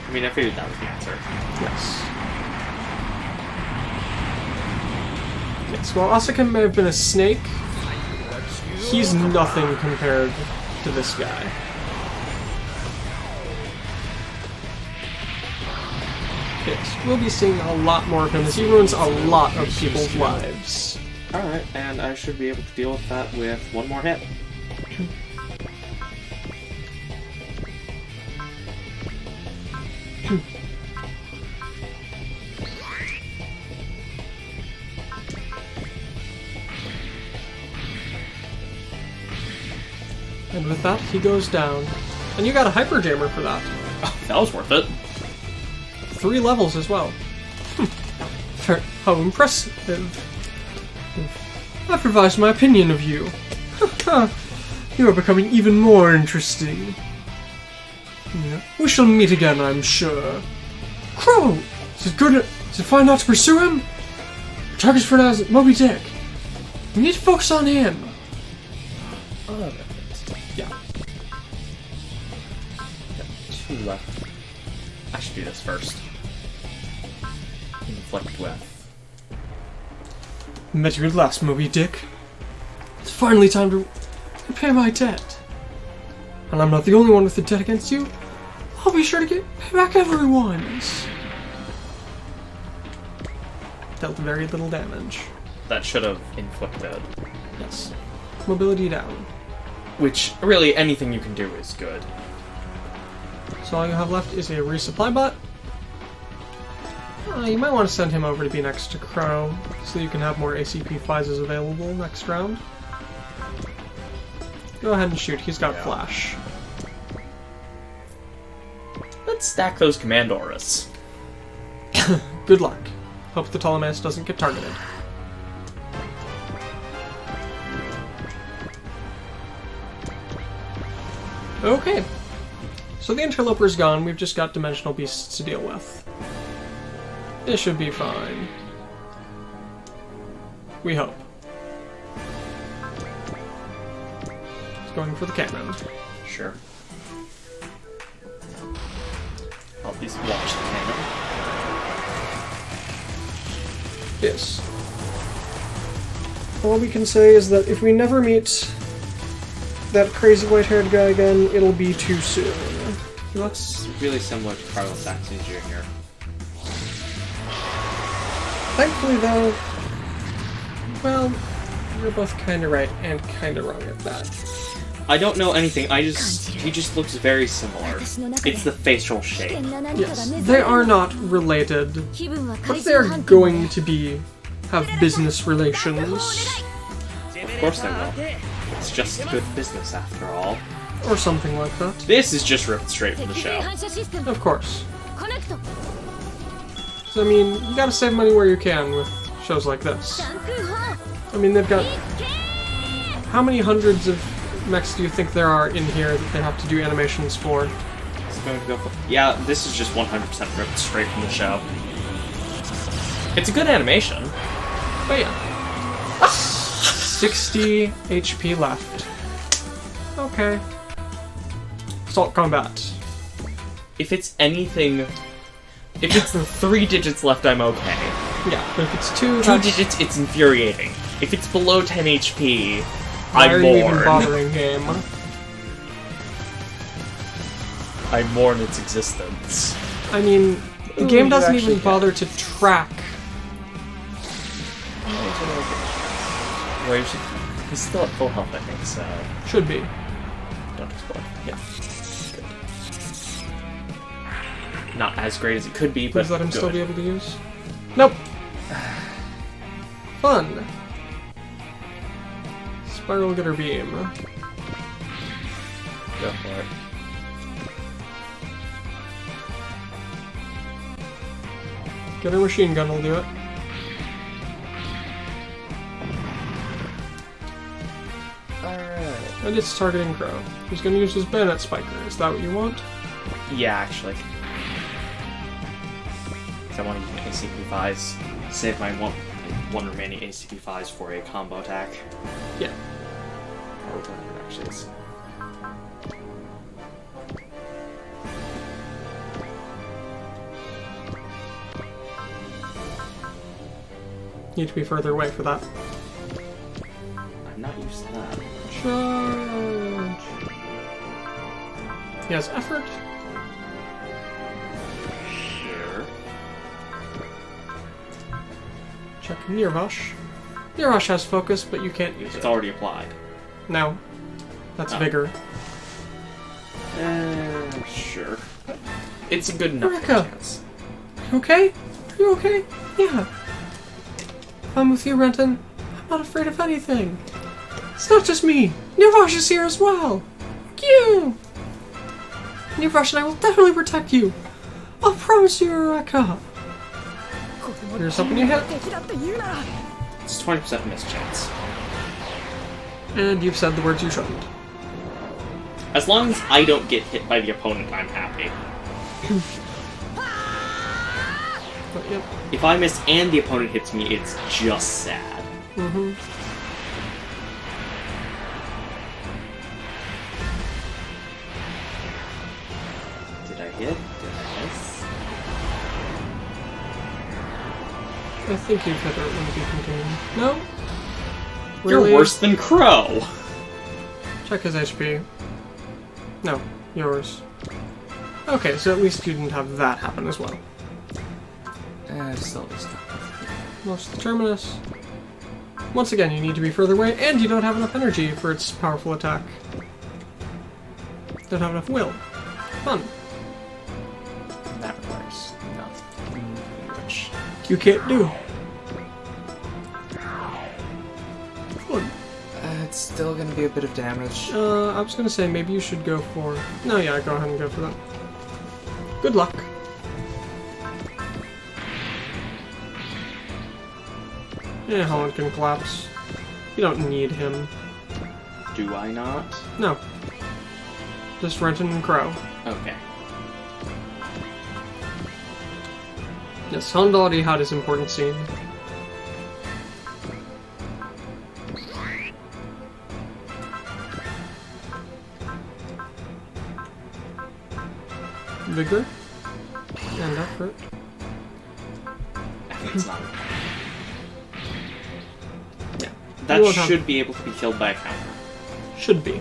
I mean, I figured that was the answer. Yes. Yes, while Asukim may have been a snake, he's nothing compared to this guy. Yes, we'll be seeing a lot more of him as he ruins a lot of people's lives. Alright, and I should be able to deal with that with one more hit. And with that, he goes down. And you got a hyper jammer for that. Oh, that was worth it. 3 levels as well. How impressive. I've revised my opinion of you. You are becoming even more interesting. Yeah. We shall meet again, I'm sure. Crowe! Is it fine not to pursue him? Our target's for now is Moby Dick. We need to focus on him. Yeah. Got 2 left. I should do this first. Inflict with. Met you at last, Moby Dick. It's finally time to repay my debt. And I'm not the only one with a debt against you. I'll be sure to pay back everyone's. Dealt very little damage. That should have inflicted. Yes. Mobility down. Which, really, anything you can do is good. So all you have left is a resupply bot. You might want to send him over to be next to Crowe, so you can have more ACP Phizes available next round. Go ahead and shoot, he's got flash. Let's stack those Commandoras. Good luck. Hope the Ptolemaeus doesn't get targeted. Okay. So the Interloper's gone, we've just got Dimensional Beasts to deal with. This should be fine. We hope. He's going for the cannon. Sure. I'll at least watch the cannon. Yes. All we can say is that if we never meet that crazy white-haired guy again, it'll be too soon. He looks really similar to Carlos Saxon Jr. Thankfully, though, well, you're both kind of right and kind of wrong at that. I don't know anything, he just looks very similar. It's the facial shape. Yes, they are not related, but they're going to have business relations. Of course they will. It's just good business after all. Or something like that. This is just ripped straight from the show. Of course. So, I mean, you gotta save money where you can with shows like this. I mean, they've got... How many hundreds of mechs do you think there are in here that they have to do animations for? Yeah, this is just 100% ripped straight from the show. It's a good animation. But yeah. 60 HP left. Okay. Assault combat. If it's anything... If it's 3 digits left, I'm okay. Yeah, but if it's 2 digits, it's infuriating. If it's below 10 HP, why I are you even mourn. bothering, game? I mourn its existence. I mean, the game doesn't even bother to track. Where is he? He's still at full health, I think, so... Should be. Don't explode. Yeah. Good. Not as great as it could be, but Please let him good. still be able to use. Nope. Fun. Spiral Getter Beam. Go for it. Getter Machine Gun will do it. Alright. And it's targeting Crowe. He's gonna use his Bayonet Spiker. Is that what you want? Yeah, actually. I want to use my ACP5s. Save my one remaining ACP5s for a combo attack. Yeah. Or whatever it actually is. Need to be further away for that. I'm not used to that. Charge! He has effort. Sure. Check Nirvash. Nirvash has focus, but you can't use It's it. already applied. No. That's Oh. Vigor. Sure. It's a good enough Eureka! chance. You okay? Are you okay? Yeah. I'm with you, Renton. I'm not afraid of anything. It's not just me. Nirvash is here as well. You. Nirvash and I will definitely protect you. I'll promise you, Eureka. Here's something you hit. It's a 20% miss chance. And you've said the words you shouldn't. As long as I don't get hit by the opponent, I'm happy. But yep. If I miss and the opponent hits me, it's just sad. Mm-hmm. Did I hit? Did I miss? I think you've hit it when you contain. No? You're Really? worse than Crowe! Check his HP. No, yours. Okay, so at least you didn't have that happen as well. Still just... Lost the Terminus. Once again, you need to be further away, and you don't have enough energy for its powerful attack. Don't have enough will. Fun. That requires nothing much. You can't do. Fun. it's still gonna be a bit of damage. I was gonna say maybe you should go for... No, yeah, go ahead and go for that. Good luck. Yeah, Holland can collapse. You don't need him. Do I not? No. Just Renton and Crowe. Okay. Yes, Holland already had his important scene. Vigor. And effort. It's not. Yeah. That won't have- should be able to be killed by a counter. Should be.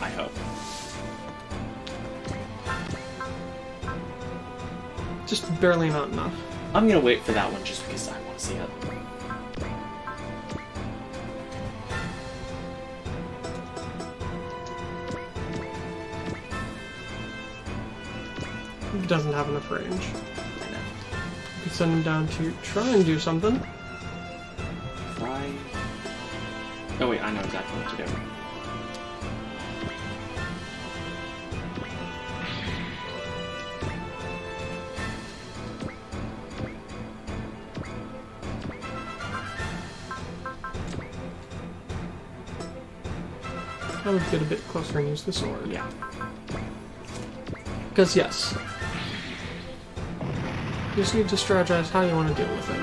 I hope. Just barely not enough. I'm gonna wait for that one just because I want to see it. It doesn't have enough range. I know. You could send him down to try and do something. Try. Oh wait, I know exactly what to do. I would get a bit closer and use the sword. Yeah. Because yes. You just need to strategize how you want to deal with it.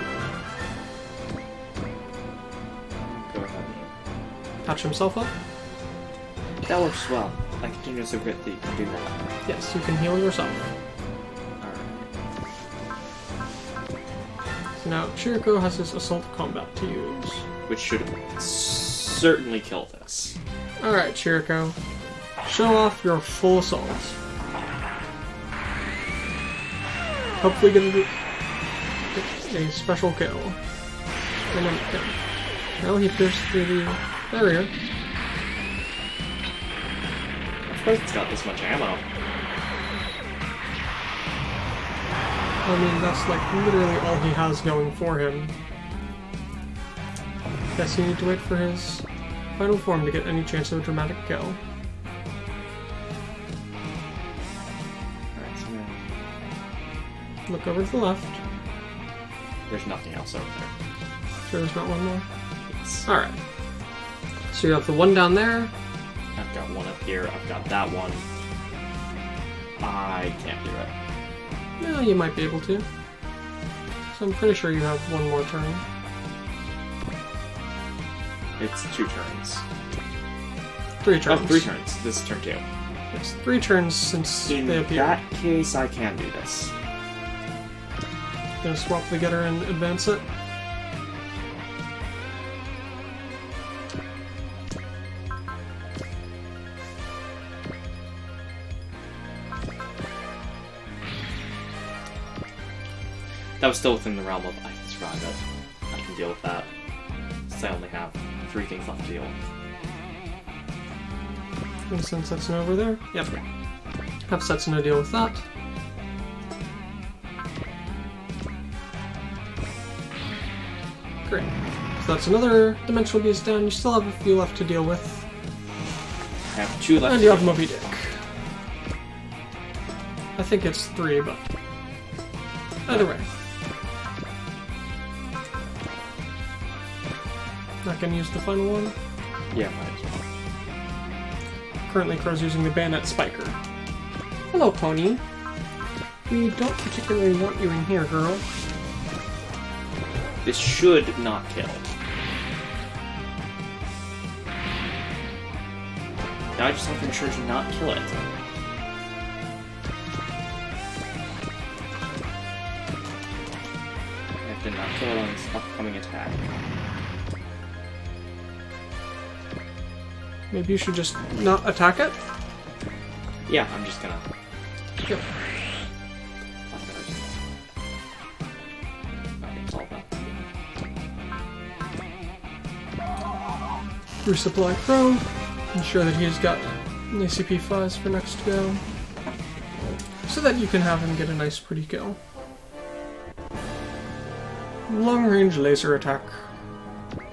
Go ahead. Patch himself up? That works well. I continue to forget that you can do that. Yes, you can heal yourself. Alright. So now Chiriko has his assault combat to use. Which should certainly kill this. Alright, Chiriko. Show off your full assault. Hopefully get a special kill. Now he pierced through the barrier. Of course it's got this much ammo. I mean, that's like literally all he has going for him. Guess you need to wait for his final form to get any chance of a dramatic kill. Alright, so now Look over to the left. there's nothing else over there. Sure there's not one more? Yes. Alright. So you have the one down there. I've got one up here, I've got that one. I can't do it. Yeah, you might be able to. So I'm pretty sure you have one more turn. It's 2 turns. 3 turns. Oh, 3 turns. This is turn 2. Yes, 3 turns since In they appear. that case, I can do this. Gonna swap the getter and advance it. That was still within the realm of I can survive it. I can deal with that. Since I only have 3 things left to deal with. And send Setsuna over there. Yep. Have Setsuna deal with that. Great. So that's another dimensional beast down. You still have a few left to deal with. I have 2 left. And you have Moby Dick. I think it's 3, but either way. Not gonna use the final one. Yeah, might as well. Currently, Crowe's using the bayonet spiker. Hello, Pony. We don't particularly want you in here, girl. This should not kill. Now I just have to ensure to not kill it. I have to not kill it on its upcoming attack. Maybe you should just not attack it? Yeah, I'm just gonna... Yep. Okay, solve that. Resupply Crowe. Ensure that he's got an ACP 5s for next go. So that you can have him get a nice pretty kill. Long range laser attack.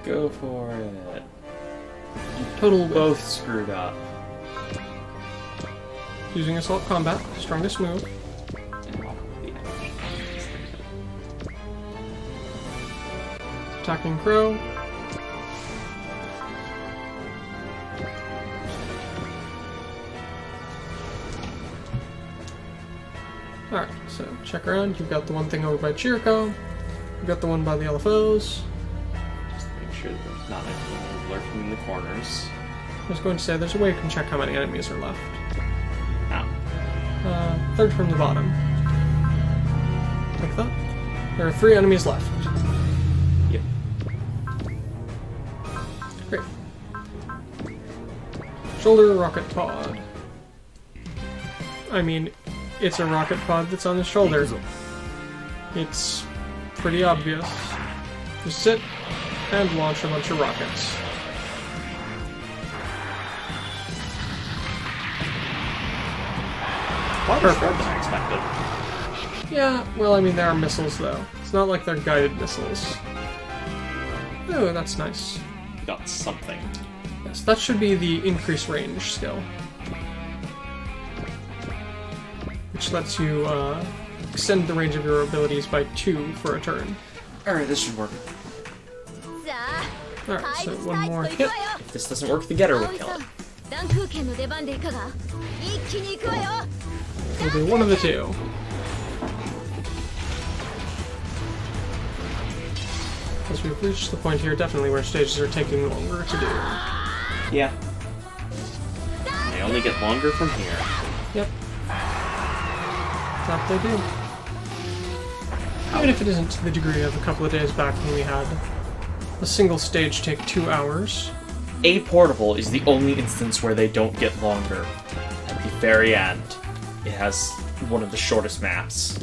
Go for it. Total Both screwed up. using assault combat, strongest move. Attacking Crowe. Alright, so check around. You've got the one thing over by Chiriko. You've got the one by the LFOs. Just to make sure that there's not anything lurking in the corners. I was going to say, there's a way you can check how many enemies are left. Ow. Third from the bottom. Like that. There are 3 enemies left. Yep. Shoulder rocket pod. I mean, it's a rocket pod that's on the shoulder. It's pretty obvious. Just sit and launch a bunch of rockets. Farther than I expected. Yeah, well, I mean, there are missiles, though. It's not like they're guided missiles. Oh, that's nice. Got something. Yes, that should be the increase range skill. Which lets you extend the range of your abilities by 2 for a turn. Alright, this should work. さあ Alright, 配 so 置 one タイ more プといく hit. わよ If this doesn't work, the getter will 葵 kill さ it. ん弾空剣の出番でいかが一気に行くわよ We'll do one of the two. As we've reached the point here, definitely where stages are taking longer to do. Yeah. They only get longer from here. Yep. That they do. Even if it isn't to the degree of a couple of days back when we had a single stage take 2 hours. A portable is the only instance where they don't get longer. At the very end, it has one of the shortest maps.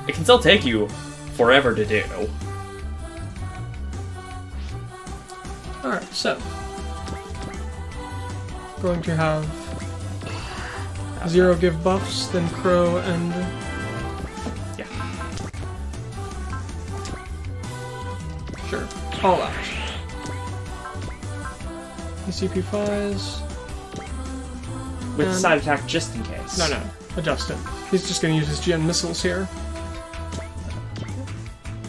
It can still take you forever to do. Alright, so. Going to have Zero give buffs, then Crowe and... Yeah. Sure. All out. ECP fires. With And- side attack just in case. No. Adjust it. He's just gonna use his GN missiles here.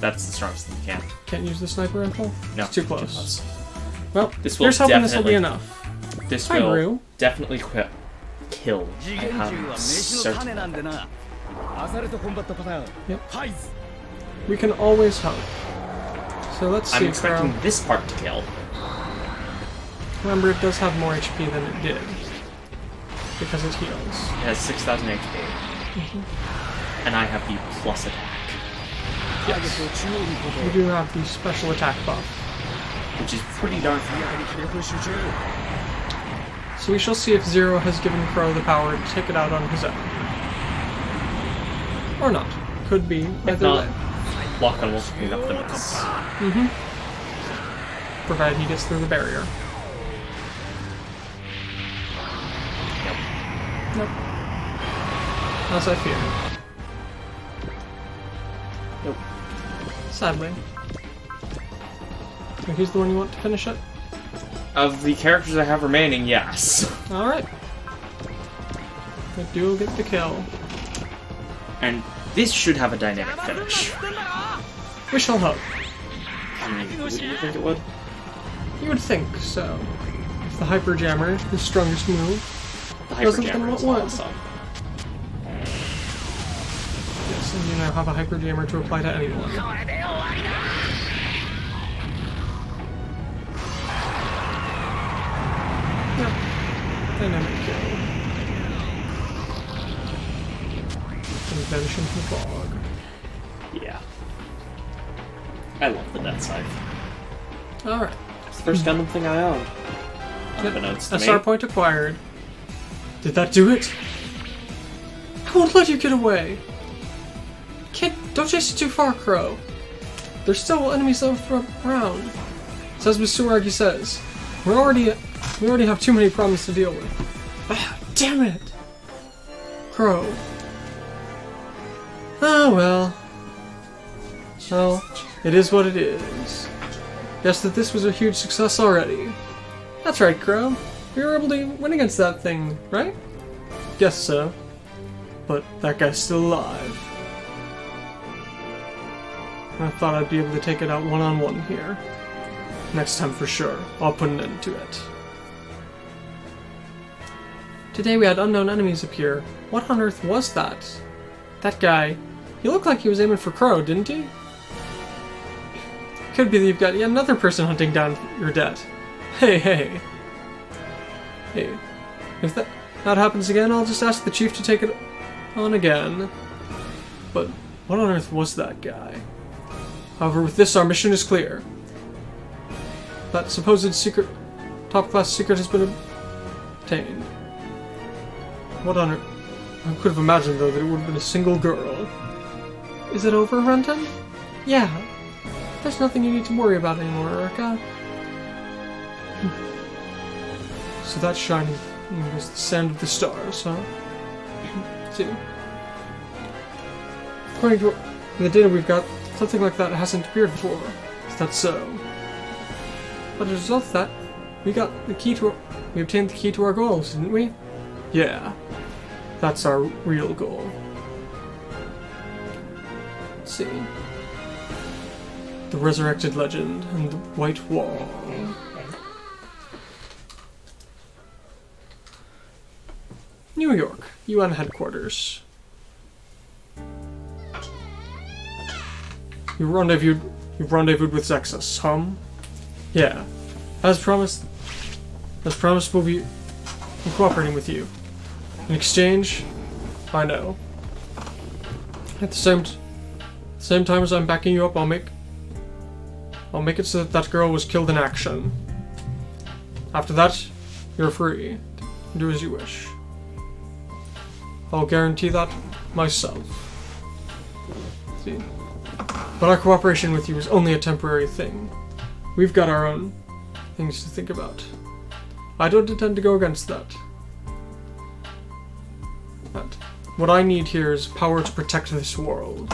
That's the strongest thing you can. Can't use the sniper rifle? No. It's too close. Well, This will here's hoping this will be definitely- enough. This Hi, will Ryu. definitely kill. I 次元銃は am 飯の certain. 種なんでなアサルトコンバットパターン Yep. ハイズ We can always hope. So let's I'm see, expecting Crowe. this part to kill. Remember, it does have more HP than it did. Because it heals. It has 6,000 HP. And I have the plus attack, ターゲットを中央に固 We 定 do have the special attack buff. which is pretty darn やはり気力集中 So we shall see if Zero has given Crowe the power to take it out on his own. Or not. Could be If either not, way. Lock-on will clean up the mess. Provided he gets through the barrier. Nope. As I feared. Nope. Sadly. So he's the one you want to finish it? Of the characters I have remaining, yes. Alright. The duo get the kill. And this should have a dynamic finish. We shall hope. Would you think it would? You would think so. If the Hyper Jammer, his strongest move, The Doesn't Hyper then Jammer what is would? awesome. yes, and you now have a Hyper Jammer to apply to anyone. Yep. Dynamic kill. And vanish into the fog. Yeah. I love the Death Scythe. Alright. It's the first Gundam thing I owned. Unbeknownst to SR me. point acquired. Did that do it? I won't let you get away. Don't chase it too far, Crowe. There's still enemies around. So as Mitsurugi says, we already have too many problems to deal with. Ah, damn it! Crowe. Oh well. Well, it is what it is. Guess that this was a huge success already. That's right, Crowe. We were able to win against that thing, right? Guess so. But that guy's still alive. I thought I'd be able to take it out one-on-one here. Next time for sure, I'll put an end to it. Today we had unknown enemies appear. What on earth was that? That guy. He looked like he was aiming for Crowe, didn't he? Could be that you've got yet another person hunting down your debt. Hey. If that happens again, I'll just ask the chief to take it on again. But what on earth was that guy? However, with this, our mission is clear. That supposed secret top-class secret has been obtained. What on earth? I could have imagined, though, that it would have been a single girl. Is it over, Runton? Yeah. There's nothing you need to worry about anymore, Eureka. So that shining was the sand of the stars, huh? See? According to the data we've got, something like that hasn't appeared before. Is that so? But as a result of that, we obtained the key to our goals, didn't we? Yeah. That's our real goal. Let's see. The Resurrected Legend and the White Wall. New York, UN headquarters. You've rendezvoused with Zexus, huh? Yeah. As promised, we'll be cooperating with you. In exchange, I know. At the same time as I'm backing you up, I'll make it so that that girl was killed in action. After that, you're free. Do as you wish. I'll guarantee that myself. See? But our cooperation with you is only a temporary thing. We've got our own things to think about. I don't intend to go against that. But what I need here is power to protect this world.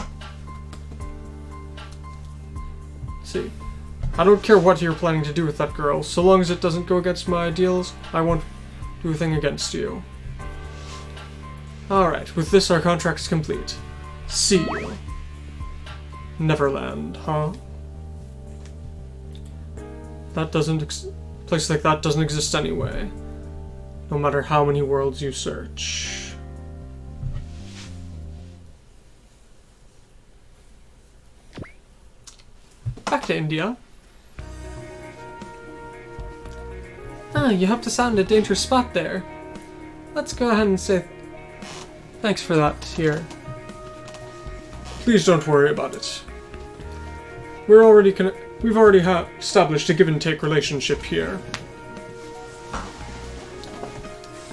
See, I don't care what you're planning to do with that girl, so long as it doesn't go against my ideals, I won't do a thing against you. Alright, with this our contract's complete. See you. Neverland, huh? Place like that doesn't exist anyway. No matter how many worlds you search. Back to India. Ah, you helped us out in a dangerous spot there. Let's go ahead and say thanks for that here. Please don't worry about it. We've already established a give-and-take relationship here.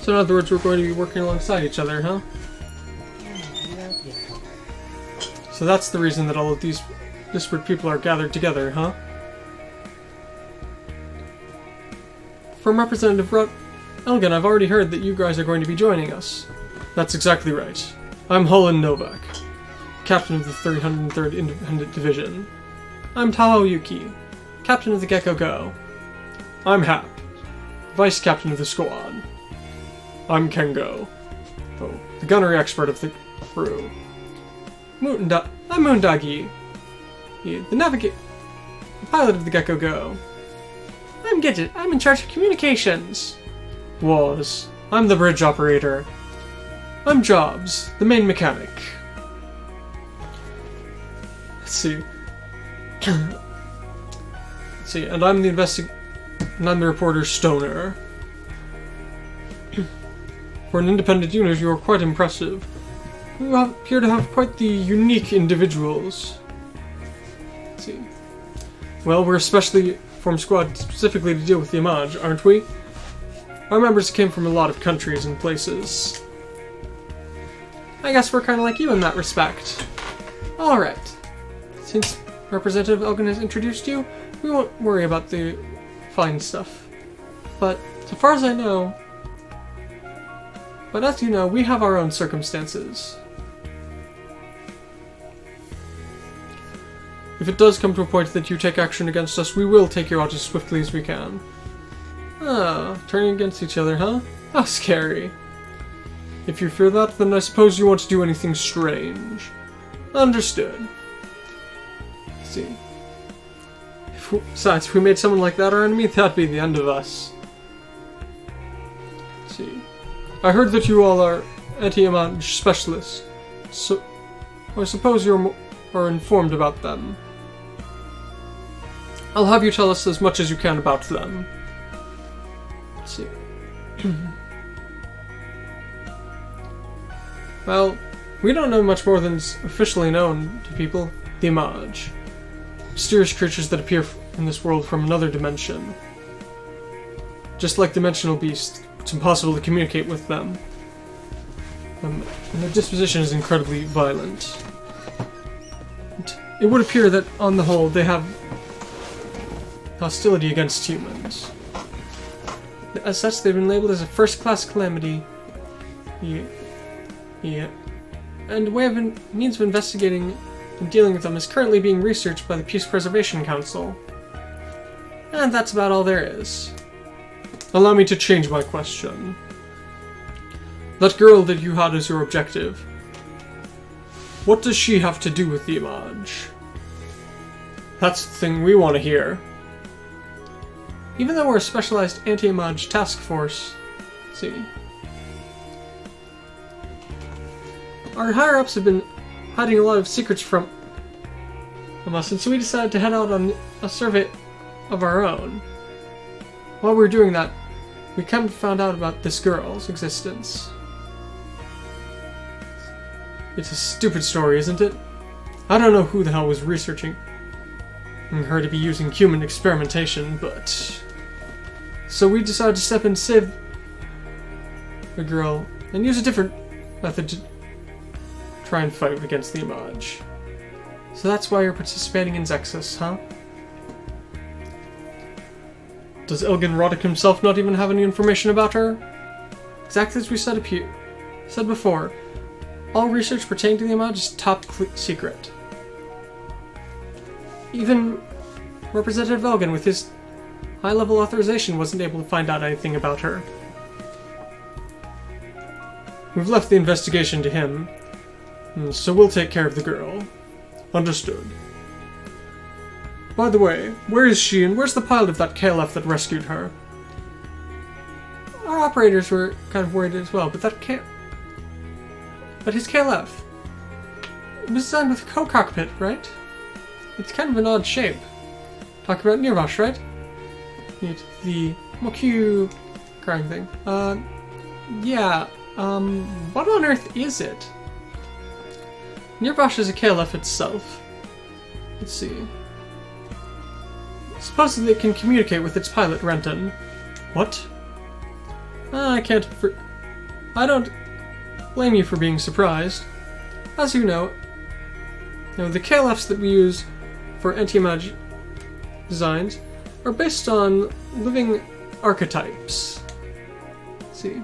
So in other words, we're going to be working alongside each other, huh? So that's the reason that all of these disparate people are gathered together, huh? From Representative Elgin, I've already heard that you guys are going to be joining us. That's exactly right. I'm Hullen Novak, captain of the 303rd Independent Division. I'm Tao Yuki, captain of the Gecko Go. I'm Hap, vice captain of the squad. I'm Kengo, the gunnery expert of the crew. I'm Moondagi, the pilot of the Gecko Go. I'm Gidget, I'm in charge of communications. Waz, I'm the bridge operator. I'm Jobs, the main mechanic. Let's see. And I'm the reporter Stoner. For an independent unit, you are quite impressive. You appear to have quite the unique individuals. Let's see. Well, we're a specially formed squad specifically to deal with the Image, aren't we? Our members came from a lot of countries and places. I guess we're kind of like you in that respect. Alright. Since Representative Elgin has introduced you, we won't worry about the fine stuff. But, so far as I know... But as you know, we have our own circumstances. If it does come to a point that you take action against us, we will take you out as swiftly as we can. Ah, turning against each other, huh? How scary. If you fear that, then I suppose you won't do anything strange. Understood. Let's see. Besides, if we made someone like that our enemy, that'd be the end of us. Let's see. I heard that you all are anti-Image specialists, so I suppose you are informed about them. I'll have you tell us as much as you can about them. Let's see. Well, we don't know much more than is officially known to people. The Image. Mysterious creatures that appear in this world from another dimension. Just like dimensional beasts, it's impossible to communicate with them. And their disposition is incredibly violent. It would appear that, on the whole, they have hostility against humans. As such, they've been labeled as a first-class calamity. And a way of means of investigating and dealing with them is currently being researched by the Peace Preservation Council. And that's about all there is. Allow me to change my question. That girl that you had as your objective, what does she have to do with the Image? That's the thing we want to hear. Even though we're a specialized anti-Image task force, let's see. Our higher-ups have been hiding a lot of secrets from us, and so we decided to head out on a survey of our own. While we were doing that, we kind of found out about this girl's existence. It's a stupid story, isn't it? I don't know who the hell was researching her to be using human experimentation, but... So we decided to step in and save the girl, and use a different method to try and fight against the Image. So that's why you're participating in Zexus, huh? Does Ilgen Roddick himself not even have any information about her? Exactly as we said before, all research pertaining to the Image is top secret. Even Representative Ilgen, with his high-level authorization, wasn't able to find out anything about her. We've left the investigation to him, so we'll take care of the girl. Understood. By the way, where is she, and where's the pilot of that KLF that rescued her? Our operators were kind of worried as well, but his KLF, it was designed with a co-cockpit, right? It's kind of an odd shape. Talk about Nirvash, right? The Moku crying thing. Yeah, what on earth is it? Nirvash is a KLF itself. Let's see. Supposedly it can communicate with its pilot, Renton. What? I don't blame you for being surprised. As you know, the KLFs that we use for anti-Image designs are based on living archetypes. Let's see.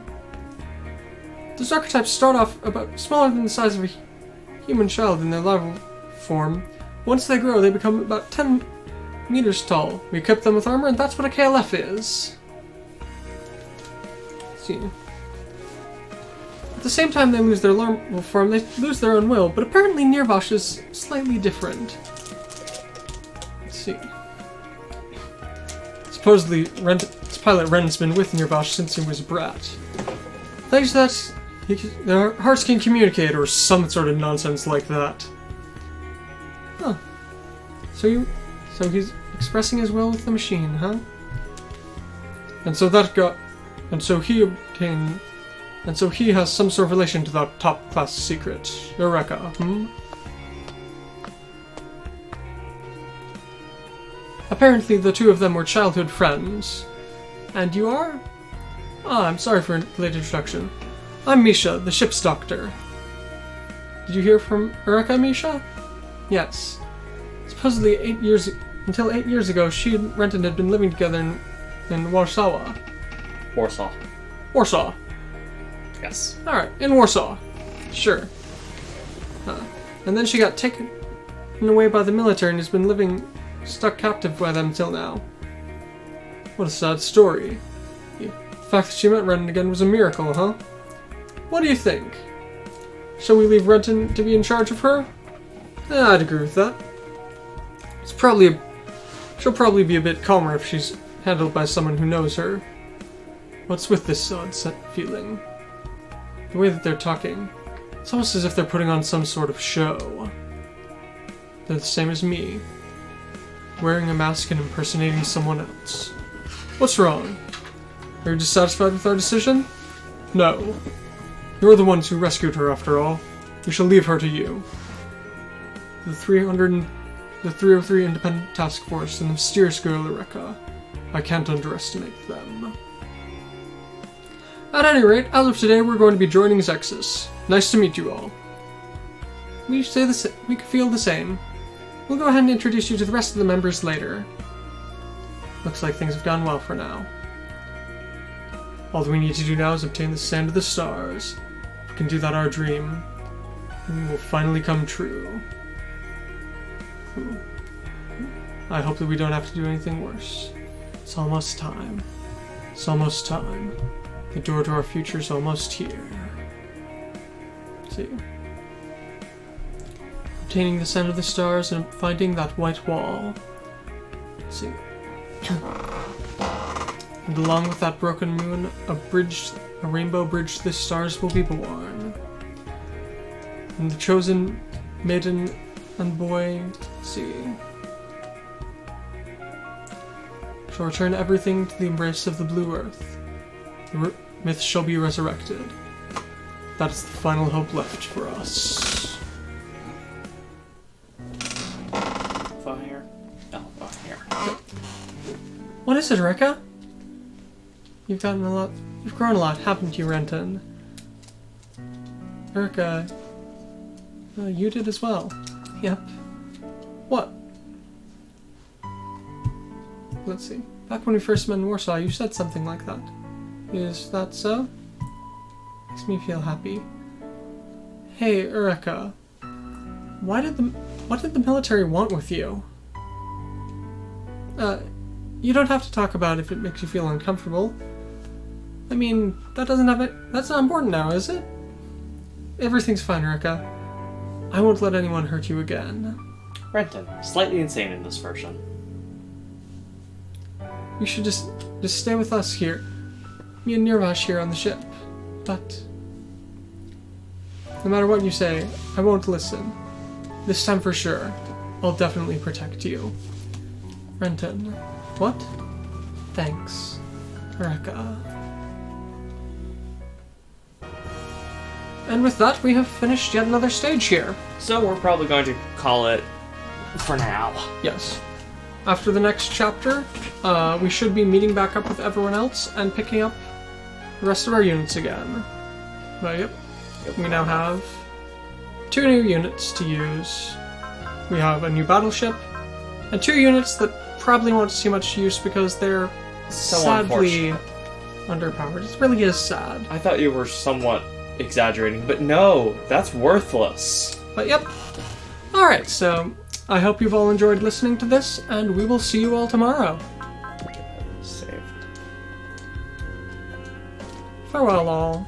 Those archetypes start off about smaller than the size of a human child in their larval form. Once they grow, they become about 10 meters tall. We equip them with armor, and that's what a KLF is. Let's see. At the same time they lose their larval form, they lose their own will, but apparently Nirvash is slightly different. Let's see. Supposedly, its pilot Ren's been with Nirvash since he was a brat. Thanks to that, their hearts can communicate, or some sort of nonsense like that. Huh. So he's expressing his will with the machine, huh? And so he has some sort of relation to that top-class secret, Eureka, Apparently the two of them were childhood friends. And you are? I'm sorry for a late introduction. I'm Misha, the ship's doctor. Did you hear from Eureka, Misha? Yes. Supposedly until 8 years ago, she and Renton had been living together in Warsaw. Warsaw. Yes. Alright, in Warsaw. Sure. And then she got taken away by the military and has been living stuck captive by them till now. What a sad story. The fact that she met Renton again was a miracle, huh? What do you think? Shall we leave Renton to be in charge of her? I'd agree with that. She'll probably be a bit calmer if she's handled by someone who knows her. What's with this odd feeling? The way that they're talking. It's almost as if they're putting on some sort of show. They're the same as me. Wearing a mask and impersonating someone else. What's wrong? Are you dissatisfied with our decision? No. You're the ones who rescued her, after all. We shall leave her to you. The 303 Independent Task Force and the mysterious girl Eureka. I can't underestimate them. At any rate, as of today, we're going to be joining Zexus. Nice to meet you all. We feel the same. We'll go ahead and introduce you to the rest of the members later. Looks like things have gone well for now. All that we need to do now is obtain the Sand of the Stars. If we can do that, our dream will finally come true. I hope that we don't have to do anything worse. It's almost time. It's almost time. The door to our future is almost here. See. Obtaining the Sand of the Stars and finding that white wall. See. And along with that broken moon, a rainbow bridge to the stars will be born. And the chosen maiden and boy, see, shall return everything to the embrace of the blue earth. The myth shall be resurrected. That is the final hope left for us. Fire. Oh, fire. What is it, Eureka? You've grown a lot, haven't you, Renton? Eureka, you did as well. Yep. What? Let's see. Back when we first met in Warsaw, you said something like that. Is that so? Makes me feel happy. Hey, Eureka. What did the military want with you? You don't have to talk about it if it makes you feel uncomfortable. I mean, that's not important now, is it? Everything's fine, Eureka. I won't let anyone hurt you again. Renton, slightly insane in this version. You should just stay with us here. Me and Nirvash here on the ship. But no matter what you say, I won't listen. This time for sure. I'll definitely protect you. Renton. What? Thanks. Eureka. And with that, we have finished yet another stage here. So we're probably going to call it for now. Yes. After the next chapter, we should be meeting back up with everyone else and picking up the rest of our units again. But yep, we now have 2 new units to use. We have a new battleship, and 2 units that probably won't see much use because they're So sadly unfortunate. underpowered. It really is sad. I thought you were somewhat exaggerating, but no, that's worthless. But yep. Alright, so I hope you've all enjoyed listening to this, and we will see you all tomorrow. Saved. Farewell all.